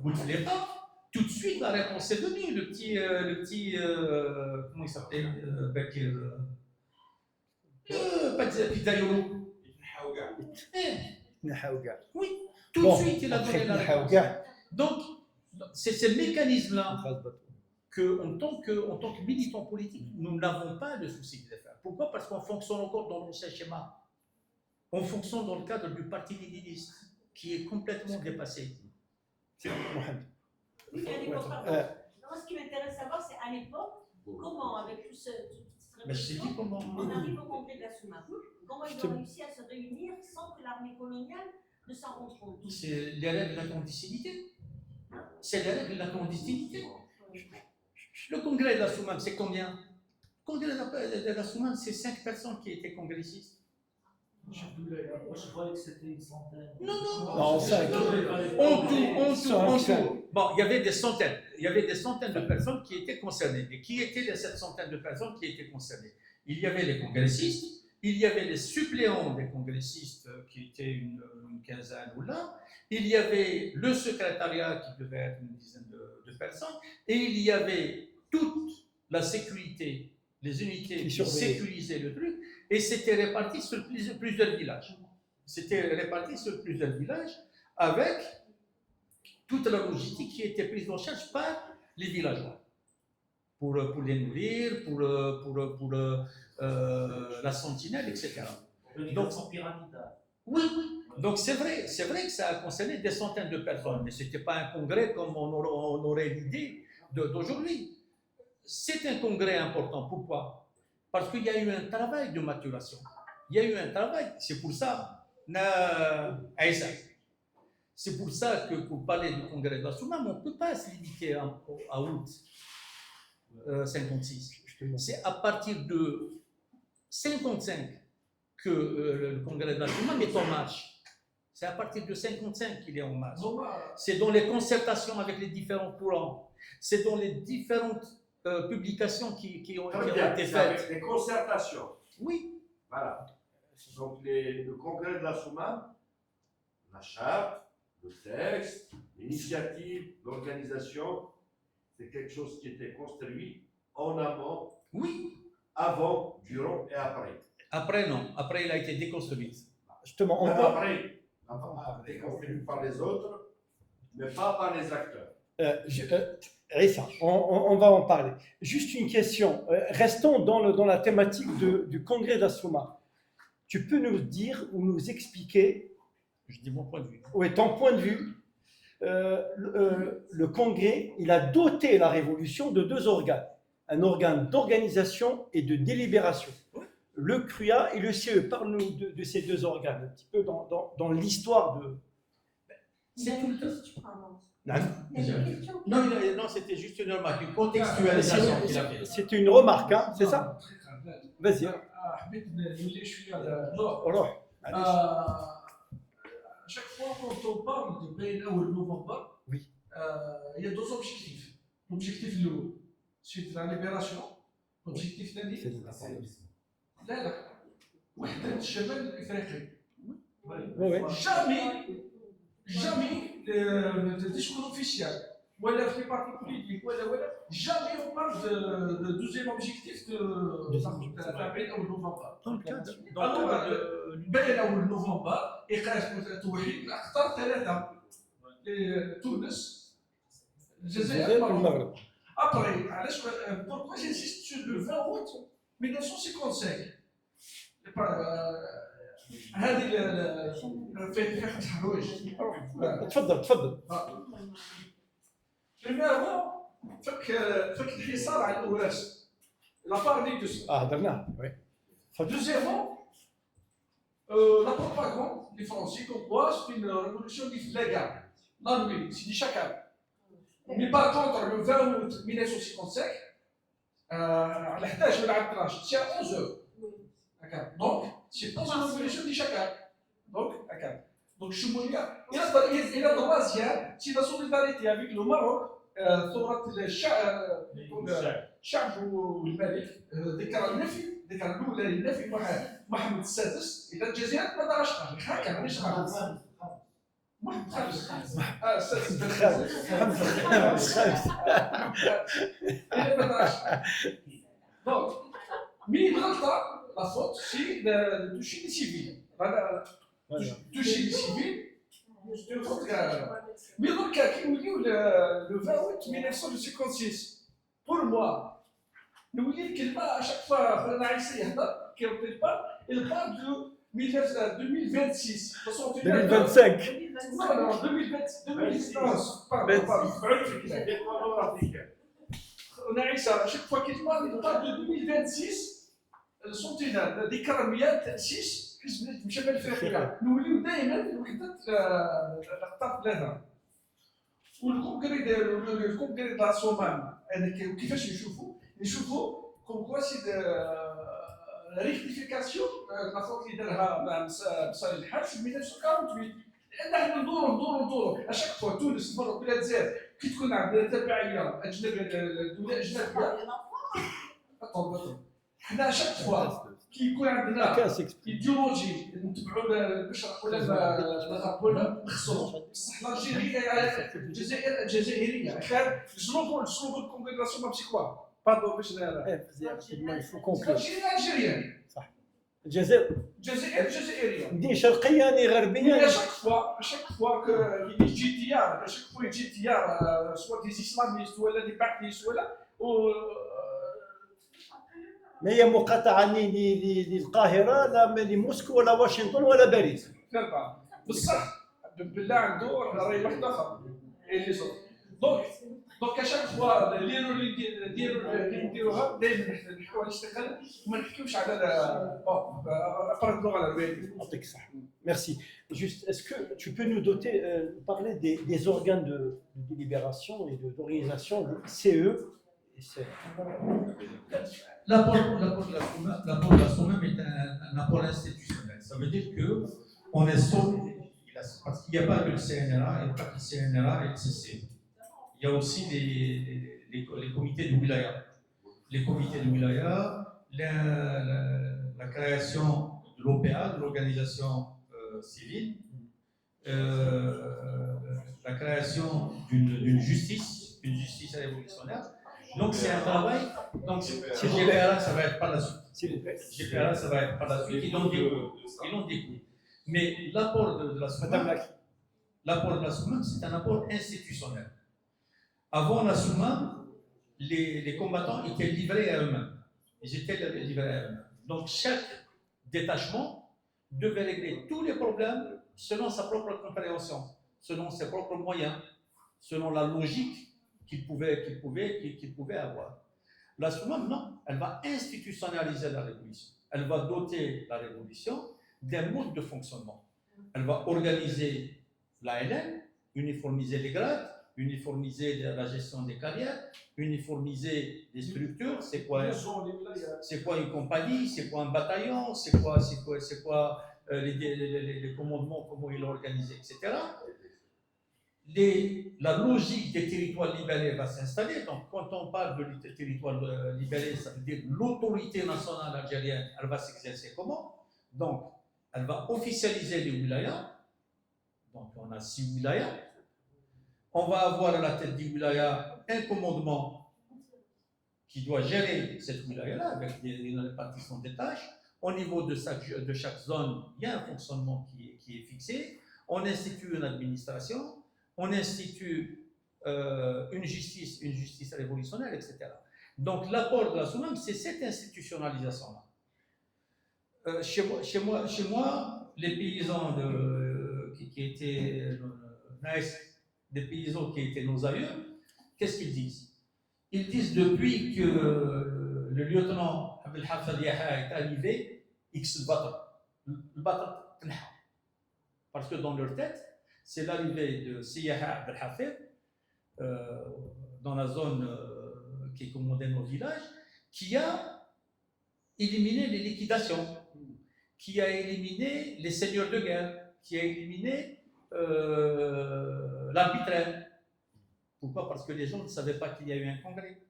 [SPEAKER 2] Bouteflika, tout de suite la réponse est venue. Le petit comment il s'appelait Bakir, Pizzaïolo. Oui, tout de suite il a donné la réponse. Donc, c'est ce mécanisme-là qu'en tant que militants politiques, nous n'avons pas de souci de les faire. Pourquoi? Parce qu'on fonctionne encore dans l'ancien schéma. On fonctionne dans le cadre du parti léniniste, qui est complètement dépassé.
[SPEAKER 8] Oui, à l'époque, pardon. Moi, ce qui m'intéresse de savoir, c'est à l'époque, comment, avec tout ce.
[SPEAKER 2] Mais je t'ai dit comment.
[SPEAKER 8] On arrive au congrès de la Souma. Comment ils ont réussi à se réunir sans que l'armée coloniale ne s'en rende compte?
[SPEAKER 2] C'est les règles de la clandestinité. C'est les règles de la clandestinité. Le congrès de la Soumane, c'est combien? Le congrès de la Soumane, c'est 5 personnes qui étaient congressistes.
[SPEAKER 6] Moi, je croyais que c'était une centaine.
[SPEAKER 2] Non,
[SPEAKER 1] 5.
[SPEAKER 2] En tout. Bon, il y avait des centaines de personnes qui étaient concernées. Et qui étaient les 7 centaines de personnes qui étaient concernées? Il y avait les congressistes, il y avait les suppléants des congressistes qui étaient une quinzaine ou là, il y avait le secrétariat qui devait être une dizaine de personnes, et il y avait toute la sécurité, les unités qui sécurisaient le truc, et c'était réparti sur plusieurs villages. C'était réparti sur plusieurs villages avec toute la logistique qui était prise en charge par les villageois. Pour les nourrir, pour la sentinelle, etc.
[SPEAKER 6] Donc, c'est pyramidal.
[SPEAKER 2] Oui. Donc c'est vrai que ça a concerné des centaines de personnes, mais ce n'était pas un congrès comme on aurait l'idée d'aujourd'hui. C'est un congrès important. Pourquoi? Parce qu'il y a eu un travail de maturation. Il y a eu un travail. C'est pour ça, c'est pour ça que pour parler du congrès de la Soumane, on ne peut pas se limiter à août 56. C'est à partir de 55 que le congrès de la Soumane est en marche. C'est à partir de 55 qu'il est en marche. C'est dans les concertations avec les différents courants. C'est dans les différentes publications qui ont été faites.
[SPEAKER 5] Avec les concertations.
[SPEAKER 2] Oui.
[SPEAKER 5] Voilà. Donc le congrès de la Soumane, la charte, le texte, l'initiative, l'organisation, c'est quelque chose qui était construit en amont,
[SPEAKER 2] oui,
[SPEAKER 5] avant, durant et après.
[SPEAKER 2] Après, non. Après, il a été déconstruit.
[SPEAKER 1] Justement, on
[SPEAKER 5] Après, déconstruit par les autres, mais pas par les acteurs.
[SPEAKER 1] Rissa, on va en parler. Juste une question. Restons dans la thématique du congrès d'Assouma. Tu peux nous dire ou nous expliquer,
[SPEAKER 2] Je dis mon point de vue.
[SPEAKER 1] oui, ton point de vue, le congrès, il a doté la révolution de 2 organes. Un organe d'organisation et de délibération. Le CRUA et le CE. Parle-nous de ces 2 organes, un petit peu dans l'histoire de...
[SPEAKER 2] C'est tout le temps.
[SPEAKER 1] Non,
[SPEAKER 2] Non, c'était juste une remarque, une contextualisation qu'il a fait.
[SPEAKER 1] c'est une remarque, hein, c'est ça? Vas-y.
[SPEAKER 7] حبيت نولي شويه على نوع
[SPEAKER 1] روح. معليش.
[SPEAKER 7] chaque fois quand on parle de بين اول نوفمبر
[SPEAKER 1] Oui.
[SPEAKER 7] il y a 2 objectifs. L'objectif الاول c'est la libération. L'objectif الثاني لا وحده الشمال الافريقي.
[SPEAKER 1] Oui.
[SPEAKER 7] Jamais le discours officiel, ou alors les partis politiques, jamais on parle de 2e objectif de بين أول نوفمبر. بين أول نوفمبر إقامة توحيد الأقطار 3 لتونس الجزائر والمغرب. Après, pourquoi j'insiste sur le 20 août 1955 هذه فيها 5 حوايج.
[SPEAKER 1] تفضل.
[SPEAKER 7] Premièrement, فك الحصار على الأوراس. La part des 2.
[SPEAKER 1] هضرناها. Oui.
[SPEAKER 7] Deuxièmement, la propagande des Français comme quoi c'est une révolution légale. la nuit, c'est chaque année. Mais par contre, le 20 août 1955, à la 11 de la 12, c'est à 11 heures. Donc, c'est pas une révolution de chaque année. Donc, Choumonia, il a droit à c'est la solidarité avec le Maroc. ثورة الشعب والملك ذكر النفي ذكر الأولى للنفي محمد السادس إلى الجزيرة ما دارش هكا مانيش محمد الخامس السادس
[SPEAKER 1] محمد الخامس.
[SPEAKER 7] إلى ما دارش دونك مين غلطة لا فوت سي توشي لي سيفيل توشي لي سيفيل Mais donc, qui nous dit le 20 août 1956, pour moi, nous dit qu'il va à chaque fois, il parle de 2026.
[SPEAKER 1] 2025.
[SPEAKER 7] Non, 2011. Pardon. On a ça, à chaque fois qu'il parle de 2026, le centenaire, des caramiyat 6. مش بالفعل نوليو دائما وحده الخطاب لنا والكونكري ديال الكونكري تاع الصومال كيفاش نشوفوا كوم كوا سي لا ريكتيفيكاسيون لا فوت اللي دارها مسار الحاج في 1948 لان احنا ندوروا اشاك فوا تونس المغرب ولا الجزائر كي تكون عندنا تبعيه اجنبيه دوله اجنبيه حنا اشاك فوا كي يكون عندنا ايديولوجي نتبعوا باش ولا الغرب نخسروا بصح الجزائر الجزائريه خير السلوغون الكونغريغاسيون ما بشي كوا باردون باش الجزائر
[SPEAKER 1] صح الجزائر
[SPEAKER 7] الجزائريه
[SPEAKER 1] دي شرقيه ني غربيه
[SPEAKER 7] اشاك فوا يجي تيار اشاك فوا يجي تيار سواء دي اسلاميست ولا دي باكتيست ولا
[SPEAKER 1] ما هي مقاطعه للقاهره لا لموسكو ولا واشنطن ولا باريس.
[SPEAKER 7] بصح بالله عنده راي واحد اخر اللي صوت دونك اشاك فوا اللي نديروها دائما نحكيو على الاستقلال وما نحكيوش على على الوالد.
[SPEAKER 1] يعطيك الصحه. Merci. Juste, est-ce que tu peux nous parler des organes de délibération et d'organisation de CE et CE?
[SPEAKER 2] L'apport de la SOMEM est un apport institutionnel. Ça veut dire qu'on est solide, parce qu'il n'y a pas que le CNRA, il n'y a pas que le CNRA et le CCE. Il y a aussi les comités de wilaya. Les comités de wilaya, la création de l'OPA, de l'organisation civile, la création d'une justice révolutionnaire. Donc c'est un travail. Donc GPRA, ça va être par la suite.
[SPEAKER 1] S'il vous plaît.
[SPEAKER 2] GPRA, ça va être par la suite. Ils l'ont découvert. Mais l'apport de la SOMEM, c'est un apport institutionnel. Avant la SOMEM, les combattants étaient livrés à eux-mêmes. Ils étaient livrés à eux-mêmes. Donc chaque détachement devait régler tous les problèmes selon sa propre compréhension, selon ses propres moyens, selon la logique qu'il pouvait avoir. La SOMEM, non, elle va institutionnaliser la révolution. Elle va doter la révolution d'un mode de fonctionnement. Elle va organiser la LN, uniformiser les grades, uniformiser la gestion des carrières, uniformiser les structures. C'est quoi une compagnie, c'est quoi un bataillon, c'est quoi les commandements, comment ils l'organisent, etc. La logique des territoires libérés va s'installer. Donc, quand on parle de territoires libérés, ça veut dire l'autorité nationale algérienne, elle va s'exercer comment? Donc, elle va officialiser les wilayas. Donc, on a 6 wilayas. On va avoir à la tête du wilaya un commandement qui doit gérer cette wilaya-là avec des répartitions des tâches. Au niveau de chaque zone, il y a un fonctionnement qui est fixé. On institue une administration. On institue une justice révolutionnaire, etc. Donc l'apport de la SOMEM, c'est cette institutionnalisation-là. Chez moi, les paysans qui étaient des paysans qui étaient nos aïeux, qu'est-ce qu'ils disent? Ils disent depuis que le lieutenant Abdelhafid Yaha est arrivé, X le battre. Parce que dans leur tête, c'est l'arrivée de Siyaha Abdel Hafid dans la zone qui commandait nos villages, qui a éliminé les liquidations, qui a éliminé les seigneurs de guerre, qui a éliminé l'arbitraire. Pourquoi? Parce que les gens ne savaient pas qu'il y a eu un congrès.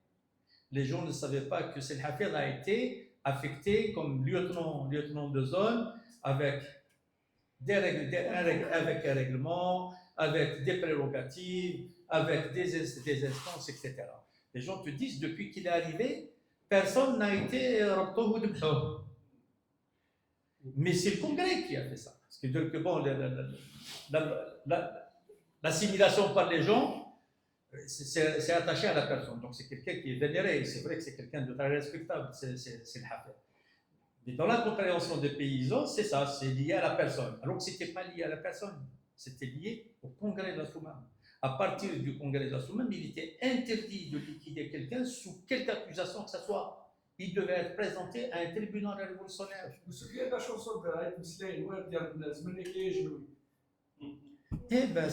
[SPEAKER 2] Les gens ne savaient pas que Seyed Hafid a été affecté comme lieutenant de zone avec avec un règlement, avec des prérogatives, avec des instances, etc. Les gens te disent, depuis qu'il est arrivé, personne n'a été rabtohu de bhou. Mais c'est le Congrès qui a fait ça. Ce qui veut dire que bon, l'assimilation par les gens, c'est attaché à la personne. Donc c'est quelqu'un qui est vénéré. C'est vrai que c'est quelqu'un de très respectable, c'est le Hafid. Mais dans la compréhension des paysans, c'est ça, c'est lié à la personne. Alors que ce n'était pas lié à la personne, c'était lié au Congrès de la Soumane. À partir du Congrès de la Soumane, il était interdit de liquider quelqu'un sous quelque accusation que ce soit. Il devait être présenté à un tribunal révolutionnaire.
[SPEAKER 7] Vous vous souvenez de la chanson de Aït Mslay,
[SPEAKER 2] Eh bien,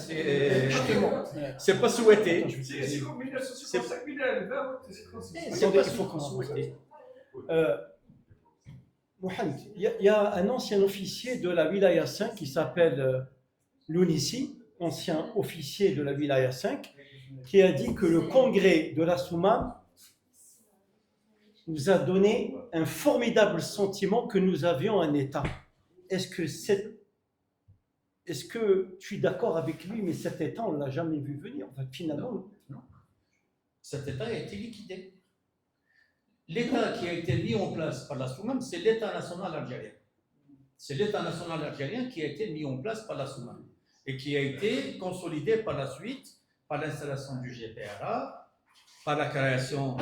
[SPEAKER 2] c'est pas souhaité.
[SPEAKER 7] C'est comme 1955,
[SPEAKER 1] Il faut qu'on souhaite. Mohamed, il y a un ancien officier de la Wilaya 5 qui s'appelle Lounissi, ancien officier de la Wilaya 5, qui a dit que le congrès de la Soumane nous a donné un formidable sentiment que nous avions un État. Est-ce que tu es d'accord avec lui, mais cet État, on ne l'a jamais vu venir. En fait, finalement,
[SPEAKER 2] non. Cet État a été liquidé. L'État qui a été mis en place par la Soumane, c'est l'État national algérien. C'est l'État national algérien qui a été mis en place par la Soumane et qui a été consolidé par la suite par l'installation du GPRA, par la création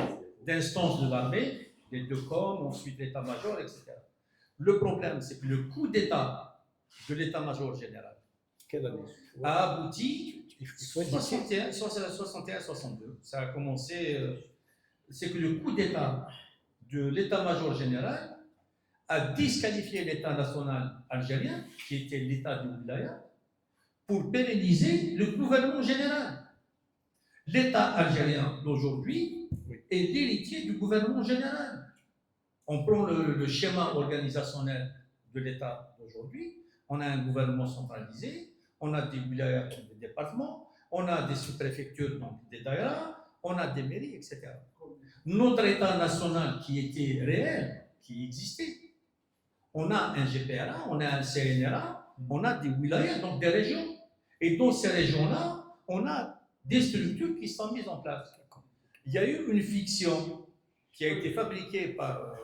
[SPEAKER 2] d'instances de l'armée, les deux COM, ensuite l'état-major, etc. Le problème, c'est que le coup d'État de l'état-major général a abouti 61-62. Ça a commencé, c'est que le coup d'État de l'état-major général a disqualifié l'État national algérien, qui était l'État du Wilaya, pour pérenniser le gouvernement général. L'État algérien d'aujourd'hui est l'héritier du gouvernement général. On prend le schéma organisationnel de l'État d'aujourd'hui, on a un gouvernement centralisé, on a des wilayas, des départements, on a des sous-préfectures, donc des daïras, on a des mairies, etc. Notre État national qui était réel, qui existait, on a un GPRA, on a un CNRA, on a des wilayas, donc des régions. Et dans ces régions-là, on a des structures qui sont mises en place. Il y a eu une fiction qui a été fabriquée par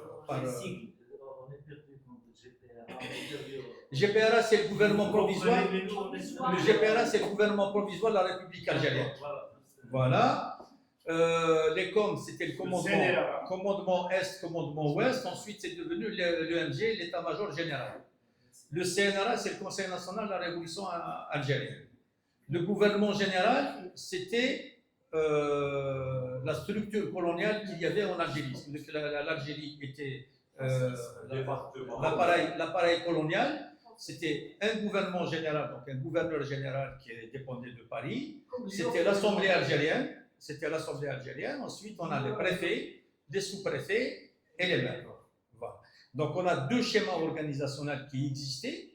[SPEAKER 2] GPRA, c'est le gouvernement provisoire. Le GPRA, c'est le gouvernement provisoire de la République algérienne. Voilà. Les COM, c'était le commandement Est, commandement Ouest. Ensuite, c'est devenu l'EMG, l'état-major général. Le CNRA, c'est le Conseil national de la Révolution algérienne. Le gouvernement général, c'était la structure coloniale qu'il y avait en Algérie. L'Algérie était l'appareil colonial. C'était un gouvernement général, donc un gouverneur général qui dépendait de Paris. C'était l'Assemblée algérienne. Ensuite, on a les préfets, les sous-préfets et les maires. Voilà. Donc, on a deux schémas organisationnels qui existaient.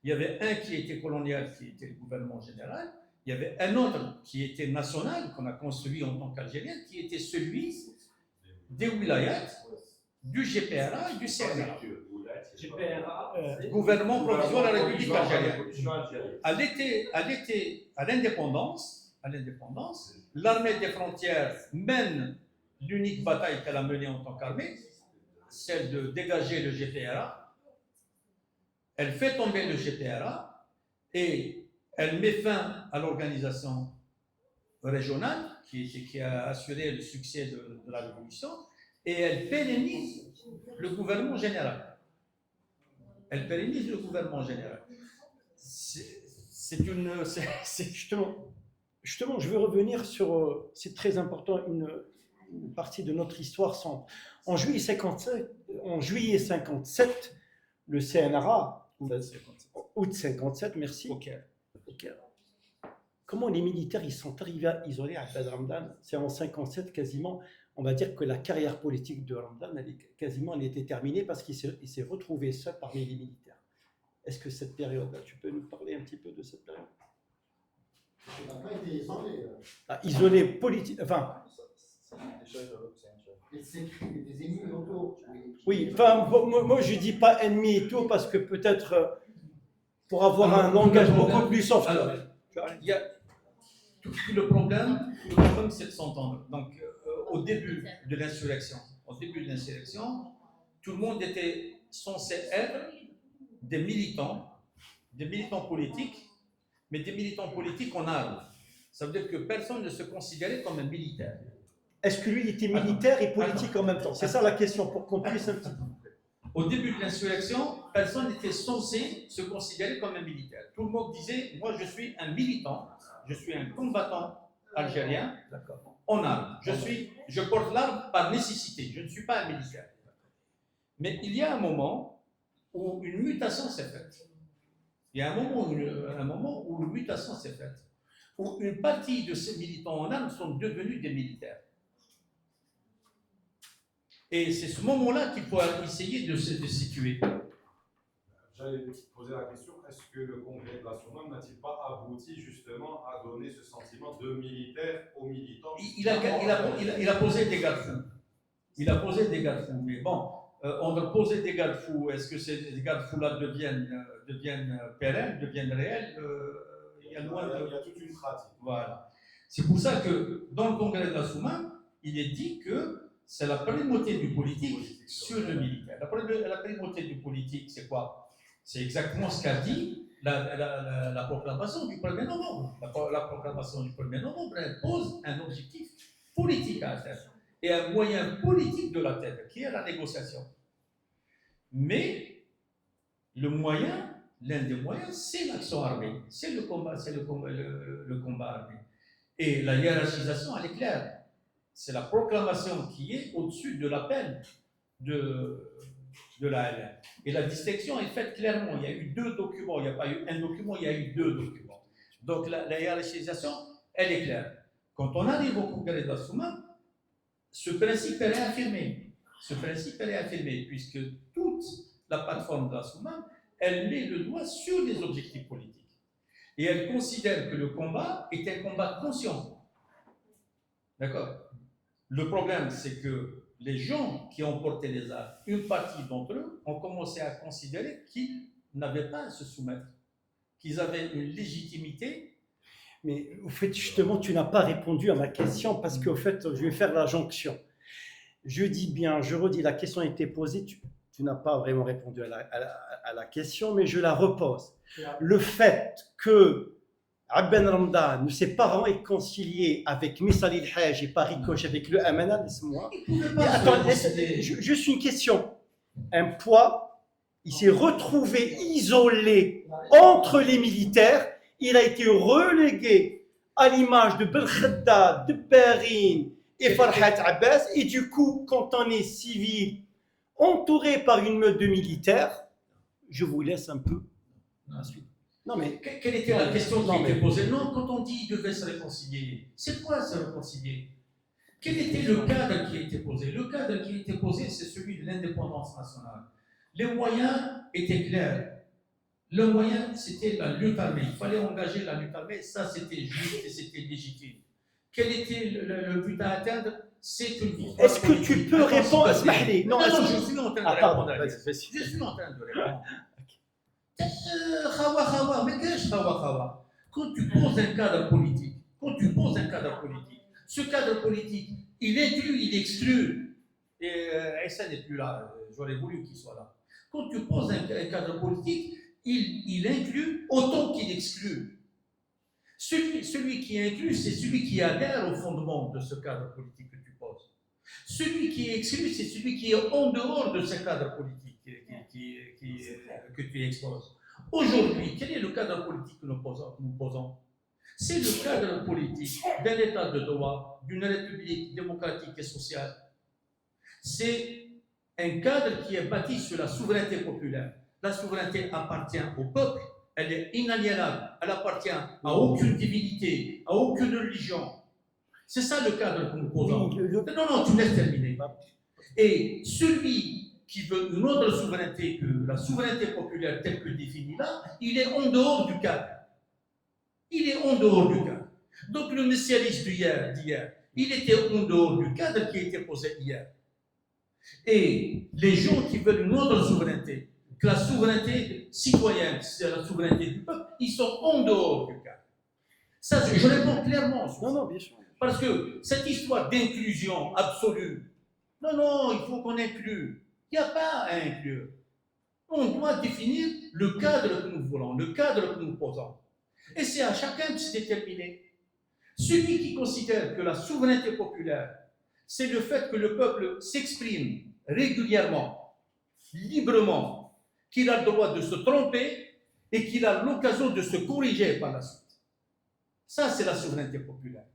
[SPEAKER 2] Il y avait un qui était colonial, qui était le gouvernement général. Il y avait un autre qui était national, qu'on a construit en tant qu'Algérien, qui était celui des wilayats, du GPRA et du CNRA. Gouvernement provisoire de la République algérienne. À l'indépendance, l'armée des frontières mène l'unique bataille qu'elle a menée en tant qu'armée, celle de dégager le GPRA. Elle fait tomber le GPRA et elle met fin à l'organisation régionale qui a assuré le succès de la révolution et elle pérennise le gouvernement général.
[SPEAKER 1] C'est justement, je veux revenir sur, c'est très important, une partie de notre histoire. En juillet 57, le CNRA, août 57, merci. comment les militaires ils sont arrivés à isoler Abbas Ramdan? C'est en 57 quasiment, on va dire que la carrière politique de Ramdan, elle était terminée parce qu'il s'est retrouvé seul parmi les militaires. Est-ce que cette période-là, tu peux nous parler un petit peu de cette période?
[SPEAKER 9] Il n'a pas été isolé.
[SPEAKER 1] Isolé politique, enfin,
[SPEAKER 9] Et c'est des ennemis autour.
[SPEAKER 1] oui, enfin, moi je dis pas ennemi et tout parce que peut-être pour avoir un langage beaucoup plus soft.
[SPEAKER 2] Alors, il y a tout le problème c'est de s'entendre. Donc, au début de l'insurrection, tout le monde était censé être des militants politiques, mais des militants politiques en armes. Ça veut dire que personne ne se considérait comme un militaire.
[SPEAKER 1] Est-ce que lui il était militaire et politique en même temps? C'est ça la question pour qu'on puisse un petit peu.
[SPEAKER 2] Au début de l'insurrection, personne n'était censé se considérer comme un militaire. Tout le monde disait, moi je suis un militant, je suis un combattant algérien en armes. Je porte l'arme par nécessité, je ne suis pas un militaire. Mais il y a un moment où une mutation s'est faite. Il y a un moment où une mutation s'est faite, où une partie de ces militants en armes sont devenus des militaires. Et c'est ce moment-là qu'il faut essayer de situer.
[SPEAKER 10] J'allais poser la question, est-ce que le congrès de la Soumane n'a-t-il pas abouti justement à donner ce sentiment de militaire aux militants?
[SPEAKER 2] Il a posé des garde-fous. Mais bon, on a posé des garde-fous. Est-ce que ces garde-fous-là deviennent pérennes, deviennent réels? Il y a
[SPEAKER 10] toute une pratique.
[SPEAKER 2] Voilà. C'est pour ça que dans le congrès de la Soumane, il est dit que c'est la primauté du politique sur le militaire. La primauté du politique, c'est quoi? C'est exactement ce qu'a dit la proclamation du 1er novembre. La proclamation du 1er novembre, elle pose un objectif politique à atteindre et un moyen politique de l'atteindre, qui est la négociation. Mais l'un des moyens, c'est l'action armée, c'est le combat armé. Et la hiérarchisation, elle est claire. C'est la proclamation qui est au-dessus de l'appel de la LN. Et la distinction est faite clairement. Il y a eu deux documents. Il n'y a pas eu un document, il y a eu deux documents. Donc la hiérarchisation, elle est claire. Quand on arrive au congrès de la Soumane, ce principe est réaffirmé. Puisque toute la plateforme de la Soumane, elle met le doigt sur les objectifs politiques. Et elle considère que le combat est un combat conscient. D'accord? Le problème, c'est que les gens qui ont porté les armes, une partie d'entre eux, ont commencé à considérer qu'ils n'avaient pas à se soumettre, qu'ils avaient une légitimité.
[SPEAKER 1] Mais au fait, justement, tu n'as pas répondu à ma question parce qu'au fait, je vais faire la jonction. Je redis, la question a été posée, tu n'as pas vraiment répondu à la question, mais je la repose. Le fait que Abbas Ramdan ne s'est pas réconcilié avec Missal el-Hajj et par ricochet avec le Amana, laisse-moi. Attends, juste une question. Un poids, il s'est retrouvé isolé entre les militaires, il a été relégué à l'image de Belkhadda, de Perrine et Farhat Abbas, et du coup, quand on est civil, entouré par une meute de militaires, je vous laisse un peu la suite.
[SPEAKER 2] Non, mais quelle était la question qui était posée? Non, quand on dit qu'il devait se réconcilier, c'est quoi se réconcilier? Quel était le cadre qui a été posé? Le cadre qui a été posé, c'est celui de l'indépendance nationale. Les moyens étaient clairs. Le moyen, c'était la lutte armée. Il fallait engager la lutte armée. Ça, c'était juste et c'était légitime. Quel était le but à atteindre? C'est une victoire.
[SPEAKER 1] Est-ce que tu peux répondre?
[SPEAKER 2] Non, je suis en train de répondre. Je suis en train de répondre. Quand tu poses un cadre politique, ce cadre politique, il inclut, il exclut. Et ça n'est plus là, j'aurais voulu qu'il soit là. Quand tu poses un cadre politique, il inclut autant qu'il exclut. Celui qui inclut, c'est celui qui adhère au fondement de ce cadre politique que tu poses. Celui qui exclut, c'est celui qui est en dehors de ce cadre politique que tu exposes. Aujourd'hui, quel est le cadre politique que nous posons? C'est le cadre politique d'un État de droit, d'une république démocratique et sociale. C'est un cadre qui est bâti sur la souveraineté populaire. La souveraineté appartient au peuple elle est inaliénable, elle appartient à aucune divinité, à aucune religion. C'est ça le cadre que nous posons. Non, non, tu me laisses terminer. Et celui qui veut une autre souveraineté que la souveraineté populaire telle que définie là, il est en dehors du cadre. Il est en dehors du cadre. Donc le messianisme d'hier, il était en dehors du cadre qui a été posé hier. Et les gens qui veulent une autre souveraineté, que la souveraineté citoyenne, c'est la souveraineté du peuple, ils sont en dehors du cadre. Ça, je réponds clairement.
[SPEAKER 1] Non, non, bien sûr.
[SPEAKER 2] Parce que cette histoire d'inclusion absolue, non, il faut qu'on inclue. Il n'y a pas à inclure. On doit définir le cadre que nous voulons, le cadre que nous posons. Et c'est à chacun de se déterminer. Celui qui considère que la souveraineté populaire, c'est le fait que le peuple s'exprime régulièrement, librement, qu'il a le droit de se tromper et qu'il a l'occasion de se corriger par la suite. Ça, c'est la souveraineté populaire.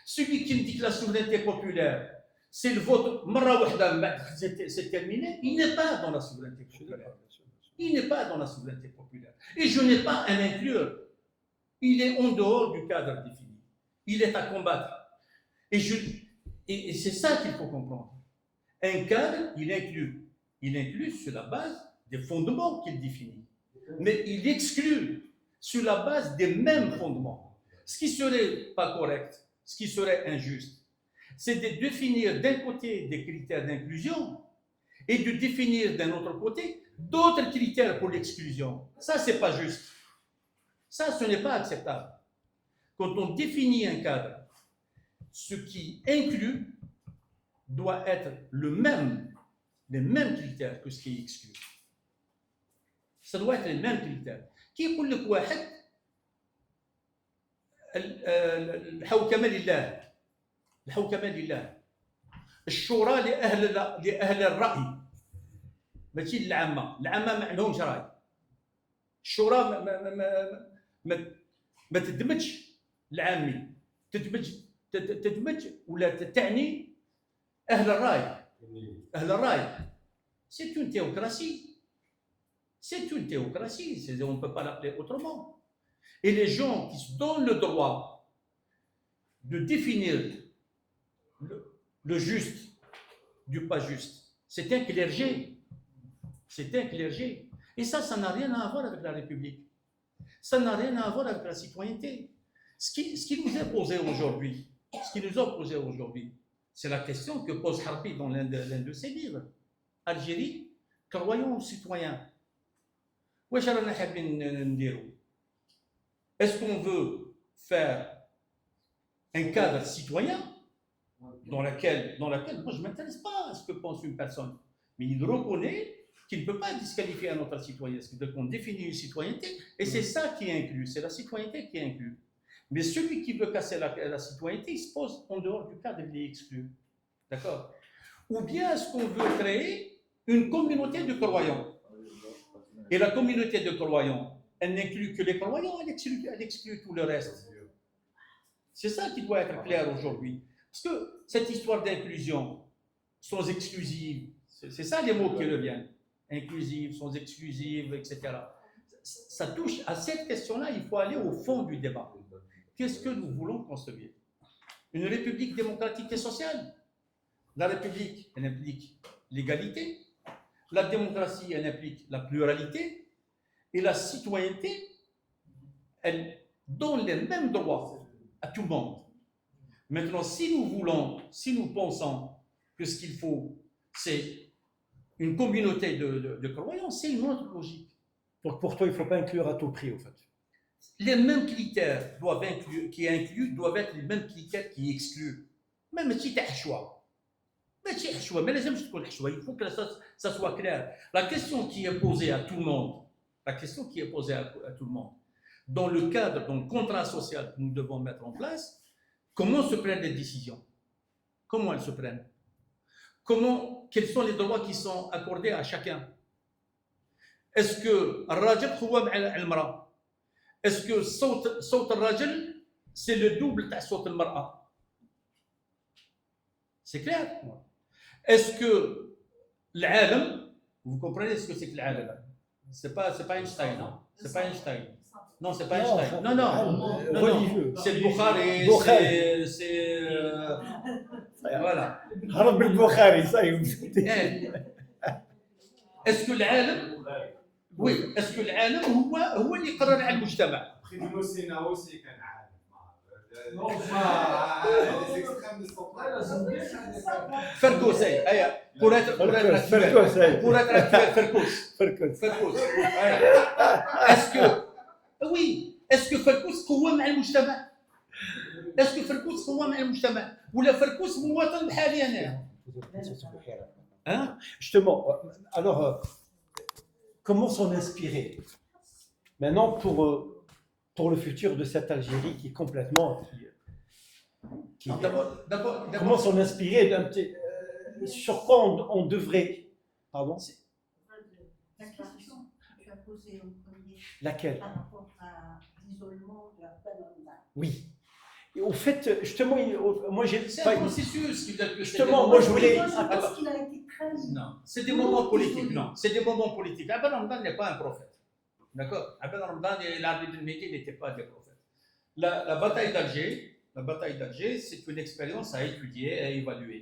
[SPEAKER 2] Celui qui me dit que la souveraineté populaire, c'est le vote marra wahda, c'est terminé, il n'est pas dans la souveraineté populaire. Il n'est pas dans la souveraineté populaire. Et je n'ai pas à l'inclure. Il est en dehors du cadre défini. Il est à combattre. Et c'est ça qu'il faut comprendre. Un cadre, il inclut sur la base des fondements qu'il définit. Mais il exclut sur la base des mêmes fondements. Ce qui serait pas correct, ce qui serait injuste, c'est de définir d'un côté des critères d'inclusion et de définir d'un autre côté d'autres critères pour l'exclusion. Ça, c'est pas juste. Ça, ce n'est pas acceptable. Quand on définit un cadre, ce qui inclut doit être les mêmes critères que ce qui exclut. Ça doit être les mêmes critères. Qui يقول لك واحد الحوكمة لله الشورى لأهل الرأي ماشي العامة ما عندهمش رأي الشورى ما تدمجش العامي تدمج ولا تعني أهل الرأي c'est une théocratie on ne peut pas l'appeler autrement. Et les gens qui se donnent le droit de définir le juste du pas juste, c'est un clergé. Et ça n'a rien à voir avec la République. Ça n'a rien à voir avec la citoyenneté. Ce qui nous est posé aujourd'hui, c'est la question que pose Harbi dans l'un de ses livres. Algérie, croyons aux citoyens. Est-ce qu'on veut faire un cadre citoyen dans lequel moi je ne m'intéresse pas à ce que pense une personne, mais il reconnaît qu'il ne peut pas disqualifier un autre citoyen, c'est qu'on définit une citoyenneté, et c'est ça qui est inclus, c'est la citoyenneté qui est inclus. Mais celui qui veut casser la citoyenneté, il se pose en dehors du cadre, il est exclu. D'accord? Ou bien est-ce qu'on veut créer une communauté de croyants? Et la communauté de croyants, elle n'inclut que les croyants, elle exclut tout le reste. C'est ça qui doit être clair aujourd'hui. Parce que cette histoire d'inclusion, sans exclusive, c'est ça les mots qui reviennent. Inclusive, sans exclusive, etc. Ça touche à cette question-là, il faut aller au fond du débat. Qu'est-ce que nous voulons construire? Une république démocratique et sociale. La république, elle implique l'égalité. La démocratie, elle implique la pluralité. Et la citoyenneté, elle donne les mêmes droits à tout le monde. Maintenant, si nous pensons que ce qu'il faut, c'est une communauté de croyants, c'est une autre logique.
[SPEAKER 1] Donc pour toi, il ne faut pas inclure à tout prix, au fait.
[SPEAKER 2] Les mêmes critères qui incluent doivent être les mêmes critères qui excluent. Même si tu as un choix. Mais il faut que ça soit clair. La question qui est posée à tout le monde, dans le cadre, dans le contrat social que nous devons mettre en place, comment se prennent les décisions? Comment elles se prennent? Quels sont les droits qui sont accordés à chacun? Est-ce que est-ce que صوت الرجل c'est le double de صوت المرأة? C'est clair? Est-ce que l'عالم, vous comprenez ce que c'est que l'عالم? C'est pas Einstein, non. C'est pas Einstein. Non, c'est pas
[SPEAKER 1] Non,
[SPEAKER 2] Einstein.
[SPEAKER 1] enfin,
[SPEAKER 2] Non.
[SPEAKER 1] religieux.
[SPEAKER 2] C'est le Bukhari.
[SPEAKER 1] Bukhari.
[SPEAKER 2] C'est voilà.
[SPEAKER 1] هرب بالبخاري صحيح.
[SPEAKER 2] إيه. Est-ce que العالم oui est-ce que العالم هو اللي يقرر على المجتمع؟
[SPEAKER 10] Après, nous, c'est Nao, c'est qu'un عالم.
[SPEAKER 7] Non,
[SPEAKER 10] Les extrêmes de son
[SPEAKER 2] Fergus, pour être
[SPEAKER 1] Fergus,
[SPEAKER 2] actuel, Fergus.
[SPEAKER 1] فركز.
[SPEAKER 2] Est-ce que oui est-ce que Fergus قوة مع المجتمع؟ est-ce que Fergus قوة مع المجتمع ولا Fergus مواطن بحالي أنا؟ Hein?
[SPEAKER 1] Justement, alors, comment s'en inspirer maintenant pour le futur de cette Algérie qui est complètement...
[SPEAKER 2] D'abord,
[SPEAKER 1] comment s'en inspirer d'un petit... sur quoi on devrait... Pardon?
[SPEAKER 4] La question que tu as posée au premier
[SPEAKER 1] Laquelle?
[SPEAKER 4] par rapport à l'isolement de la Panama.
[SPEAKER 1] Oui. Et au fait, justement, moi j'ai...
[SPEAKER 2] c'est un processus qui veut dire que
[SPEAKER 1] Justement, moi je voulais...
[SPEAKER 4] Moi, je pense qu'il a été trahi.
[SPEAKER 2] Non, c'est des moments politiques, non. C'est des moments politiques. Abel Ramadan n'est pas un prophète. D'accord? Abel Ramadan et l'Arabie du Midi n'étaient pas des prophètes. La bataille d'Alger, c'est une expérience à étudier, à évaluer.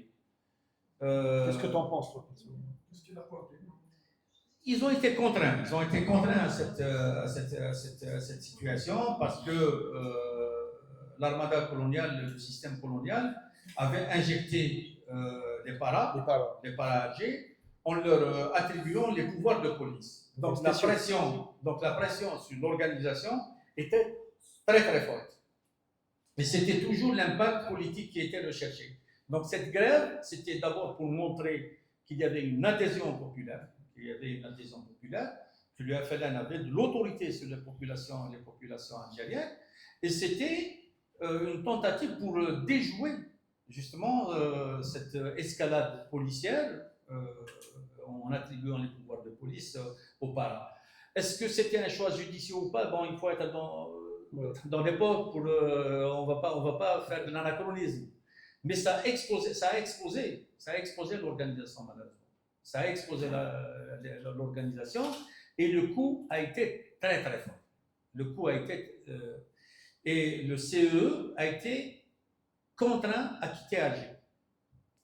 [SPEAKER 1] Qu'est-ce que tu en penses, toi?
[SPEAKER 7] Qu'est-ce qu'il a apporté?
[SPEAKER 2] Ils ont été contraints. Ils ont été contraints à cette situation parce que l'armada coloniale, le système colonial, avait injecté les paras à Alger en leur attribuant les pouvoirs de police. Donc la pression sur l'organisation était très très forte. Et c'était toujours l'impact politique qui était recherché. Donc cette grève, c'était d'abord pour montrer qu'il y avait une adhésion populaire, que l'UFLN avait de l'autorité sur les populations algériennes, et c'était une tentative pour déjouer justement cette escalade policière en attribuant les pouvoirs de police aux paras. Est-ce que c'était un choix judicieux ou pas? Bon, il faut être dans l'époque pour on va pas faire de l'anachronisme. Mais ça a exposé l'organisation malheureusement. Ça a exposé l'organisation et le coup a été très très fort. Et le CEE a été contraint à quitter Alger.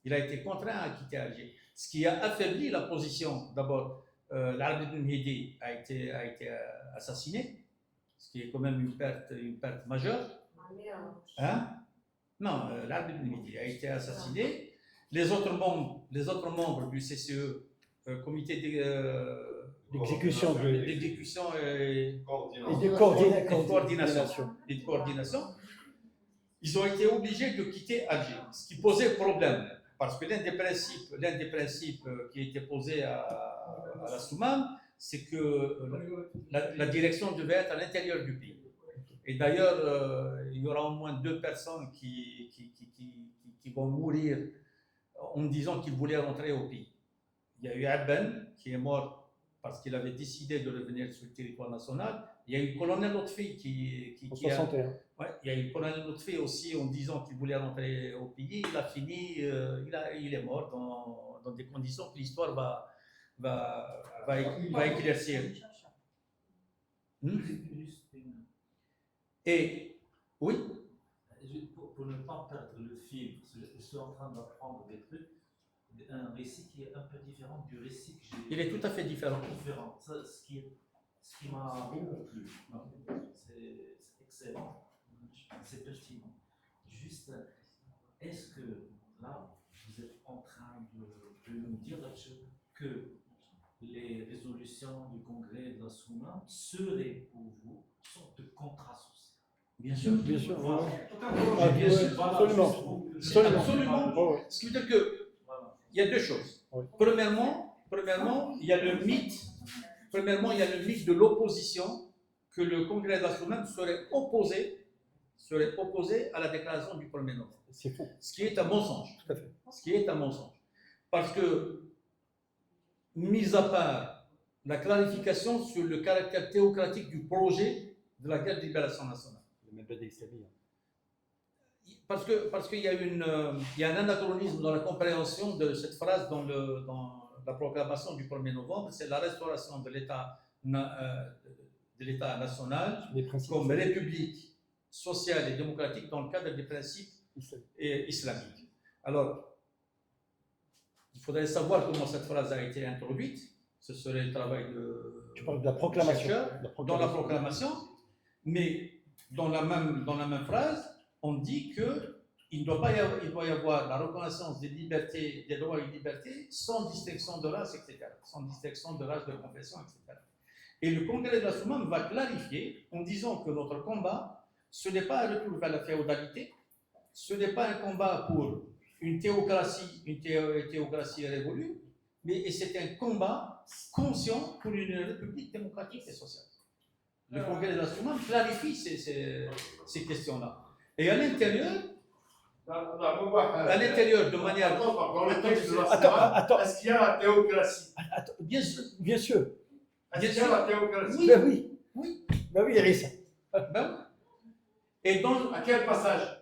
[SPEAKER 2] Il a été contraint à quitter Alger. Ce qui a affaibli la position. D'abord, l'Arabie Ben Mehdi a été assassiné, ce qui est quand même une perte majeure. Hein? Non, l'Arabie Ben Mehdi a été assassiné. Les autres membres du CCE, comité
[SPEAKER 1] d'exécution
[SPEAKER 2] et
[SPEAKER 1] de
[SPEAKER 2] coordination, ils ont été obligés de quitter Alger, ce qui posait problème, parce que l'un des principes qui était posé à la Soumam, c'est que la direction devait être à l'intérieur du pays. Et d'ailleurs, il y aura au moins 2 personnes qui vont mourir en disant qu'ils voulaient rentrer au pays. Il y a eu Abben qui est mort parce qu'il avait décidé de revenir sur le territoire national. Il y a eu le colonel Lotfi il y a eu le colonel Lotfi aussi en disant qu'il voulait rentrer au pays. Il a fini, il est mort dans des conditions que l'histoire va éclaircir. Et oui.
[SPEAKER 6] Pour ne pas perdre le fil, je suis en train d'apprendre des trucs, un récit qui est un peu différent du récit que j'ai.
[SPEAKER 2] Il est tout à fait différent.
[SPEAKER 6] Ça, ce qui m'a beaucoup plu, c'est excellent, c'est pertinent. Juste, est-ce que là, vous êtes en train de nous dire que les résolutions du Congrès de la Soumam seraient pour vous une sorte de contrat social?
[SPEAKER 2] Bien sûr.
[SPEAKER 1] Bien sûr.
[SPEAKER 2] Absolument. Ce qui veut dire qu'il y a 2 choses. Premièrement, il y a le mythe de l'opposition, que le Congrès de la Soumam serait opposé à la déclaration du 1er novembre.
[SPEAKER 1] C'est faux.
[SPEAKER 2] Ce qui est un mensonge.
[SPEAKER 1] Tout à fait.
[SPEAKER 2] Ce qui est un mensonge. Parce que, mis à part la clarification sur le caractère théocratique du projet de la guerre de libération nationale, parce qu'il y a un anachronisme dans la compréhension de cette phrase dans la proclamation du 1er novembre, c'est la restauration de l'État de l'État national
[SPEAKER 1] Les principes
[SPEAKER 2] comme république sociale et démocratique dans le cadre des principes islamiques. Alors, il faudrait savoir comment cette phrase a été introduite. Ce serait le travail de...
[SPEAKER 1] Tu parles de la proclamation.
[SPEAKER 2] chercheur, dans la proclamation, mais dans la même phrase, on dit qu'il doit y avoir la reconnaissance des libertés, des droits et libertés sans distinction de race, etc. Sans distinction de race, de confession, etc. Et le Congrès de la Soumam va clarifier en disant que notre combat, ce n'est pas un retour vers la féodalité, ce n'est pas un combat pour une théocratie révolue, mais c'est un combat conscient pour une république démocratique et sociale. Le Congrès de la Soumam clarifie ces questions-là. Et à l'intérieur, de manière...
[SPEAKER 5] Dans le texte de la
[SPEAKER 1] Attends.
[SPEAKER 5] Soumam, est-ce qu'il y a la théocratie?
[SPEAKER 1] Bien sûr. Bien sûr.
[SPEAKER 5] Est-ce qu'il y a la théocratie?
[SPEAKER 1] Oui. Ben oui. Oui. Ben oui, Irissa.
[SPEAKER 2] Ben oui. Et dans...
[SPEAKER 5] À quel passage?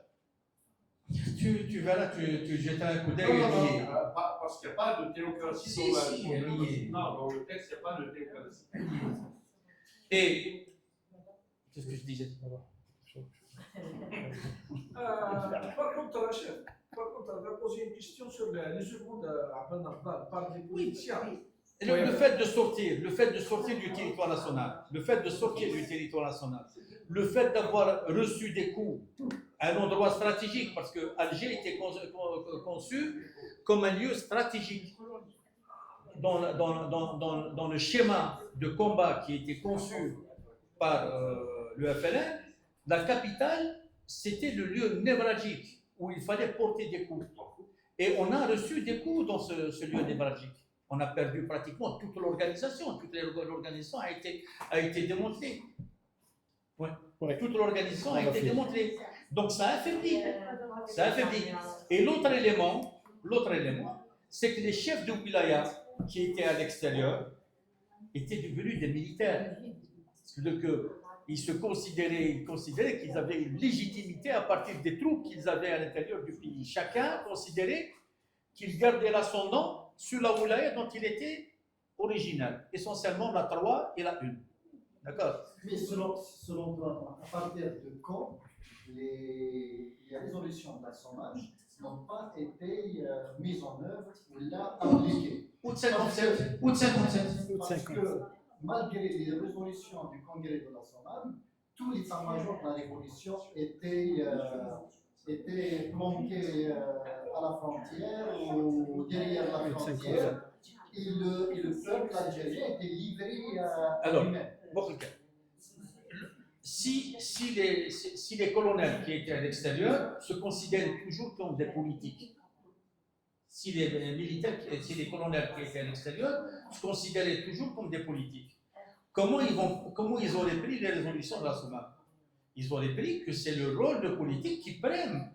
[SPEAKER 2] Tu verras, tu jetteras un coup d'œil.
[SPEAKER 5] Non, parce qu'il n'y a pas de théocratie
[SPEAKER 2] Si,
[SPEAKER 5] non, dans le texte, il n'y a pas de théocratie.
[SPEAKER 2] Et qu'est-ce que je disais?
[SPEAKER 7] Par contre, chef, on va poser une question sur les secondes à Ben Arbal par des politiciens.
[SPEAKER 2] Le fait de sortir du territoire national, le fait d'avoir reçu des coups à un endroit stratégique, parce que Alger était conçu comme un lieu stratégique. Dans le schéma de combat qui était conçu par le FLN, la capitale, c'était le lieu névralgique où il fallait porter des coups. Et on a reçu des coups dans ce lieu névralgique. On a perdu pratiquement toute l'organisation. Toute l'organisation a été démantelée. Ouais. Toute l'organisation a été démantelée. Donc ça a affaibli. Et l'autre élément, c'est que les chefs de wilaya qui étaient à l'extérieur étaient devenus des militaires. Ils considéraient qu'ils avaient une légitimité à partir des troupes qu'ils avaient à l'intérieur du pays. Chacun considérait qu'il gardait l'ascendant sur la wilaya dont il était original, essentiellement la 3 et la 1. D'accord?
[SPEAKER 9] Mais selon toi, à partir de quand les résolutions d'assemblage n'ont pas été mises en œuvre ou là appliquées?
[SPEAKER 2] Août 57.
[SPEAKER 9] Parce que malgré les résolutions du Congrès de la Sommam, tout l'état-major de la révolution était planqué à la frontière ou derrière la frontière. Et le peuple algérien était livré à lui-même.
[SPEAKER 2] Si les colonels qui étaient à l'extérieur se considéraient toujours comme des politiques, si les colonels qui étaient à l'extérieur se considéraient toujours comme des politiques, comment ils auraient pris les résolutions de la Sommam? Ils auraient pris que c'est le rôle de politique qui prime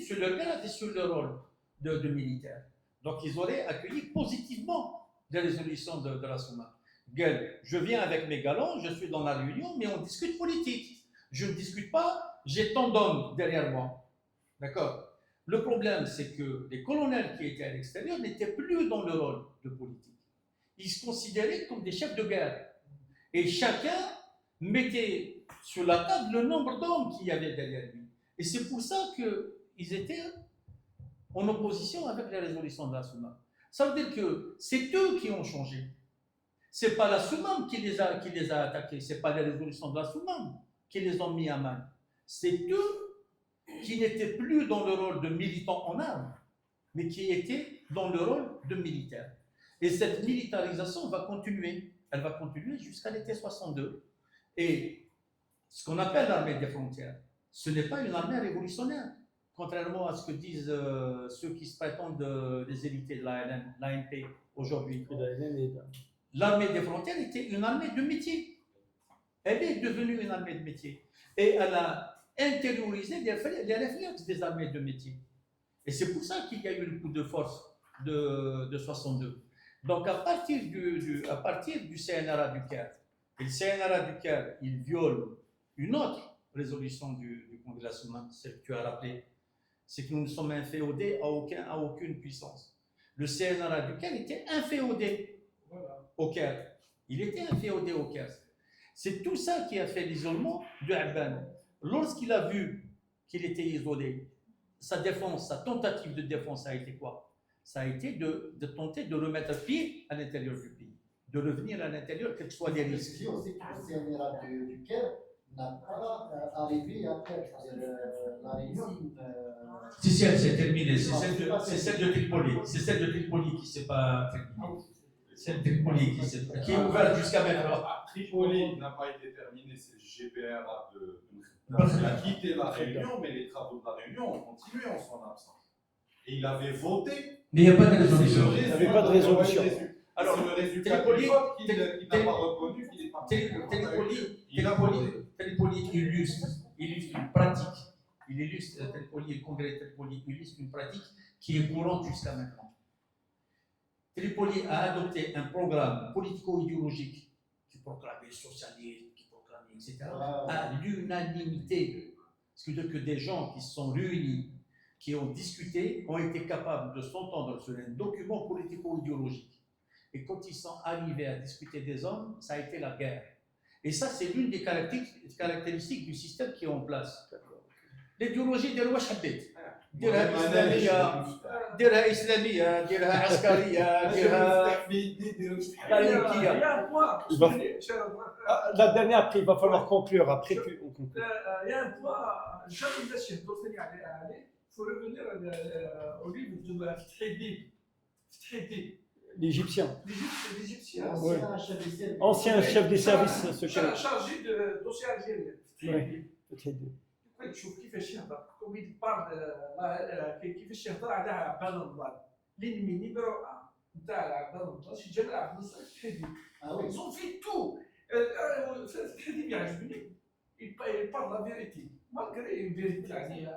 [SPEAKER 2] sur leur grade et sur le rôle de militaire. Donc ils auraient accueilli positivement les résolutions de la Sommam. Je viens avec mes galons, je suis dans la réunion, mais on discute politique. Je ne discute pas, j'ai tant d'hommes derrière moi. D'accord? Le problème, c'est que les colonels qui étaient à l'extérieur n'étaient plus dans le rôle de politique. Ils se considéraient comme des chefs de guerre. Et chacun mettait sur la table le nombre d'hommes qu'il y avait derrière lui. Et c'est pour ça qu'ils étaient en opposition avec les résolutions de la Sommam. Ça veut dire que c'est eux qui ont changé. Ce n'est pas la Sommam qui les a attaqués, ce n'est pas les résolutions de la Sommam qui les ont mis à mal. C'est eux qui n'étaient plus dans le rôle de militants en armes, mais qui étaient dans le rôle de militaires. Et cette militarisation va continuer. Elle va continuer jusqu'à l'été 62. Et ce qu'on appelle l'armée des frontières, ce n'est pas une armée révolutionnaire, contrairement à ce que disent ceux qui se prétendent des héritiers de l'ANP aujourd'hui. L'armée des frontières était une armée de métier. Elle est devenue une armée de métier. Et elle a intériorisé les réflexes des armées de métier. Et c'est pour ça qu'il y a eu le coup de force de 62. Donc à partir du CNRA du Caire, et le CNRA du Caire, il viole une autre résolution du Congrès de la Sommam, celle que tu as rappelée, c'est que nous ne sommes inféodés à aucune puissance. Le CNRA du Caire était inféodé au Caire. Il était inféodé au Caire. C'est tout ça qui a fait l'isolement de Abban. Lorsqu'il a vu qu'il était isolé, sa défense, sa tentative de défense a été quoi? Ça a été de tenter de remettre pied à l'intérieur du pays, de revenir à l'intérieur, quels que soient les risques.
[SPEAKER 9] Ce qui aussi que l'ancien émirat du Caire n'a pas arrivé à faire, c'est-à-dire la réunion.
[SPEAKER 2] Si, c'est terminé, c'est celle de Tripoli. C'est celle de Tripoli qui ne s'est pas terminée. C'est Tripoli qui est ouverte jusqu'à maintenant.
[SPEAKER 10] Tripoli n'a pas été terminé, c'est le GPR qui a quitté la Réunion, mais les travaux de la Réunion ont continué en son absence. Et il avait voté.
[SPEAKER 2] Mais il n'y a pas de résolution.
[SPEAKER 1] Il n'y avait pas de résolution.
[SPEAKER 10] Alors, le résultat du vote qu'il n'a pas reconnu, qu'il n'est pas
[SPEAKER 2] Tripoli illustre une pratique. Il illustre Tripoli, le congrès de Tripoli illustre une pratique qui est courante jusqu'à maintenant. Tripoli a adopté un programme politico-idéologique qui proclamait le socialisme, qui proclamait, etc., à l'unanimité. C'est-à-dire que des gens qui se sont réunis, qui ont discuté, ont été capables de s'entendre sur un document politico-idéologique. Et quand ils sont arrivés à discuter des hommes, ça a été la guerre. Et ça, c'est l'une des caractéristiques du système qui est en place. L'idéologie de l'Ouach Habit. ديرها إسلامية، ديرها عسكرية، ديرها
[SPEAKER 1] La dernière, après, il va falloir conclure. Après, on conclut.
[SPEAKER 7] Il y a un point, jamais الناس يهضروا ثاني عليه. Il faut revenir au livre de فتح الدين.
[SPEAKER 1] L'Égyptien.
[SPEAKER 7] L'Égyptien.
[SPEAKER 1] Ancien chef des services secrets.
[SPEAKER 7] Chargé de dossier algérien.
[SPEAKER 1] Oui.
[SPEAKER 7] تشوف كيفاش يهضر كوميد بار كيفاش يهضر على عباد الله لين نيميرو 1 نتاع عباد الله شي جمال عبد الناصر الحديد زون في تو الحديد يعجبني يبار لا فيريتي مالغري فيريتي يعني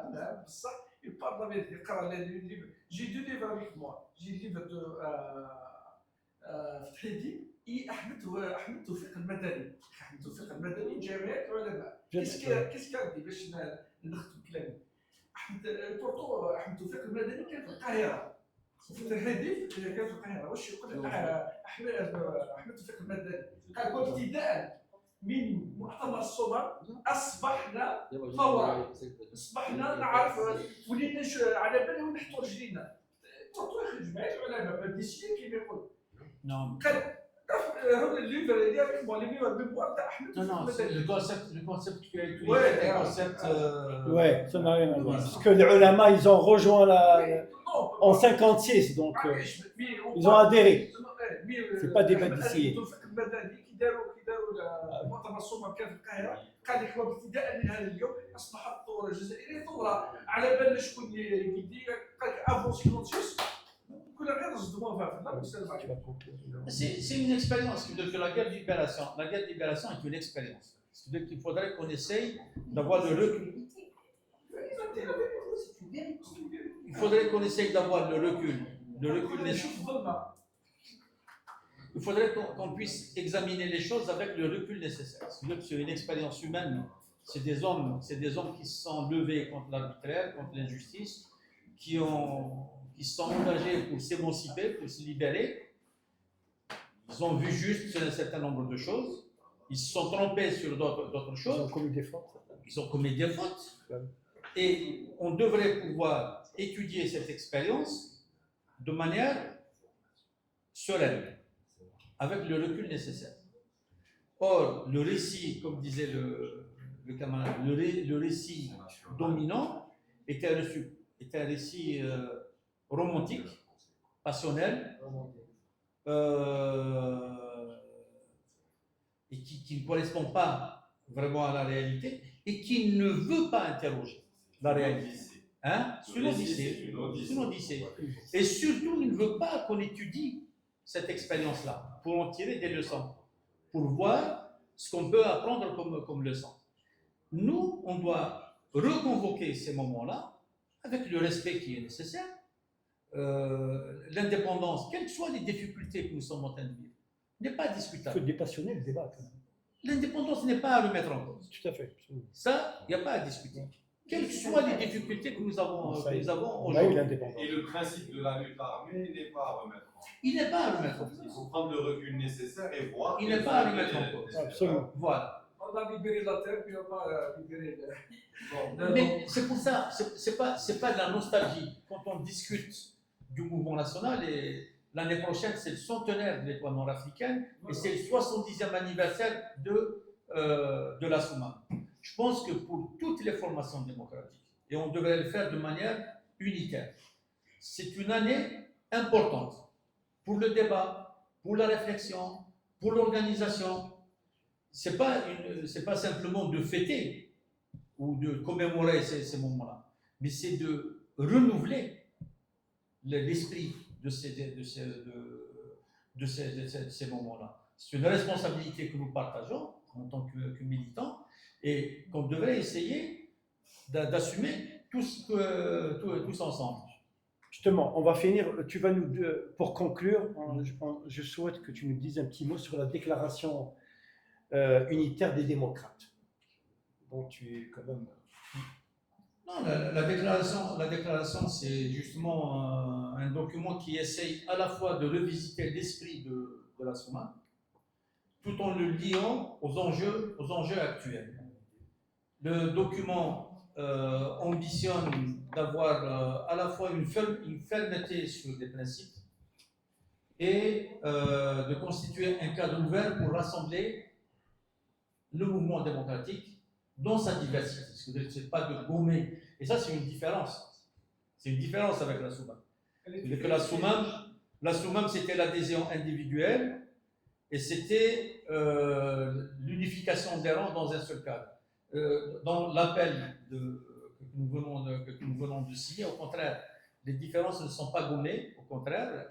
[SPEAKER 7] بصح يبار لا فيريتي قرا لي جي دو ليفر افيك موا جي ليفر دو فتح الدين احمد توفيق المدني احمد توفيق المدني جامعه العلماء كيس كاردي باش نختم كلامي احمد توفيق المدني كان في القاهره وفي الحديث كان في القاهره واش يقول احمد توفيق المدني قال ابتداء من مؤتمر الصومال اصبحنا ثوره اصبحنا نعرف ولينا على بالنا وين نحطوا رجلينا بورتو يخرج جمعيه العلماء بديسيي كيما يقول
[SPEAKER 2] Non.
[SPEAKER 7] Le livre, il y a le livre de mémoire d'Ahmed.
[SPEAKER 2] Non, le concept qui a été
[SPEAKER 7] c'est
[SPEAKER 2] un concept.
[SPEAKER 1] Ouais, ça n'a rien à voir. Parce que les ulama, ils ont rejoint en 56, donc ils ont adhéré. C'est pas des bâtissiers.
[SPEAKER 7] مؤتمر الصومال كان في القاهره قال لك وابتداء من هذا اليوم اصبحت الثوره الجزائريه ثوره على بالنا شكون يدير قال لك افونسي كونسيوس كنا غير نصدموا فيها
[SPEAKER 2] C'est une expérience. Que la guerre de libération est une expérience. C'est-à-dire qu'il faudrait qu'on essaye d'avoir le recul. Il faudrait qu'on essaye d'avoir le recul. Il faudrait qu'on puisse examiner les choses avec le recul nécessaire. C'est-à-dire que c'est une expérience humaine. C'est des hommes qui se sont levés contre l'arbitraire, contre l'injustice, qui se sont engagés pour s'émanciper, pour se libérer. Ils ont vu juste un certain nombre de choses. Ils se sont trompés sur d'autres choses.
[SPEAKER 1] Ils ont commis des fautes.
[SPEAKER 2] Et on devrait pouvoir étudier cette expérience de manière sereine, avec le recul nécessaire. Or, le récit, comme disait le camarade, le récit dominant était un récit romantique, passionnel, et qui ne correspond pas vraiment à la réalité et qui ne veut pas interroger la réalité. Hein? C'est une odyssée. Et surtout, il ne veut pas qu'on étudie cette expérience-là pour en tirer des leçons, pour voir ce qu'on peut apprendre comme leçon. Nous, on doit reconvoquer ces moments-là avec le respect qui est nécessaire. L'indépendance, quelles que soient les difficultés que nous sommes en train de vivre, n'est pas discutable.
[SPEAKER 1] Il faut dépassionner le débat.
[SPEAKER 2] L'indépendance n'est pas à remettre en cause.
[SPEAKER 1] Tout à fait.
[SPEAKER 2] Ça, il n'y a pas à discuter. quelles que soient les difficultés que nous avons
[SPEAKER 1] Ça y est.
[SPEAKER 2] aujourd'hui.
[SPEAKER 1] On a eu l'indépendance.
[SPEAKER 10] Et le principe de la lutte armée n'est pas à remettre en cause.
[SPEAKER 2] Il n'est pas à remettre en
[SPEAKER 10] Il
[SPEAKER 2] cause.
[SPEAKER 10] faut prendre le recul nécessaire et voir.
[SPEAKER 2] Il n'est pas à remettre en cause.
[SPEAKER 1] Absolument.
[SPEAKER 2] Voilà.
[SPEAKER 7] On a libéré la terre, puis on va libérer le.
[SPEAKER 2] Mais c'est pour ça, c'est pas de la nostalgie. Quand on discute du mouvement national, et l'année prochaine, c'est le centenaire de l'Étoile nord-africaine et c'est le 70e anniversaire de la Soumane. Je pense que pour toutes les formations démocratiques, et on devrait le faire de manière unitaire, c'est une année importante pour le débat, pour la réflexion, pour l'organisation. C'est pas simplement de fêter ou de commémorer ces moments-là, mais c'est de renouveler l'esprit de ces moments-là. C'est une responsabilité que nous partageons en tant que militants et qu'on devrait essayer d'assumer tous ensemble.
[SPEAKER 1] Justement, on va finir. Tu vas nous, pour conclure, je souhaite que tu nous dises un petit mot sur la déclaration unitaire des démocrates. Donc tu es quand même.
[SPEAKER 2] Non, la déclaration, c'est justement un document qui essaye à la fois de revisiter l'esprit de la Soumane, tout en le liant aux enjeux actuels. Le document ambitionne d'avoir à la fois une fermeté sur les principes et de constituer un cadre ouvert pour rassembler le mouvement démocratique dans sa diversité. Ce n'est pas de gommer. Et ça, c'est une différence. C'est une différence avec la Soumane. Que la Soumane, c'était l'adhésion individuelle et c'était l'unification des rangs dans un seul cadre. Dans l'appel que nous venons de signer, au contraire, les différences ne sont pas gommées. Au contraire,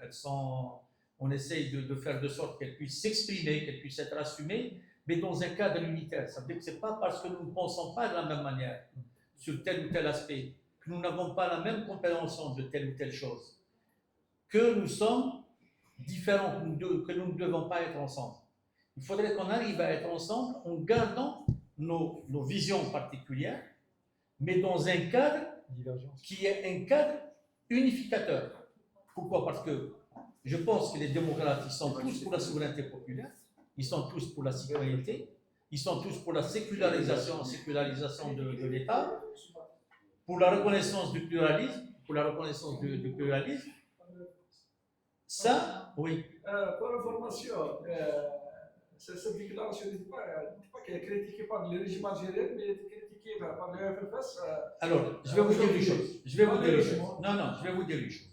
[SPEAKER 2] on essaye de faire de sorte qu'elles puissent s'exprimer, qu'elles puissent être assumées, mais dans un cadre unitaire. Ça veut dire que ce n'est pas parce que nous ne pensons pas de la même manière sur tel ou tel aspect, que nous n'avons pas la même compréhension de telle ou telle chose, que nous sommes différents, que nous ne devons pas être ensemble. Il faudrait qu'on arrive à être ensemble en gardant nos visions particulières, mais dans un cadre qui est un cadre unificateur. Pourquoi? Parce que je pense que les démocrates, ils sont tous pour la souveraineté populaire, ils sont tous pour la citoyenneté, ils sont tous pour la sécularisation de l'État, pour la reconnaissance du pluralisme, du pluralisme. Ça, oui.
[SPEAKER 7] Pour information, cette déclaration n'était pas critiquée par le régime algérien, mais elle était critiquée par le FFS.
[SPEAKER 2] Alors, je vais vous dire une chose. Je vais vous dire une chose.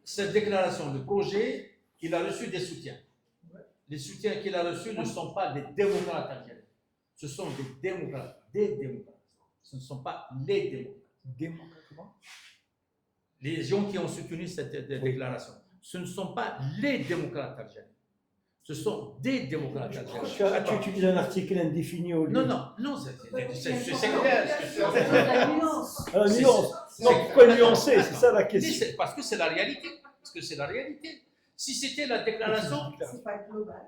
[SPEAKER 2] Cette déclaration, le projet, il a reçu des soutiens. Les soutiens qu'il a reçus ne sont pas des démocrates algériens. Ce sont des démocrates. Ce ne sont pas les démocrates.
[SPEAKER 1] Démocratement.
[SPEAKER 2] Les gens qui ont soutenu cette déclaration, ce ne sont pas les démocrates algériens. Ce sont des démocrates algériens.
[SPEAKER 1] Tu utilises un article indéfini au lieu.
[SPEAKER 2] Non, c'est clair.
[SPEAKER 4] La nuance.
[SPEAKER 1] La nuance. Non, pourquoi nuancer? C'est ça la question.
[SPEAKER 2] Parce que c'est la réalité. Si c'était la déclaration,
[SPEAKER 4] C'est pas global.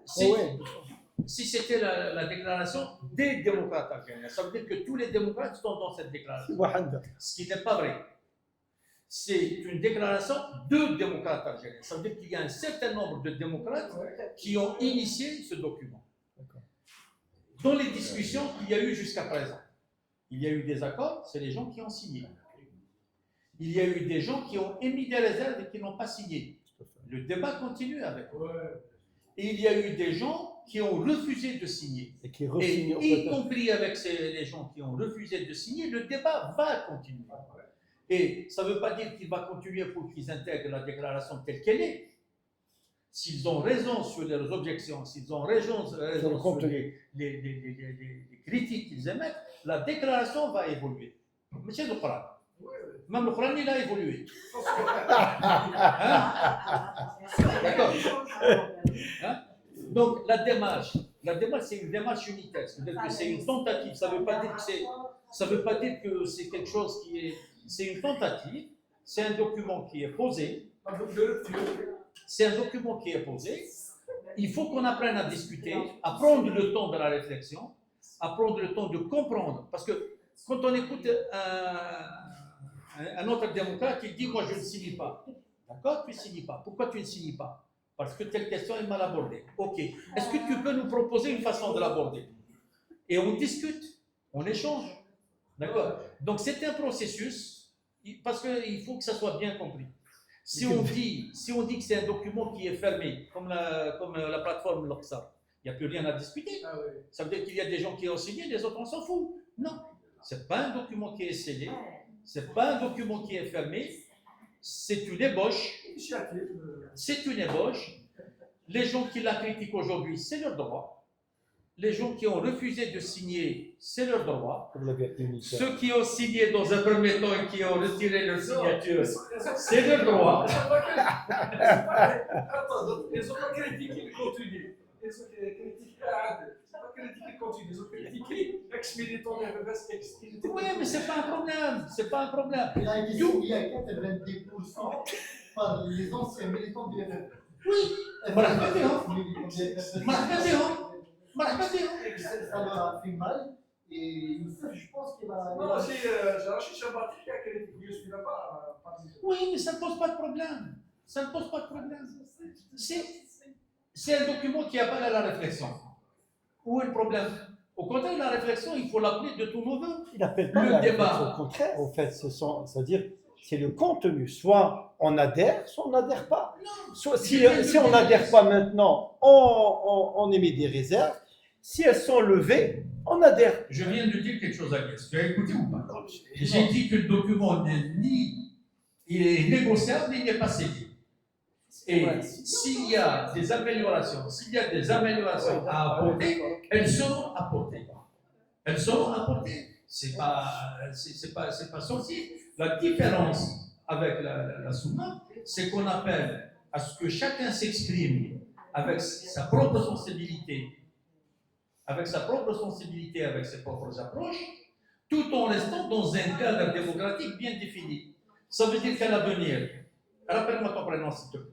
[SPEAKER 2] si c'était la déclaration des démocrates algériens, ça veut dire que tous les démocrates sont dans cette déclaration. Ce qui n'est pas vrai. C'est une déclaration de démocrates algériens. Ça veut dire qu'il y a un certain nombre de démocrates qui ont initié ce document. Dans les discussions qu'il y a eu jusqu'à présent, il y a eu des accords, c'est les gens qui ont signé. Il y a eu des gens qui ont émis des réserves et qui n'ont pas signé. Le débat continue avec eux. Et il y a eu des gens qui ont refusé de signer. Et y compris avec les gens qui ont refusé de signer, le débat va continuer. Et ça ne veut pas dire qu'il va continuer pour qu'ils intègrent la déclaration telle qu'elle est. S'ils ont raison sur leurs objections, s'ils ont raison sur les critiques qu'ils émettent, la déclaration va évoluer. Mais c'est le Coran. Même le Coran, il a évolué. D'accord. Donc la démarche, c'est une démarche unitaire. C'est-à-dire que c'est une tentative. Ça ne veut pas dire que c'est quelque chose qui est... C'est une tentative, c'est un document qui est posé. Il faut qu'on apprenne à discuter, à prendre le temps de la réflexion, à prendre le temps de comprendre. Parce que quand on écoute un autre démocrate qui dit moi je ne signe pas. D'accord, tu ne signes pas. Pourquoi tu ne signes pas? Parce que telle question est mal abordée. Ok. Est-ce que tu peux nous proposer une façon de l'aborder? Et on discute, on échange. D'accord? Donc c'est un processus, parce qu'il faut que ça soit bien compris. Si on dit que c'est un document qui est fermé, comme la plateforme Loxa, il n'y a plus rien à discuter.
[SPEAKER 7] Ah oui.
[SPEAKER 2] Ça veut dire qu'il y a des gens qui ont signé, les autres on s'en fout. Non, ce n'est pas un document qui est scellé, ce n'est pas un document qui est fermé, c'est une ébauche. C'est une ébauche. Les gens qui la critiquent aujourd'hui, c'est leur droit. Les gens qui ont refusé de signer, c'est leur droit. Ceux qui ont signé dans un premier temps et qui ont retiré leur signature, c'est leur droit.
[SPEAKER 7] Attends, ils ont pas critiqué le contenu. Ils ont critiqué le contenu. Ils ont critiqué l'ex-militant de RFS.
[SPEAKER 2] Oui, mais c'est pas un problème. C'est pas un problème.
[SPEAKER 9] Il a été signé à 90% par les anciens militants du RFS.
[SPEAKER 2] Oui.
[SPEAKER 9] Ça leur a fait mal. Et Youssef, je pense qu'il va.
[SPEAKER 7] Non, j'ai Rachid Chabati qui a critiqué Youssef là-bas.
[SPEAKER 2] Oui, mais ça ne pose pas de problème. Ça ne pose pas de problème. C'est un document qui appelle à la réflexion. Où est le problème? Au contraire, la réflexion, il faut l'appeler de tous nos voeux.
[SPEAKER 1] Il n'appelle pas
[SPEAKER 2] le
[SPEAKER 1] la
[SPEAKER 2] débat.
[SPEAKER 1] réflexion. Au contraire, en fait, c'est-à-dire, c'est le contenu. Soit on adhère, soit on n'adhère pas. Soit, si on n'adhère pas maintenant, on émet des réserves. Si elles sont levées, on adhère.
[SPEAKER 2] Je viens de dire quelque chose à Guess. Tu as écouté ou pas? J'ai dit que le document il est négociable, il n'est pas cédé. Et s'il y a des améliorations, à apporter, elles seront apportées. Elles seront apportées. C'est pas sorcier. La différence avec la Souma, c'est qu'on appelle à ce que chacun s'exprime avec sa propre sensibilité, avec ses propres approches, tout en restant dans un cadre démocratique bien défini. Ça veut dire qu'à l'avenir, rappelle-moi ton prénom s'il te plaît.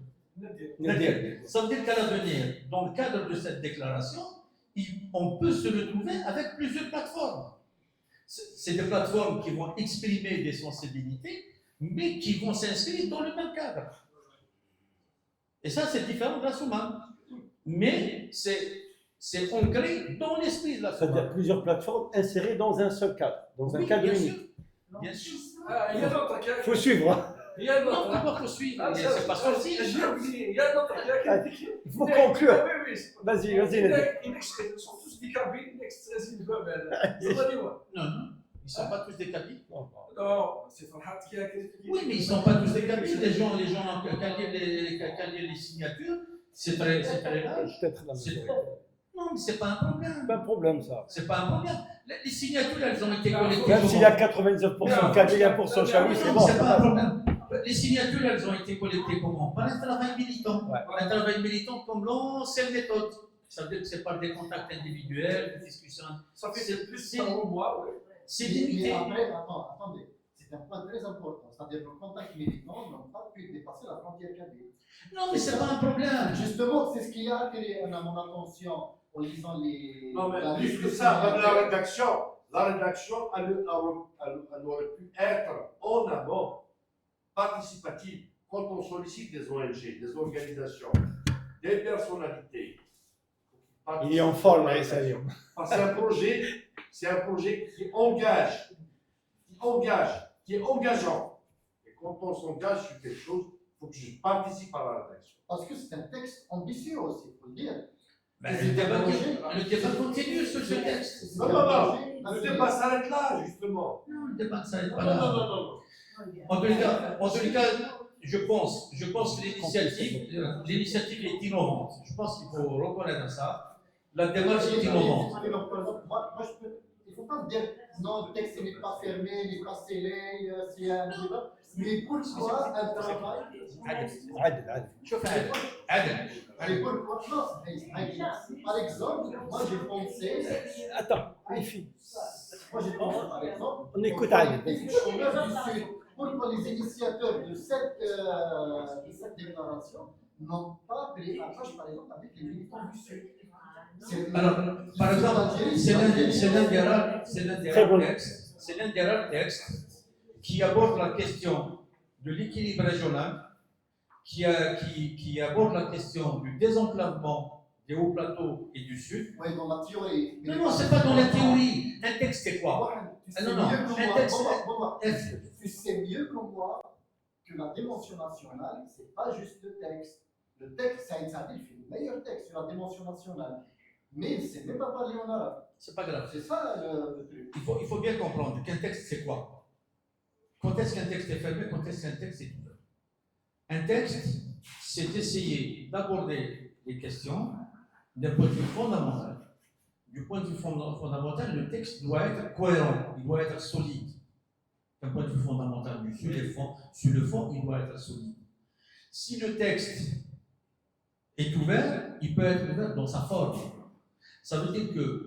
[SPEAKER 2] Nadir. Ça veut dire qu'à l'avenir, dans le cadre de cette déclaration, on peut se retrouver avec plusieurs plateformes. C'est des plateformes qui vont exprimer des sensibilités, mais qui vont s'inscrire dans le même cadre. Et ça, c'est différent de la Souma. Mais c'est ancré dans l'esprit de la Souma.
[SPEAKER 1] C'est-à-dire plusieurs plateformes insérées dans un seul cadre, dans un cadre unique.
[SPEAKER 2] Bien sûr.
[SPEAKER 7] Il y a d'autres qui a
[SPEAKER 1] Il faut suivre.
[SPEAKER 7] Il y a
[SPEAKER 2] Non,
[SPEAKER 7] d'autres.
[SPEAKER 2] pourquoi faut suivre? C'est pas sorcier.
[SPEAKER 7] Il y a d'autres qui a critiqué.
[SPEAKER 1] Il faut conclure.
[SPEAKER 7] Oui.
[SPEAKER 1] Vas-y, Nadir.
[SPEAKER 7] Ils sont tous des cabines, ils
[SPEAKER 2] Non, ils ne sont pas tous des cabines.
[SPEAKER 7] Non, c'est Farhat qui a critiqué.
[SPEAKER 2] Oui, mais ils ne sont pas tous des cabines. Les gens quand lire les signatures, c'est très large.
[SPEAKER 1] Peut-être la majorité.
[SPEAKER 2] Non, mais ce n'est pas un problème.
[SPEAKER 1] C'est pas un problème, ça.
[SPEAKER 2] C'est pas un problème. Les signatures, elles ont été collectées.
[SPEAKER 1] Même s'il y a 99% Kabylie, 1% Chaoui, c'est bon.
[SPEAKER 2] C'est pas un problème. Les signatures, elles ont été collectées comment? Par un travail militant.
[SPEAKER 1] Ouais.
[SPEAKER 2] Un travail militant comme l'ancienne méthode. Ça veut dire que c'est par des contacts individuels, des discussions.
[SPEAKER 7] Ça fait plus de 100 mois, oui.
[SPEAKER 2] C'est
[SPEAKER 9] Mais
[SPEAKER 2] limité.
[SPEAKER 9] après, attendez, c'est un point très important. C'est-à-dire que nos contacts militants n'ont pas pu dépasser la frontière kabyle.
[SPEAKER 2] Non, mais c'est pas un problème.
[SPEAKER 9] Justement, c'est ce qui a attiré mon attention en lisant les.
[SPEAKER 5] Non, mais
[SPEAKER 9] la
[SPEAKER 5] plus
[SPEAKER 9] liste
[SPEAKER 5] que
[SPEAKER 9] des
[SPEAKER 5] ça, même
[SPEAKER 9] signataires.
[SPEAKER 5] la rédaction, elle aurait pu être en amont, participative, quand on sollicite des ONG, des organisations, des personnalités.
[SPEAKER 1] Il est en forme, ça y est.
[SPEAKER 5] Parce que c'est un projet qui engage, qui est engageant. Et quand on s'engage sur quelque chose, il faut que je participe à la rédaction.
[SPEAKER 9] Parce que c'est un texte ambitieux aussi, il faut le dire.
[SPEAKER 2] Ben, le débat continue sur ce texte.
[SPEAKER 5] Non, le débat s'arrête là, justement.
[SPEAKER 2] Non, le débat ne s'arrête pas
[SPEAKER 5] Non,
[SPEAKER 2] là.
[SPEAKER 5] non.
[SPEAKER 2] En tous les cas, je pense que l'initiative est innovante. Je pense qu'il faut reconnaître ça. La démarche est innovante.
[SPEAKER 9] Il ne faut pas dire non, le texte n'est pas fermé, n'est pas scellé, c'est un débat. Mais pourquoi un travail
[SPEAKER 2] شوف عدل
[SPEAKER 9] Mais pourquoi non, par exemple, moi j'ai pensé.
[SPEAKER 1] Attends, les filles.
[SPEAKER 9] Moi j'ai pensé par exemple.
[SPEAKER 1] On écoute Adel.
[SPEAKER 9] Les chômeurs du Sud, pourquoi les initiateurs de cette déclaration n'ont pas pris attache par exemple avec les militants du Sud.
[SPEAKER 2] Alors, par exemple, c'est l'un des rares textes c'est l'un des rares textes qui aborde la question de l'équilibre régional, qui aborde la question du désenclavement des hauts plateaux et du sud.
[SPEAKER 9] Oui, dans la théorie.
[SPEAKER 2] Non, non, c'est pas dans la théorie. Un texte, c'est quoi?
[SPEAKER 9] Tu
[SPEAKER 2] Ah,
[SPEAKER 9] sais
[SPEAKER 2] non, non,
[SPEAKER 9] mieux que
[SPEAKER 2] un
[SPEAKER 9] moi,
[SPEAKER 2] texte.
[SPEAKER 9] tu sais mieux que moi que la dimension nationale, c'est pas juste le texte. Le texte, Saïd Sadil fait le meilleur texte sur la dimension nationale. Mais il ne sait même pas parler en arabe.
[SPEAKER 2] C'est pas grave.
[SPEAKER 9] C'est ça le truc.
[SPEAKER 2] Il faut bien comprendre qu'un texte, c'est quoi? Quand est-ce qu'un texte est fermé? Quand est-ce qu'un texte est ouvert? Un texte, c'est essayer d'aborder les questions d'un point de vue fondamental. Du point de vue fondamental, le texte doit être cohérent, il doit être solide. D'un point de vue fondamental, sur le fond, il doit être solide. Si le texte est ouvert, il peut être ouvert dans sa forme. Ça veut dire que